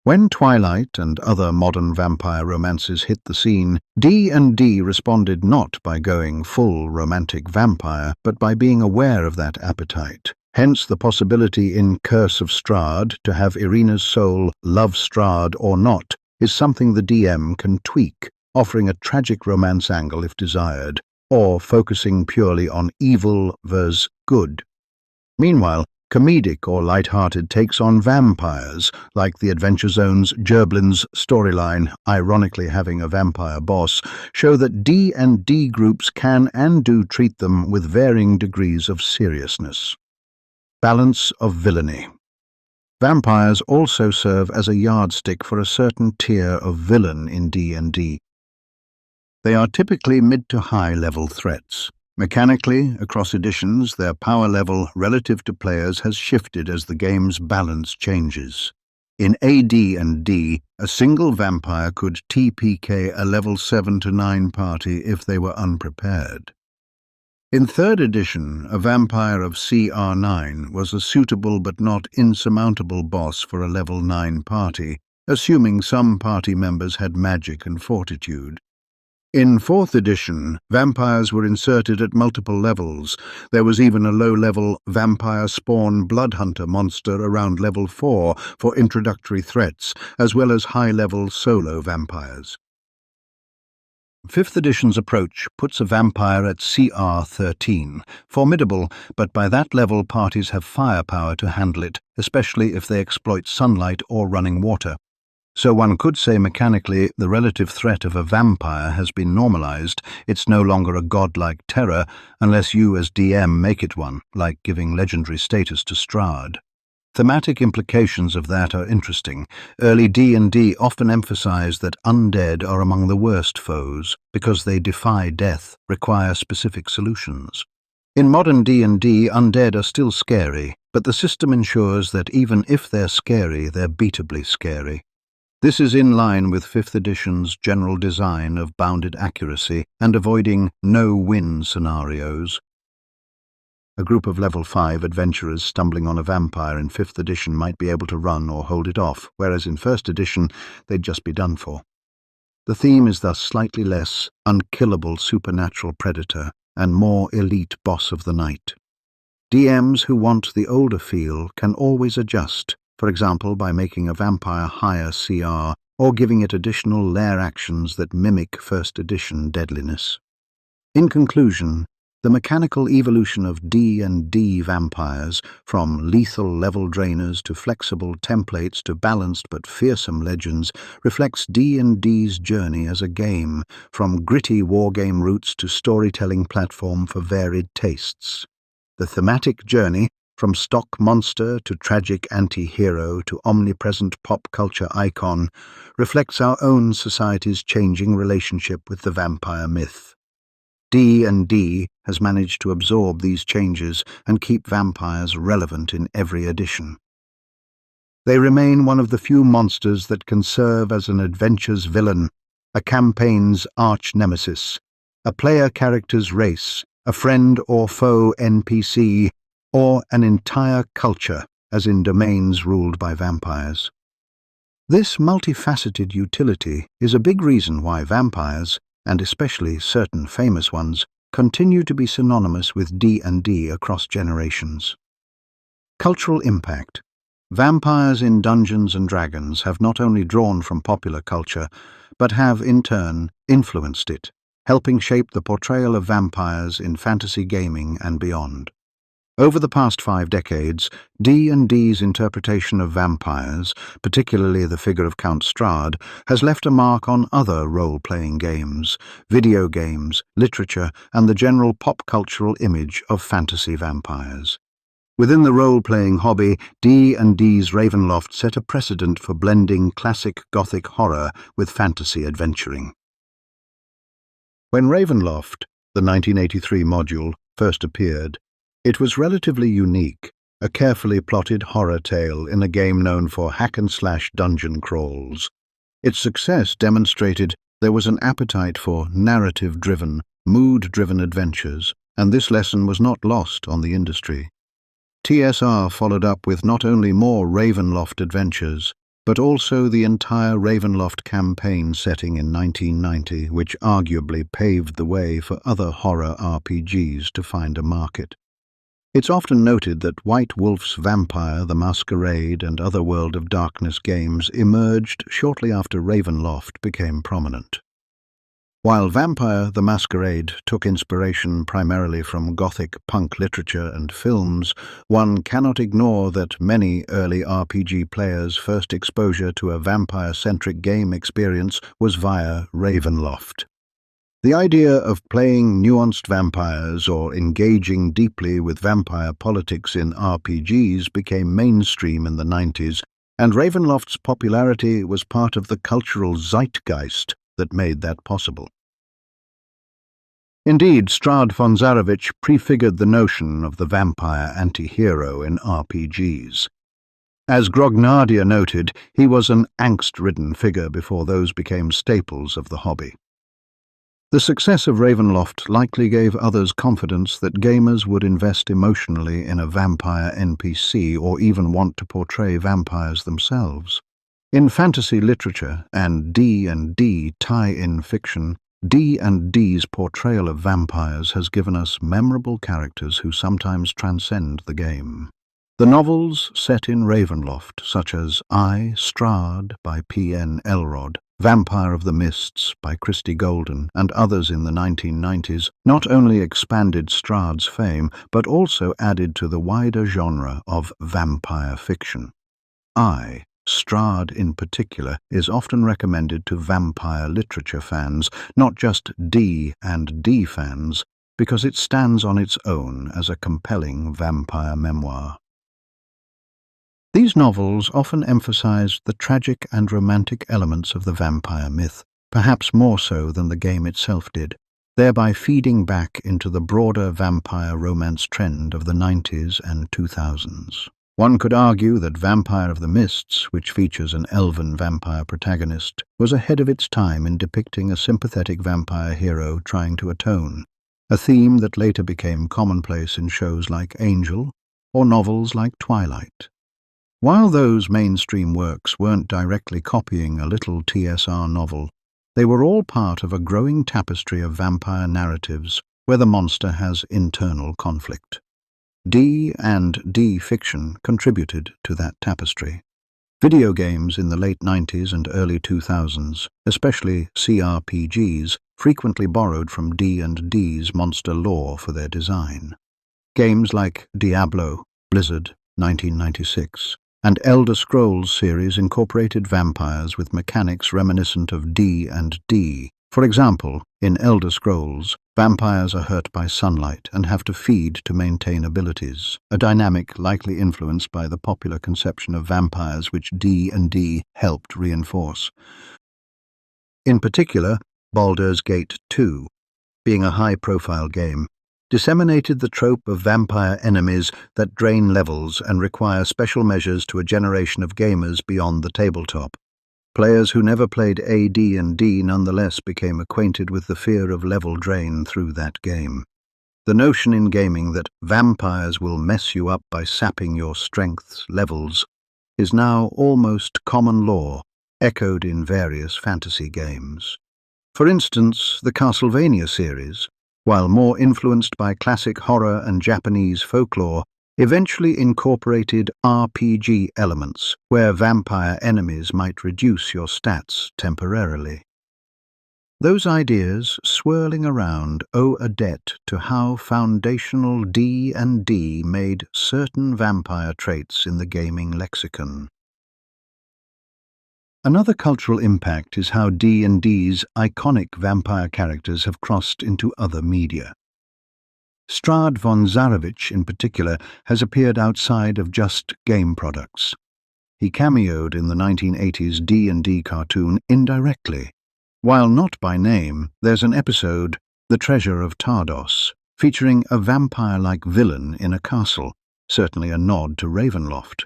When Twilight and other modern vampire romances hit the scene, D&D responded not by going full romantic vampire, but by being aware of that appetite. Hence the possibility in Curse of Strahd to have Irina's soul love Strahd or not is something the DM can tweak, offering a tragic romance angle if desired, or focusing purely on evil versus good. Meanwhile, comedic or light-hearted takes on vampires, like the Adventure Zone's Gerblin's storyline, ironically having a vampire boss, show that D&D groups can and do treat them with varying degrees of seriousness. Balance of villainy. Vampires also serve as a yardstick for a certain tier of villain in D&D. They are typically mid to high level threats. Mechanically, across editions, their power level relative to players has shifted as the game's balance changes. In AD&D, a single vampire could TPK a level 7 to 9 party if they were unprepared. In 3rd edition, a vampire of CR9 was a suitable but not insurmountable boss for a level 9 party, assuming some party members had magic and fortitude. In 4th edition, vampires were inserted at multiple levels. There was even a low-level vampire spawn bloodhunter monster around level 4 for introductory threats, as well as high-level solo vampires. 5th edition's approach puts a vampire at CR13, formidable, but by that level parties have firepower to handle it, especially if they exploit sunlight or running water. So one could say mechanically the relative threat of a vampire has been normalized. It's no longer a godlike terror unless you as DM make it one, like giving legendary status to Strahd. Thematic implications of that are interesting. Early D&D often emphasized that undead are among the worst foes because they defy death, require specific solutions. In modern D&D, undead are still scary, but the system ensures that even if they're scary, they're beatably scary. This is in line with 5th edition's general design of bounded accuracy and avoiding no-win scenarios. A group of level 5 adventurers stumbling on a vampire in 5th edition might be able to run or hold it off, whereas in 1st edition they'd just be done for. The theme is thus slightly less unkillable supernatural predator and more elite boss of the night. DMs who want the older feel can always adjust, for example by making a vampire higher CR or giving it additional lair actions that mimic 1st edition deadliness. In conclusion, the mechanical evolution of D&D vampires, from lethal level drainers to flexible templates to balanced but fearsome legends, reflects D&D's journey as a game, from gritty wargame roots to storytelling platform for varied tastes. The thematic journey, From stock monster to tragic anti-hero to omnipresent pop culture icon, reflects our own society's changing relationship with the vampire myth. D&D has managed to absorb these changes and keep vampires relevant in every edition. They remain one of the few monsters that can serve as an adventure's villain, a campaign's arch-nemesis, a player character's race, a friend or foe NPC, or an entire culture, as in domains ruled by vampires. This multifaceted utility is a big reason why vampires, and especially certain famous ones, continue to be synonymous with D&D across generations. Cultural impact. Vampires in Dungeons & Dragons have not only drawn from popular culture, but have, in turn, influenced it, helping shape the portrayal of vampires in fantasy gaming and beyond. Over the past 5 decades, D&D's interpretation of vampires, particularly the figure of Count Strahd, has left a mark on other role-playing games, video games, literature, and the general pop-cultural image of fantasy vampires. Within the role-playing hobby, D&D's Ravenloft set a precedent for blending classic Gothic horror with fantasy adventuring. When Ravenloft, the 1983 module, first appeared, it was relatively unique, a carefully plotted horror tale in a game known for hack-and-slash dungeon crawls. Its success demonstrated there was an appetite for narrative-driven, mood-driven adventures, and this lesson was not lost on the industry. TSR followed up with not only more Ravenloft adventures, but also the entire Ravenloft campaign setting in 1990, which arguably paved the way for other horror RPGs to find a market. It's often noted that White Wolf's Vampire the Masquerade and other World of Darkness games emerged shortly after Ravenloft became prominent. While Vampire the Masquerade took inspiration primarily from Gothic punk literature and films, one cannot ignore that many early RPG players' first exposure to a vampire-centric game experience was via Ravenloft. The idea of playing nuanced vampires or engaging deeply with vampire politics in RPGs became mainstream in the 90s, and Ravenloft's popularity was part of the cultural zeitgeist that made that possible. Indeed, Strahd von Zarovich prefigured the notion of the vampire anti-hero in RPGs. As Grognardia noted, he was an angst-ridden figure before those became staples of the hobby. The success of Ravenloft likely gave others confidence that gamers would invest emotionally in a vampire NPC or even want to portray vampires themselves. In fantasy literature and D&D tie-in fiction, D&D's portrayal of vampires has given us memorable characters who sometimes transcend the game. The novels set in Ravenloft, such as I, Strahd by P.N. Elrod, Vampire of the Mists by Christie Golden, and others in the 1990s, not only expanded Strahd's fame, but also added to the wider genre of vampire fiction. I, Strahd in particular, is often recommended to vampire literature fans, not just D&D fans, because it stands on its own as a compelling vampire memoir. These novels often emphasized the tragic and romantic elements of the vampire myth, perhaps more so than the game itself did, thereby feeding back into the broader vampire romance trend of the 90s and 2000s. One could argue that Vampire of the Mists, which features an elven vampire protagonist, was ahead of its time in depicting a sympathetic vampire hero trying to atone, a theme that later became commonplace in shows like Angel or novels like Twilight. While those mainstream works weren't directly copying a little TSR novel, they were all part of a growing tapestry of vampire narratives where the monster has internal conflict. D&D fiction contributed to that tapestry. Video games in the late 90s and early 2000s, especially CRPGs, frequently borrowed from D&D's monster lore for their design. Games like Diablo, Blizzard, 1996, and Elder Scrolls series incorporated vampires with mechanics reminiscent of D&D, For example, in Elder Scrolls, vampires are hurt by sunlight and have to feed to maintain abilities, a dynamic likely influenced by the popular conception of vampires which D&D helped reinforce. In particular, Baldur's Gate 2, being a high-profile game, disseminated the trope of vampire enemies that drain levels and require special measures to a generation of gamers beyond the tabletop. Players who never played AD&D nonetheless became acquainted with the fear of level drain through that game. The notion in gaming that vampires will mess you up by sapping your strength's levels is now almost common law, echoed in various fantasy games. For instance, the Castlevania series, while more influenced by classic horror and Japanese folklore, eventually incorporated RPG elements, where vampire enemies might reduce your stats temporarily. Those ideas swirling around owe a debt to how foundational D&D made certain vampire traits in the gaming lexicon. Another cultural impact is how D&D's iconic vampire characters have crossed into other media. Strahd von Zarovich, in particular, has appeared outside of just game products. He cameoed in the 1980s D&D cartoon indirectly. While not by name, there's an episode, The Treasure of Tardos, featuring a vampire-like villain in a castle, certainly a nod to Ravenloft.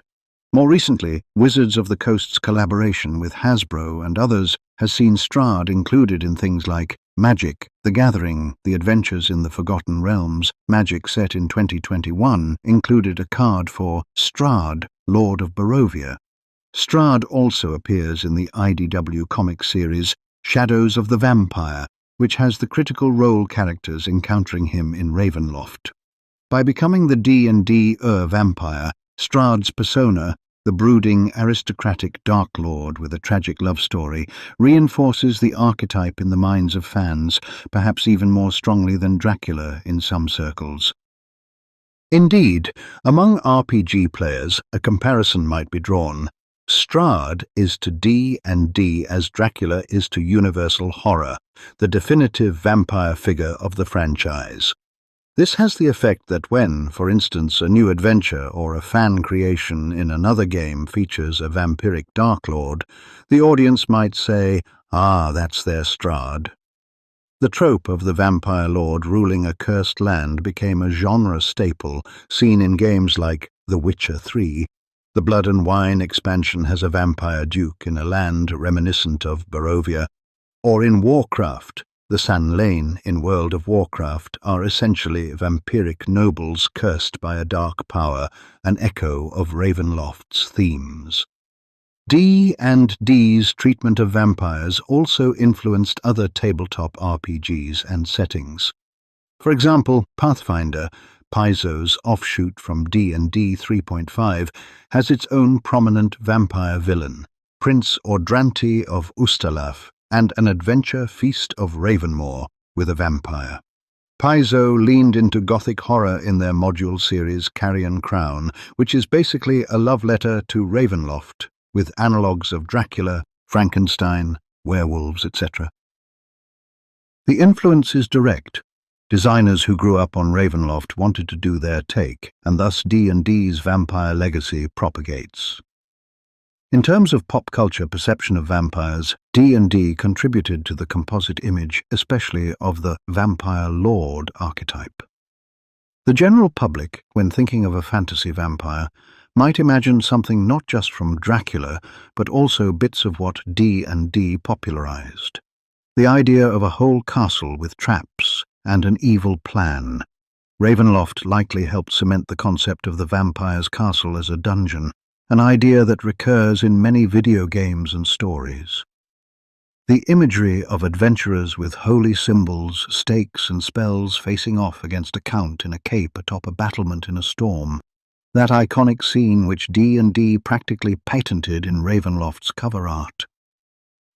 More recently, Wizards of the Coast's collaboration with Hasbro and others has seen Strahd included in things like Magic, The Gathering, The Adventures in the Forgotten Realms. Magic set in 2021 included a card for Strahd, Lord of Barovia. Strahd also appears in the IDW comic series Shadows of the Vampire, which has the critical role characters encountering him in Ravenloft. By becoming the D&D vampire, Strahd's persona, the brooding, aristocratic Dark Lord with a tragic love story, reinforces the archetype in the minds of fans, perhaps even more strongly than Dracula in some circles. Indeed, among RPG players, a comparison might be drawn. Strahd is to D&D as Dracula is to universal horror, the definitive vampire figure of the franchise. This has the effect that when, for instance, a new adventure or a fan creation in another game features a vampiric Dark Lord, the audience might say, "Ah, that's their Strahd." The trope of the vampire lord ruling a cursed land became a genre staple seen in games like The Witcher 3. The Blood and Wine expansion has a vampire duke in a land reminiscent of Barovia, or in Warcraft, the Sanlane in World of Warcraft are essentially vampiric nobles cursed by a dark power, an echo of Ravenloft's themes. D&D's treatment of vampires also influenced other tabletop RPGs and settings. For example, Pathfinder, Paizo's offshoot from D&D 3.5, has its own prominent vampire villain, Prince Ordranti of Ustalath, and an adventure Feast of Ravenmore with a vampire. Paizo leaned into gothic horror in their module series Carrion Crown, which is basically a love letter to Ravenloft, with analogues of Dracula, Frankenstein, werewolves, etc. The influence is direct. Designers who grew up on Ravenloft wanted to do their take, and thus D&D's vampire legacy propagates. In terms of pop culture perception of vampires, D&D contributed to the composite image, especially of the vampire lord archetype. The general public, when thinking of a fantasy vampire, might imagine something not just from Dracula, but also bits of what D&D popularized. The idea of a whole castle with traps and an evil plan. Ravenloft likely helped cement the concept of the vampire's castle as a dungeon, an idea that recurs in many video games and stories. The imagery of adventurers with holy symbols, stakes and spells facing off against a count in a cape atop a battlement in a storm, that iconic scene which D&D practically patented in Ravenloft's cover art,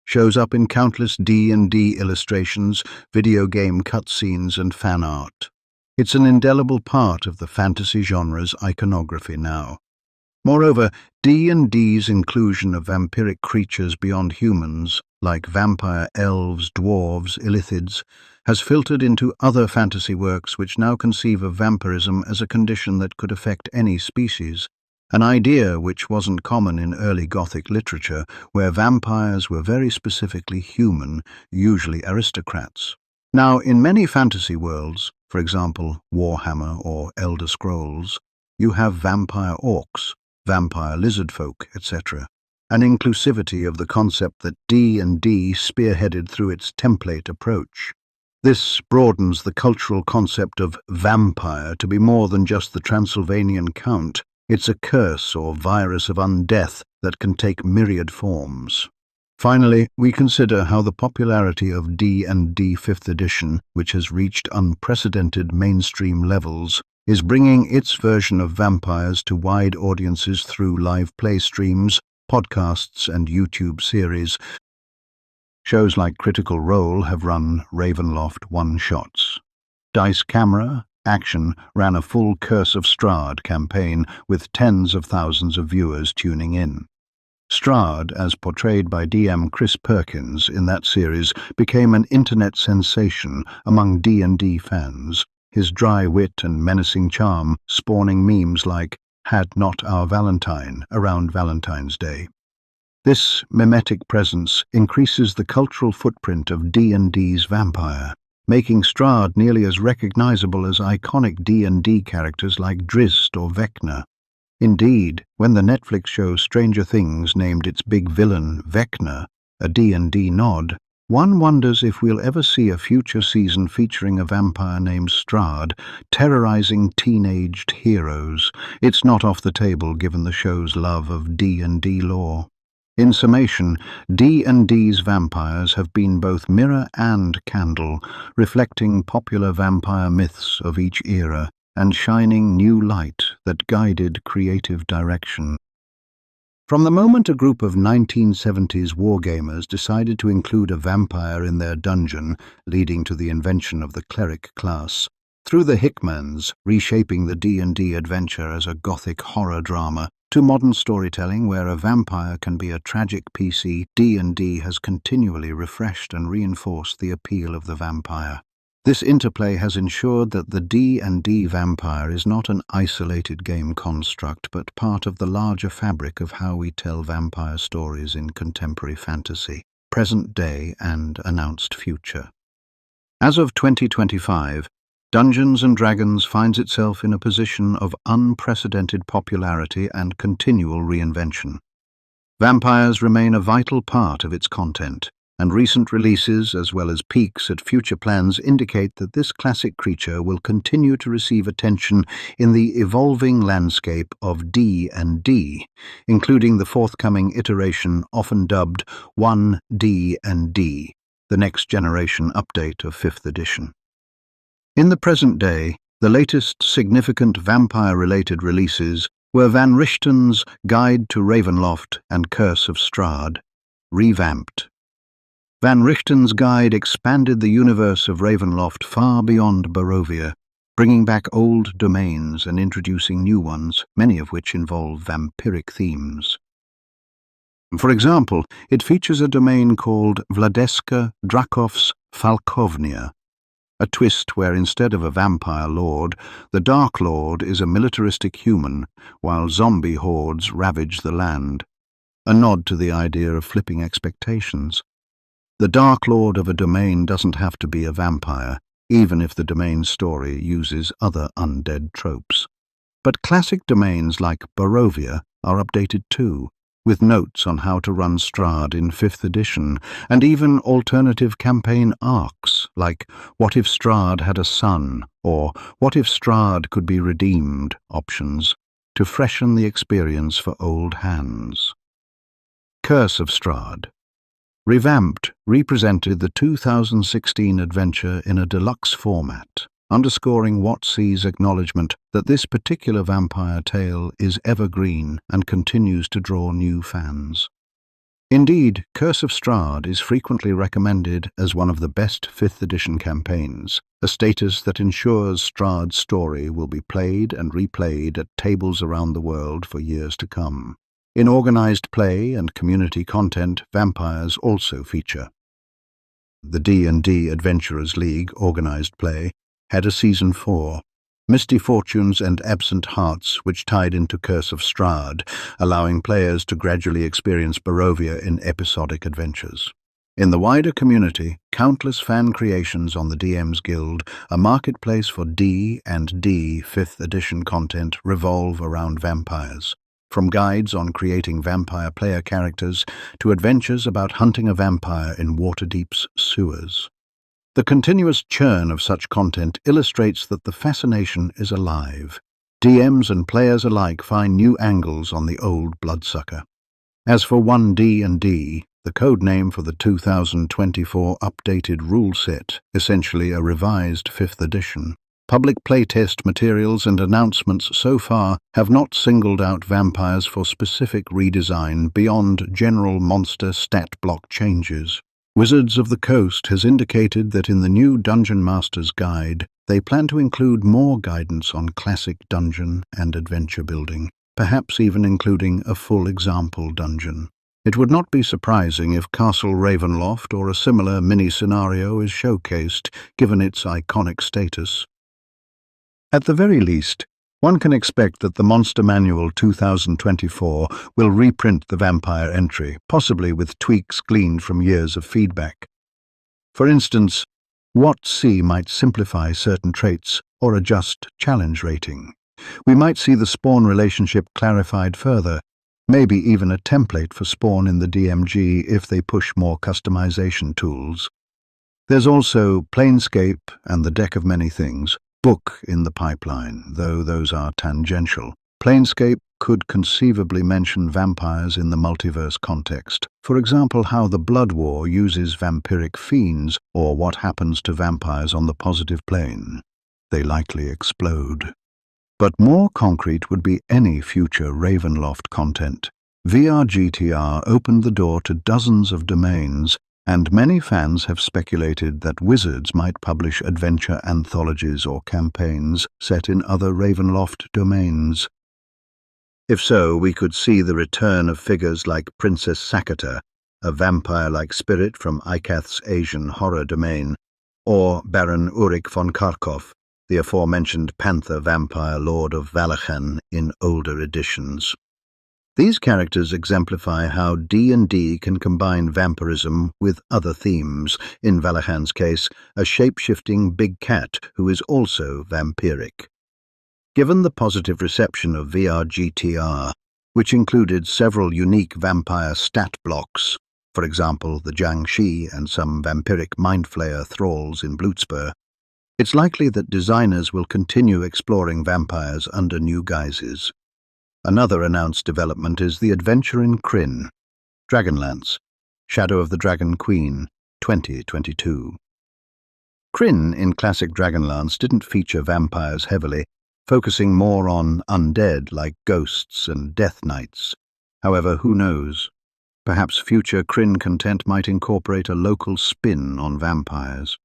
shows up in countless D&D illustrations, video game cutscenes and fan art. It's an indelible part of the fantasy genre's iconography now. Moreover, D&D's inclusion of vampiric creatures beyond humans, like vampire elves, dwarves, illithids, has filtered into other fantasy works which now conceive of vampirism as a condition that could affect any species, an idea which wasn't common in early Gothic literature, where vampires were very specifically human, usually aristocrats. Now, in many fantasy worlds, for example, Warhammer or Elder Scrolls, you have vampire orcs, vampire lizard folk, etc., an inclusivity of the concept that D&D spearheaded through its template approach. This broadens the cultural concept of vampire to be more than just the Transylvanian count. It's a curse or virus of undeath that can take myriad forms. Finally, we consider how the popularity of D&D 5th edition, which has reached unprecedented mainstream levels, is bringing its version of vampires to wide audiences through live play streams, podcasts, and YouTube series. Shows like Critical Role have run Ravenloft one-shots. Dice Camera Action ran a full Curse of Strahd campaign with tens of thousands of viewers tuning in. Strahd, as portrayed by DM Chris Perkins in that series, became an internet sensation among D&D fans, his dry wit and menacing charm spawning memes like "Had Not Our Valentine" around Valentine's Day. This mimetic presence increases the cultural footprint of D&D's vampire, making Strahd nearly as recognizable as iconic D&D characters like Drizzt or Vecna. Indeed, when the Netflix show Stranger Things named its big villain Vecna a D&D nod, one wonders if we'll ever see a future season featuring a vampire named Strahd terrorizing teenaged heroes. It's not off the table given the show's love of D&D lore. In summation, D&D's vampires have been both mirror and candle, reflecting popular vampire myths of each era and shining new light that guided creative direction. From the moment a group of 1970s wargamers decided to include a vampire in their dungeon, leading to the invention of the cleric class, through the Hickmans reshaping the D&D adventure as a gothic horror drama, to modern storytelling where a vampire can be a tragic PC, D&D has continually refreshed and reinforced the appeal of the vampire. This interplay has ensured that the D&D vampire is not an isolated game construct, but part of the larger fabric of how we tell vampire stories in contemporary fantasy, present day and announced future. As of 2025, Dungeons & Dragons finds itself in a position of unprecedented popularity and continual reinvention. Vampires remain a vital part of its content, and recent releases as well as peeks at future plans indicate that this classic creature will continue to receive attention in the evolving landscape of D&D, including the forthcoming iteration often dubbed 1D&D, the next generation update of 5th edition. In the present day, the latest significant vampire-related releases were Van Richten's Guide to Ravenloft and Curse of Strahd, revamped. Van Richten's guide expanded the universe of Ravenloft far beyond Barovia, bringing back old domains and introducing new ones, many of which involve vampiric themes. For example, it features a domain called Vladeska Drakov's Falkovnia, a twist where instead of a vampire lord, the Dark Lord is a militaristic human, while zombie hordes ravage the land, a nod to the idea of flipping expectations. The Dark Lord of a domain doesn't have to be a vampire, even if the domain story uses other undead tropes. But classic domains like Barovia are updated too, with notes on how to run Strahd in 5th edition, and even alternative campaign arcs, like What if Strahd had a son, or What if Strahd could be redeemed options, to freshen the experience for old hands. Curse of Strahd, revamped, represented the 2016 adventure in a deluxe format, underscoring WotC's acknowledgement that this particular vampire tale is evergreen and continues to draw new fans. Indeed, Curse of Strahd is frequently recommended as one of the best 5th edition campaigns, a status that ensures Strahd's story will be played and replayed at tables around the world for years to come. In organized play and community content, vampires also feature. The D&D Adventurers League organized play had a Season 4, Misty Fortunes and Absent Hearts, which tied into Curse of Strahd, allowing players to gradually experience Barovia in episodic adventures. In the wider community, countless fan creations on the DM's Guild, a marketplace for D&D 5th edition content, revolve around vampires. From guides on creating vampire player characters to adventures about hunting a vampire in Waterdeep's sewers. The continuous churn of such content illustrates that the fascination is alive. DMs and players alike find new angles on the old bloodsucker. As for 1D&D, the code name for the 2024 updated rule set, essentially a revised 5th edition, public playtest materials and announcements so far have not singled out vampires for specific redesign beyond general monster stat block changes. Wizards of the Coast has indicated that in the new Dungeon Master's Guide, they plan to include more guidance on classic dungeon and adventure building, perhaps even including a full example dungeon. It would not be surprising if Castle Ravenloft or a similar mini-scenario is showcased, given its iconic status. At the very least, one can expect that the Monster Manual 2024 will reprint the vampire entry, possibly with tweaks gleaned from years of feedback. For instance, WotC might simplify certain traits or adjust challenge rating. We might see the spawn relationship clarified further, maybe even a template for spawn in the DMG if they push more customization tools. There's also Planescape and the Deck of Many Things book in the pipeline, though those are tangential. Planescape could conceivably mention vampires in the multiverse context. For example, how the Blood War uses vampiric fiends, or what happens to vampires on the positive plane. They likely explode. But more concrete would be any future Ravenloft content. VRGTR opened the door to dozens of domains, and many fans have speculated that Wizards might publish adventure anthologies or campaigns set in other Ravenloft domains. If so, we could see the return of figures like Princess Sakata, a vampire-like spirit from Ikath's Asian horror domain, or Baron Ulrich von Karkov, the aforementioned panther vampire lord of Valachan in older editions. These characters exemplify how D&D can combine vampirism with other themes, in Valachan's case, a shape-shifting big cat who is also vampiric. Given the positive reception of VRGTR, which included several unique vampire stat blocks, for example the jiangshi and some vampiric mindflayer thralls in Bloodspur, it's likely that designers will continue exploring vampires under new guises. Another announced development is the adventure in Krynn, Dragonlance, Shadow of the Dragon Queen, 2022. Krynn in classic Dragonlance didn't feature vampires heavily, focusing more on undead like ghosts and death knights. However, who knows? Perhaps future Krynn content might incorporate a local spin on vampires.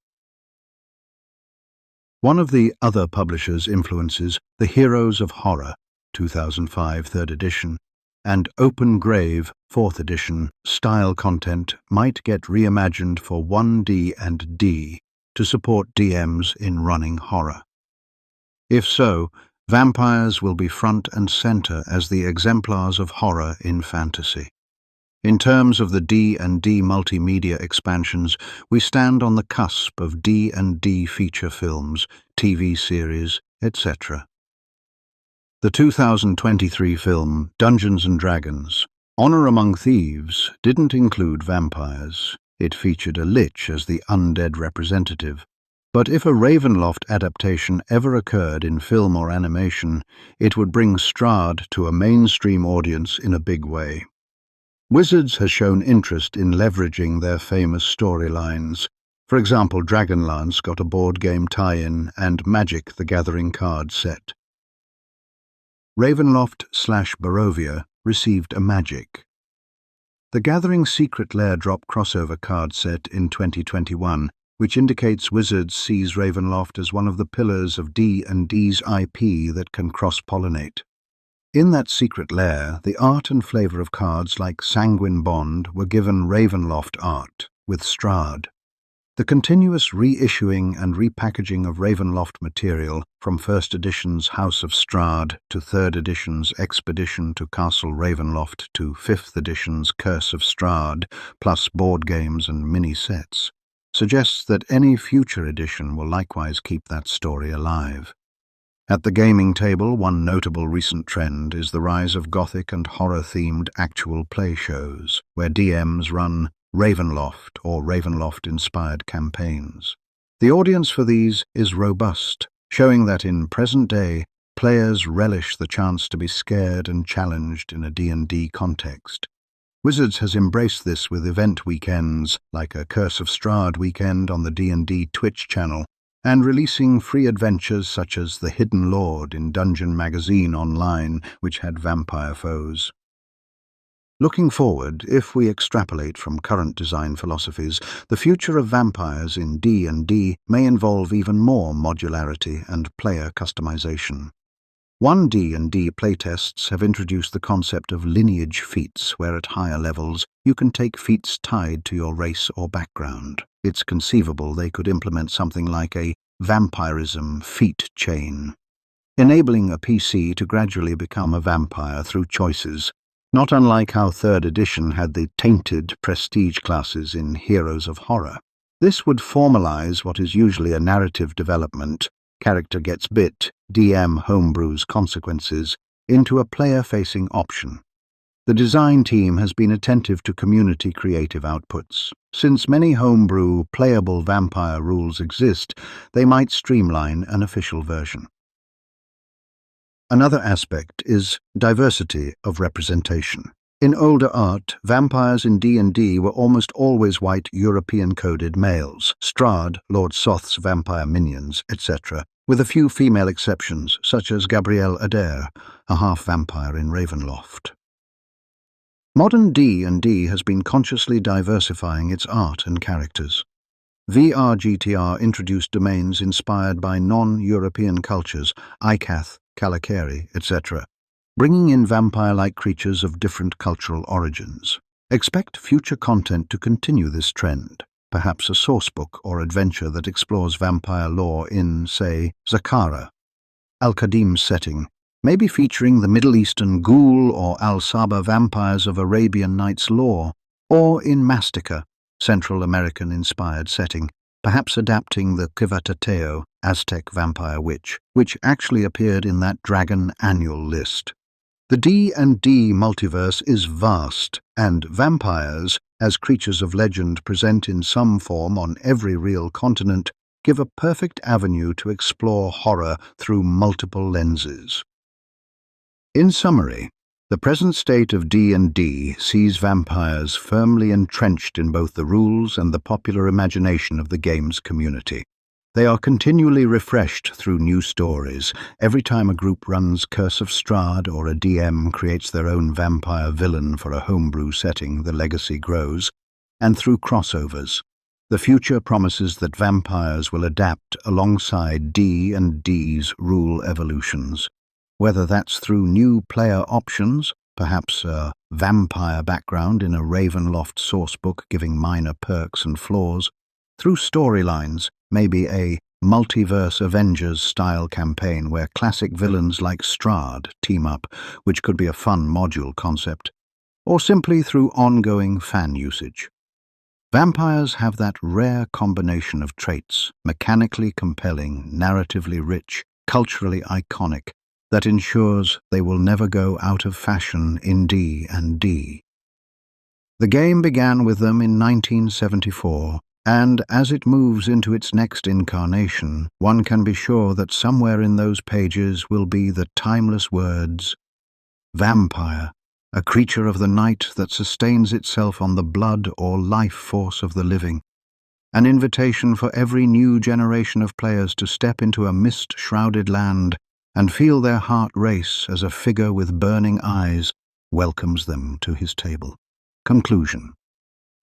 One of the other publishers' influences, the Heroes of Horror, 2005 3rd edition, and Open Grave 4th edition style content might get reimagined for 1D&D to support DMs in running horror. If so, vampires will be front and center as the exemplars of horror in fantasy. In terms of the D&D multimedia expansions, we stand on the cusp of D&D feature films, TV series, etc. The 2023 film Dungeons & Dragons, Honor Among Thieves, didn't include vampires. It featured a lich as the undead representative. But if a Ravenloft adaptation ever occurred in film or animation, it would bring Strahd to a mainstream audience in a big way. Wizards has shown interest in leveraging their famous storylines. For example, Dragonlance got a board game tie-in and Magic the Gathering card set. Ravenloft/Barovia received a Magic. The Gathering Secret Lair drop crossover card set in 2021, which indicates Wizards sees Ravenloft as one of the pillars of D&D's IP that can cross-pollinate. In that secret lair, the art and flavor of cards like Sanguine Bond were given Ravenloft art, with Strahd. The continuous reissuing and repackaging of Ravenloft material, from 1st edition's House of Strahd to 3rd edition's Expedition to Castle Ravenloft to 5th edition's Curse of Strahd, plus board games and mini-sets, suggests that any future edition will likewise keep that story alive. At the gaming table, one notable recent trend is the rise of Gothic and horror-themed actual play shows, where DMs run Ravenloft or Ravenloft-inspired campaigns. The audience for these is robust, showing that in present day, players relish the chance to be scared and challenged in a D&D context. Wizards has embraced this with event weekends, like a Curse of Strahd weekend on the D&D Twitch channel, and releasing free adventures such as The Hidden Lord in Dungeon Magazine Online, which had vampire foes. Looking forward, if we extrapolate from current design philosophies, the future of vampires in D&D may involve even more modularity and player customization. 1D&D playtests have introduced the concept of lineage feats, where at higher levels you can take feats tied to your race or background. It's conceivable they could implement something like a vampirism feat chain, enabling a PC to gradually become a vampire through choices, not unlike how 3rd edition had the tainted prestige classes in Heroes of Horror. This would formalize what is usually a narrative development, character gets bit, DM homebrews consequences, into a player-facing option. The design team has been attentive to community creative outputs. Since many homebrew, playable vampire rules exist, they might streamline an official version. Another aspect is diversity of representation. In older art, vampires in D&D were almost always white European-coded males, Strahd, Lord Soth's vampire minions, etc., with a few female exceptions, such as Gabrielle Adair, a half-vampire in Ravenloft. Modern D&D has been consciously diversifying its art and characters. VRGTR introduced domains inspired by non-European cultures, Ikath, Kalakari, etc., bringing in vampire-like creatures of different cultural origins. Expect future content to continue this trend, perhaps a sourcebook or adventure that explores vampire lore in, say, Zakara, Al-Qadim's setting, maybe featuring the Middle Eastern ghoul or Al-Saba vampires of Arabian Nights lore, or in Mastica, Central American-inspired setting, perhaps adapting the Quivatateo, Aztec vampire witch, which actually appeared in that Dragon annual list. The D&D multiverse is vast, and vampires, as creatures of legend present in some form on every real continent, give a perfect avenue to explore horror through multiple lenses. In summary, the present state of D&D sees vampires firmly entrenched in both the rules and the popular imagination of the game's community. They are continually refreshed through new stories. Every time a group runs Curse of Strahd or a DM creates their own vampire villain for a homebrew setting, the legacy grows. And through crossovers, the future promises that vampires will adapt alongside D&D's rule evolutions. Whether that's through new player options, perhaps a vampire background in a Ravenloft sourcebook giving minor perks and flaws, through storylines, maybe a multiverse Avengers-style campaign where classic villains like Strahd team up, which could be a fun module concept, or simply through ongoing fan usage. Vampires have that rare combination of traits, mechanically compelling, narratively rich, culturally iconic, that ensures they will never go out of fashion in D&D. The game began with them in 1974, and as it moves into its next incarnation, one can be sure that somewhere in those pages will be the timeless words, "Vampire, a creature of the night that sustains itself on the blood or life force of the living. An invitation for every new generation of players to step into a mist-shrouded land and feel their heart race as a figure with burning eyes welcomes them to his table." Conclusion.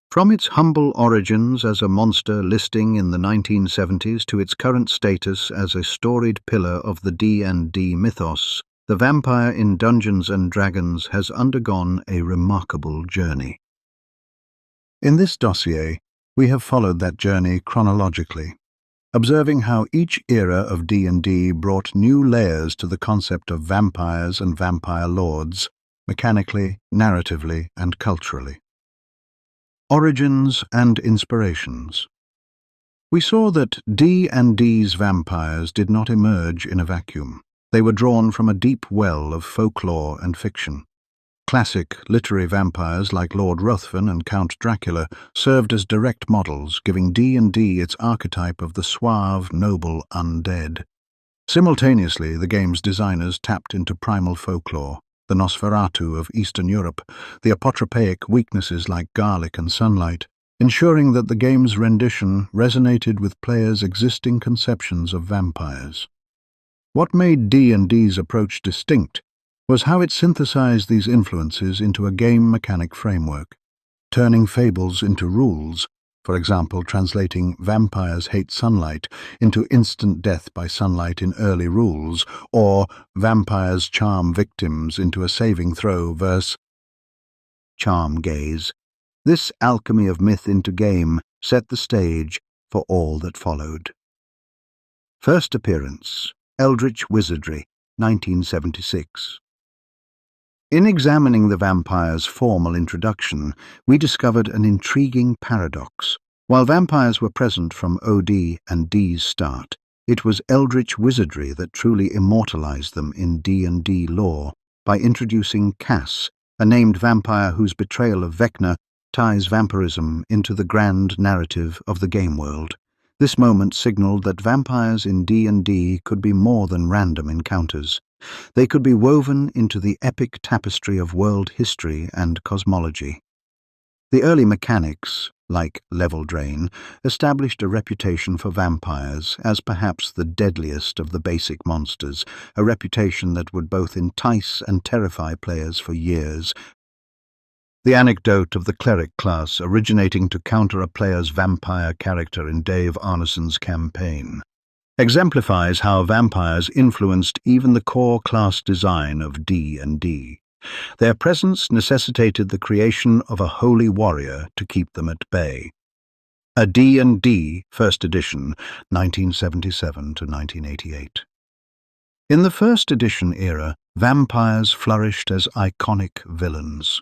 From its humble origins as a monster listing in the 1970s to its current status as a storied pillar of the D&D mythos, the vampire in Dungeons & Dragons has undergone a remarkable journey. In this dossier, we have followed that journey chronologically, observing how each era of D&D brought new layers to the concept of vampires and vampire lords, mechanically, narratively, and culturally. Origins and inspirations. We saw that D&D's vampires did not emerge in a vacuum. They were drawn from a deep well of folklore and fiction. Classic literary vampires like Lord Ruthven and Count Dracula served as direct models, giving D&D its archetype of the suave, noble undead. Simultaneously, the game's designers tapped into primal folklore, the Nosferatu of Eastern Europe, the apotropaic weaknesses like garlic and sunlight, ensuring that the game's rendition resonated with players' existing conceptions of vampires. What made D&D's approach distinct was how it synthesized these influences into a game mechanic framework, turning fables into rules, for example, translating vampires hate sunlight into instant death by sunlight in early rules, or vampires charm victims into a saving throw versus charm gaze. This alchemy of myth into game set the stage for all that followed. First appearance, Eldritch Wizardry, 1976. In examining the vampire's formal introduction, we discovered an intriguing paradox. While vampires were present from OD&D's start, it was Eldritch Wizardry that truly immortalized them in D&D lore by introducing Kas, a named vampire whose betrayal of Vecna ties vampirism into the grand narrative of the game world. This moment signaled that vampires in D&D could be more than random encounters. They could be woven into the epic tapestry of world history and cosmology. The early mechanics, like level drain, established a reputation for vampires as perhaps the deadliest of the basic monsters, a reputation that would both entice and terrify players for years. The anecdote of the cleric class originating to counter a player's vampire character in Dave Arneson's campaign exemplifies how vampires influenced even the core class design of D&D. Their presence necessitated the creation of a holy warrior to keep them at bay. A D&D First Edition, 1977 to 1988. In the First Edition era, vampires flourished as iconic villains.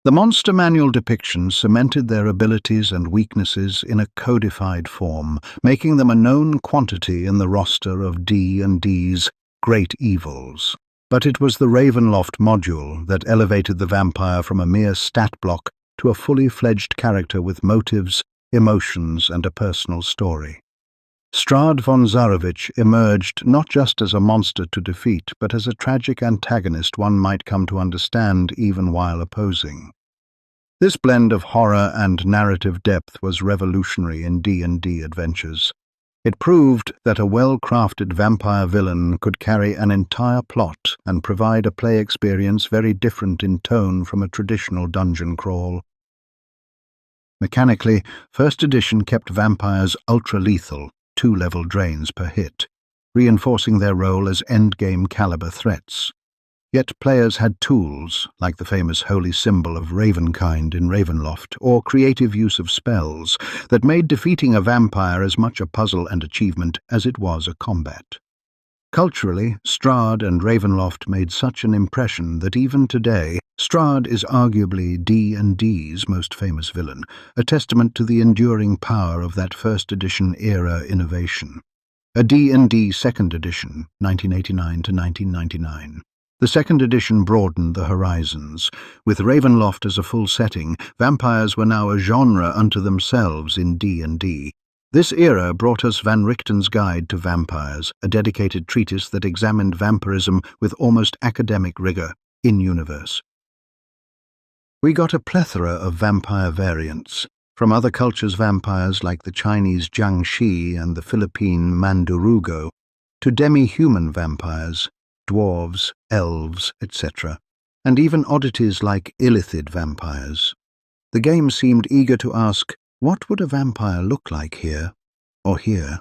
The Monster Manual depiction cemented their abilities and weaknesses in a codified form, making them a known quantity in the roster of D&D's Great Evils. But it was the Ravenloft module that elevated the vampire from a mere stat block to a fully fledged character with motives, emotions, and a personal story. Strahd von Zarovich emerged not just as a monster to defeat, but as a tragic antagonist one might come to understand even while opposing. This blend of horror and narrative depth was revolutionary in D&D adventures. It proved that a well-crafted vampire villain could carry an entire plot and provide a play experience very different in tone from a traditional dungeon crawl. Mechanically, First Edition kept vampires ultra-lethal, 2-level drains per hit, reinforcing their role as endgame caliber threats. Yet players had tools, like the famous holy symbol of Ravenkind in Ravenloft, or creative use of spells, that made defeating a vampire as much a puzzle and achievement as it was a combat. Culturally, Strahd and Ravenloft made such an impression that even today, Strahd is arguably D&D's most famous villain, a testament to the enduring power of that First Edition era innovation. A D&D Second Edition, 1989 to 1999. The Second Edition broadened the horizons. With Ravenloft as a full setting, vampires were now a genre unto themselves in D&D. This era brought us Van Richten's Guide to Vampires, a dedicated treatise that examined vampirism with almost academic rigor, in-universe. We got a plethora of vampire variants, from other cultures' vampires like the Chinese jiangshi and the Philippine mandurugo, to demi-human vampires, dwarves, elves, etc., and even oddities like illithid vampires. The game seemed eager to ask, what would a vampire look like here or here?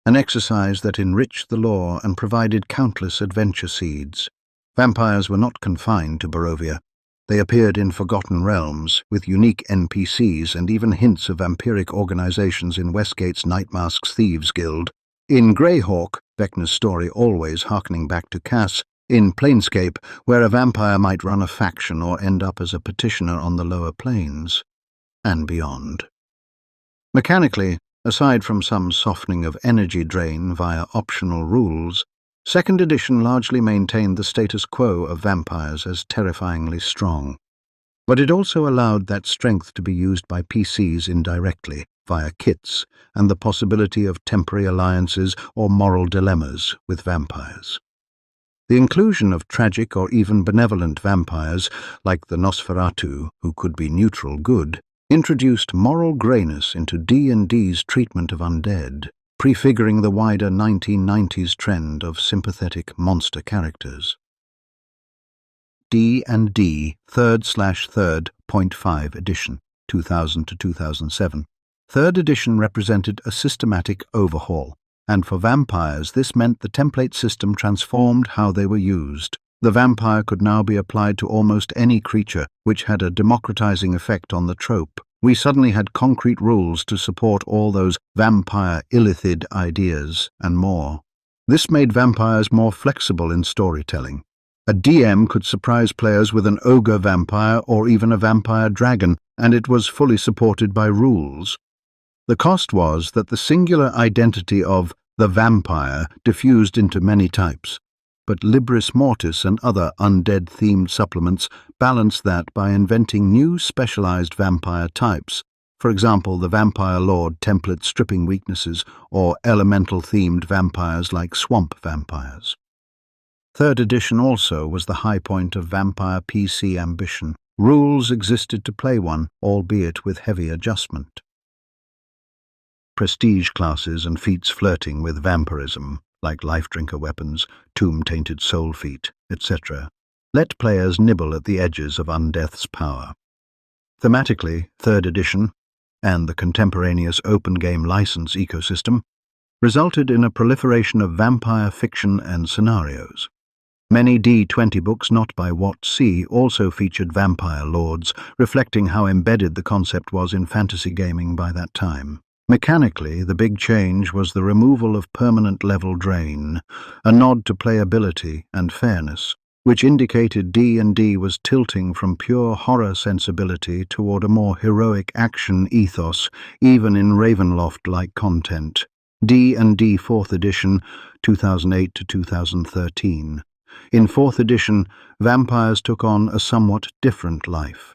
An exercise that enriched the lore and provided countless adventure seeds. Vampires were not confined to Barovia. They appeared in forgotten realms, with unique NPCs and even hints of vampiric organizations in Westgate's Nightmask's Thieves Guild. In Greyhawk, Vecna's story always harkening back to Kas, in Planescape, where a vampire might run a faction or end up as a petitioner on the lower planes, and beyond. Mechanically, aside from some softening of energy drain via optional rules, 2nd edition largely maintained the status quo of vampires as terrifyingly strong. But it also allowed that strength to be used by PCs indirectly, via kits, and the possibility of temporary alliances or moral dilemmas with vampires. The inclusion of tragic or even benevolent vampires, like the Nosferatu, who could be neutral good, introduced moral greyness into D&D's treatment of undead, prefiguring the wider 1990s trend of sympathetic monster characters. D&D 3rd/3.5 edition, 2000 to 2007. 3rd edition represented a systematic overhaul, and for vampires this meant the template system transformed how they were used. The vampire could now be applied to almost any creature, which had a democratizing effect on the trope. We suddenly had concrete rules to support all those vampire illithid ideas and more. This made vampires more flexible in storytelling. A DM could surprise players with an ogre vampire or even a vampire dragon, and it was fully supported by rules. The cost was that the singular identity of the vampire diffused into many types, but Libris Mortis and other undead-themed supplements balanced that by inventing new specialized vampire types, for example the Vampire Lord template stripping weaknesses or elemental-themed vampires like swamp vampires. 3rd edition also was the high point of vampire PC ambition. Rules existed to play one, albeit with heavy adjustment. Prestige classes and feats flirting with vampirism, like life-drinker weapons, tomb-tainted soul feat, etc., let players nibble at the edges of undeath's power. Thematically, 3rd edition, and the contemporaneous open-game license ecosystem, resulted in a proliferation of vampire fiction and scenarios. Many D20 books not by Wat C. also featured vampire lords, reflecting how embedded the concept was in fantasy gaming by that time. Mechanically, the big change was the removal of permanent level drain, a nod to playability and fairness, which indicated D&D was tilting from pure horror sensibility toward a more heroic action ethos, even in Ravenloft-like content. D&D 4th edition, 2008 to 2013. In 4th edition, vampires took on a somewhat different life.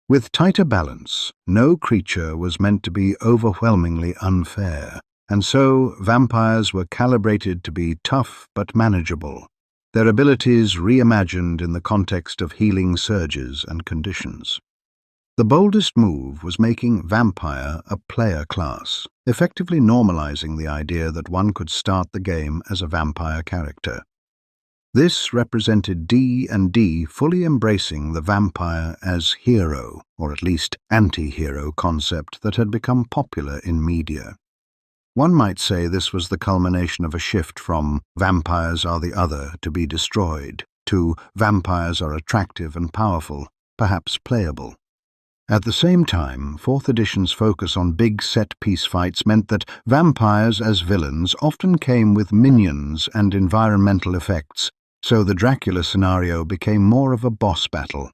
With tighter balance, no creature was meant to be overwhelmingly unfair, and so vampires were calibrated to be tough but manageable, their abilities reimagined in the context of healing surges and conditions. The boldest move was making vampire a player class, effectively normalizing the idea that one could start the game as a vampire character. This represented D&D fully embracing the vampire as hero, or at least anti-hero concept that had become popular in media. One might say this was the culmination of a shift from vampires are the other to be destroyed, to vampires are attractive and powerful, perhaps playable. At the same time, 4th edition's focus on big set-piece fights meant that vampires as villains often came with minions and environmental effects, so the Dracula scenario became more of a boss battle.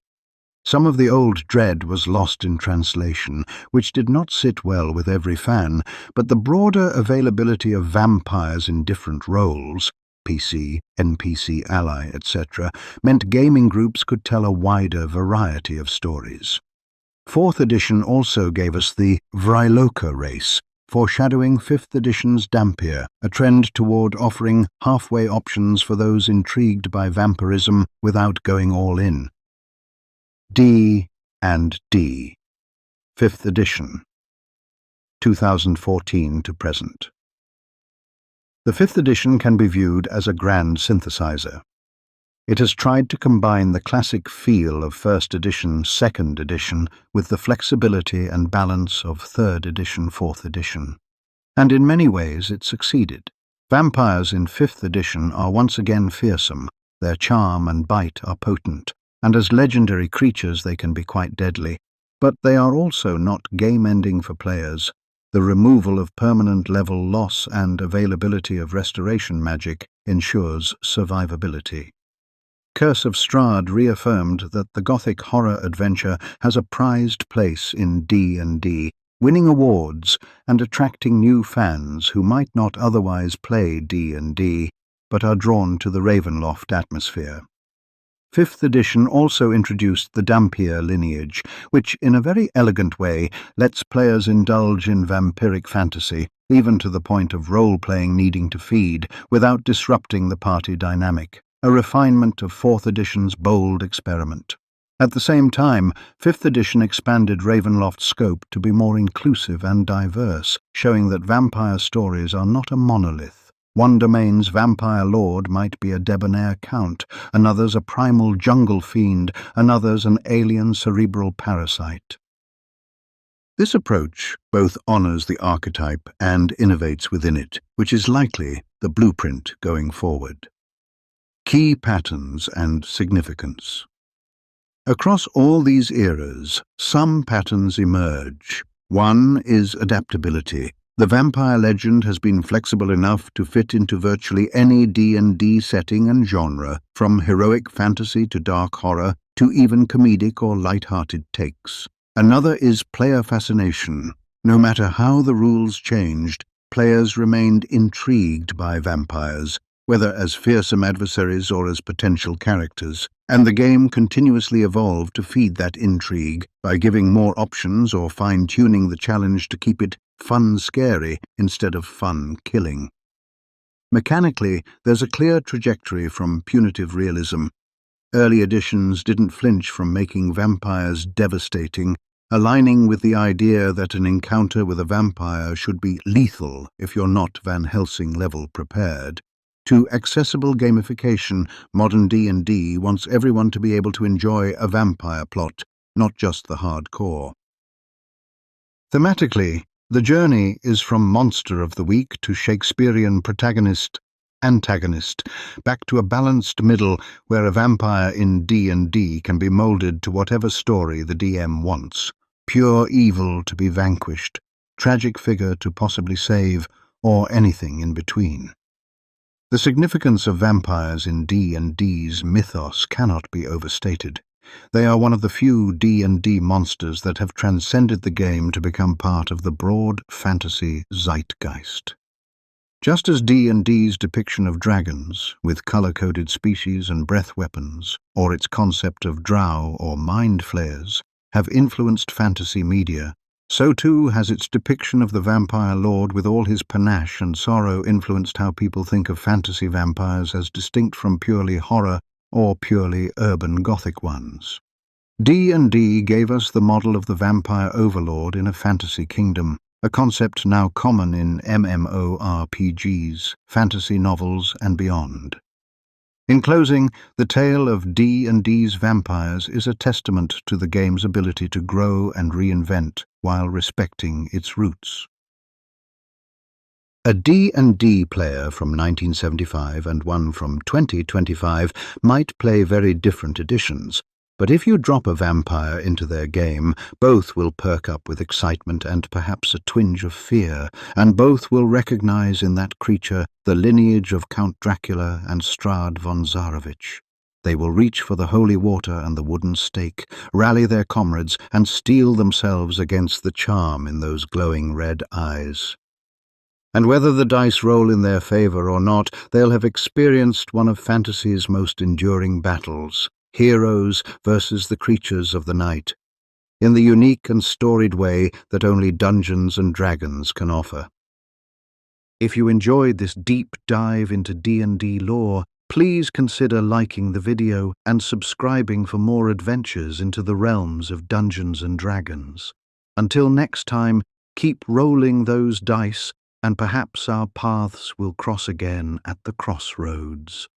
Some of the old dread was lost in translation, which did not sit well with every fan, but the broader availability of vampires in different roles, PC, NPC, ally, etc., meant gaming groups could tell a wider variety of stories. 4th edition also gave us the Vryloka race, foreshadowing 5th edition's dhampir, a trend toward offering halfway options for those intrigued by vampirism without going all in. D&D, 5th edition, 2014 to present. The 5th edition can be viewed as a grand synthesizer. It has tried to combine the classic feel of 1st edition, 2nd edition with the flexibility and balance of 3rd edition, 4th edition. And in many ways it succeeded. Vampires in 5th edition are once again fearsome, their charm and bite are potent, and as legendary creatures they can be quite deadly. But they are also not game-ending for players. The removal of permanent level loss and availability of restoration magic ensures survivability. Curse of Strahd reaffirmed that the Gothic horror adventure has a prized place in D&D, winning awards and attracting new fans who might not otherwise play D&D, but are drawn to the Ravenloft atmosphere. 5th edition also introduced the dhampir lineage, which in a very elegant way lets players indulge in vampiric fantasy, even to the point of role-playing needing to feed, without disrupting the party dynamic, a refinement of 4th edition's bold experiment. At the same time, 5th edition expanded Ravenloft's scope to be more inclusive and diverse, showing that vampire stories are not a monolith. One domain's vampire lord might be a debonair count, another's a primal jungle fiend, another's an alien cerebral parasite. This approach both honors the archetype and innovates within it, which is likely the blueprint going forward. Key patterns and significance. Across all these eras, some patterns emerge. One is adaptability. The vampire legend has been flexible enough to fit into virtually any D&D setting and genre, from heroic fantasy to dark horror, to even comedic or light-hearted takes. Another is player fascination. No matter how the rules changed, players remained intrigued by vampires, whether as fearsome adversaries or as potential characters, and the game continuously evolved to feed that intrigue by giving more options or fine-tuning the challenge to keep it fun-scary instead of fun-killing. Mechanically, there's a clear trajectory from punitive realism. Early editions didn't flinch from making vampires devastating, aligning with the idea that an encounter with a vampire should be lethal if you're not Van Helsing-level prepared. To accessible gamification, modern D&D wants everyone to be able to enjoy a vampire plot, not just the hardcore. Thematically, the journey is from monster of the week to Shakespearean protagonist-antagonist, back to a balanced middle where a vampire in D&D can be molded to whatever story the DM wants. Pure evil to be vanquished, tragic figure to possibly save, or anything in between. The significance of vampires in D&D's mythos cannot be overstated. They are one of the few D&D monsters that have transcended the game to become part of the broad fantasy zeitgeist. Just as D&D's depiction of dragons, with color-coded species and breath weapons, or its concept of drow or mind flayers, have influenced fantasy media, so too has its depiction of the vampire lord with all his panache and sorrow influenced how people think of fantasy vampires as distinct from purely horror or purely urban Gothic ones. D&D gave us the model of the vampire overlord in a fantasy kingdom, a concept now common in MMORPGs, fantasy novels, and beyond. In closing, the tale of D&D's vampires is a testament to the game's ability to grow and reinvent while respecting its roots. A D&D player from 1975 and one from 2025 might play very different editions, but if you drop a vampire into their game, both will perk up with excitement and perhaps a twinge of fear, and both will recognize in that creature the lineage of Count Dracula and Strahd von Zarovich. They will reach for the holy water and the wooden stake, rally their comrades, and steel themselves against the charm in those glowing red eyes. And whether the dice roll in their favor or not, they'll have experienced one of fantasy's most enduring battles, heroes versus the creatures of the night, in the unique and storied way that only Dungeons and Dragons can offer. If you enjoyed this deep dive into D&D lore, please consider liking the video and subscribing for more adventures into the realms of Dungeons and Dragons. Until next time, keep rolling those dice, and perhaps our paths will cross again at the crossroads.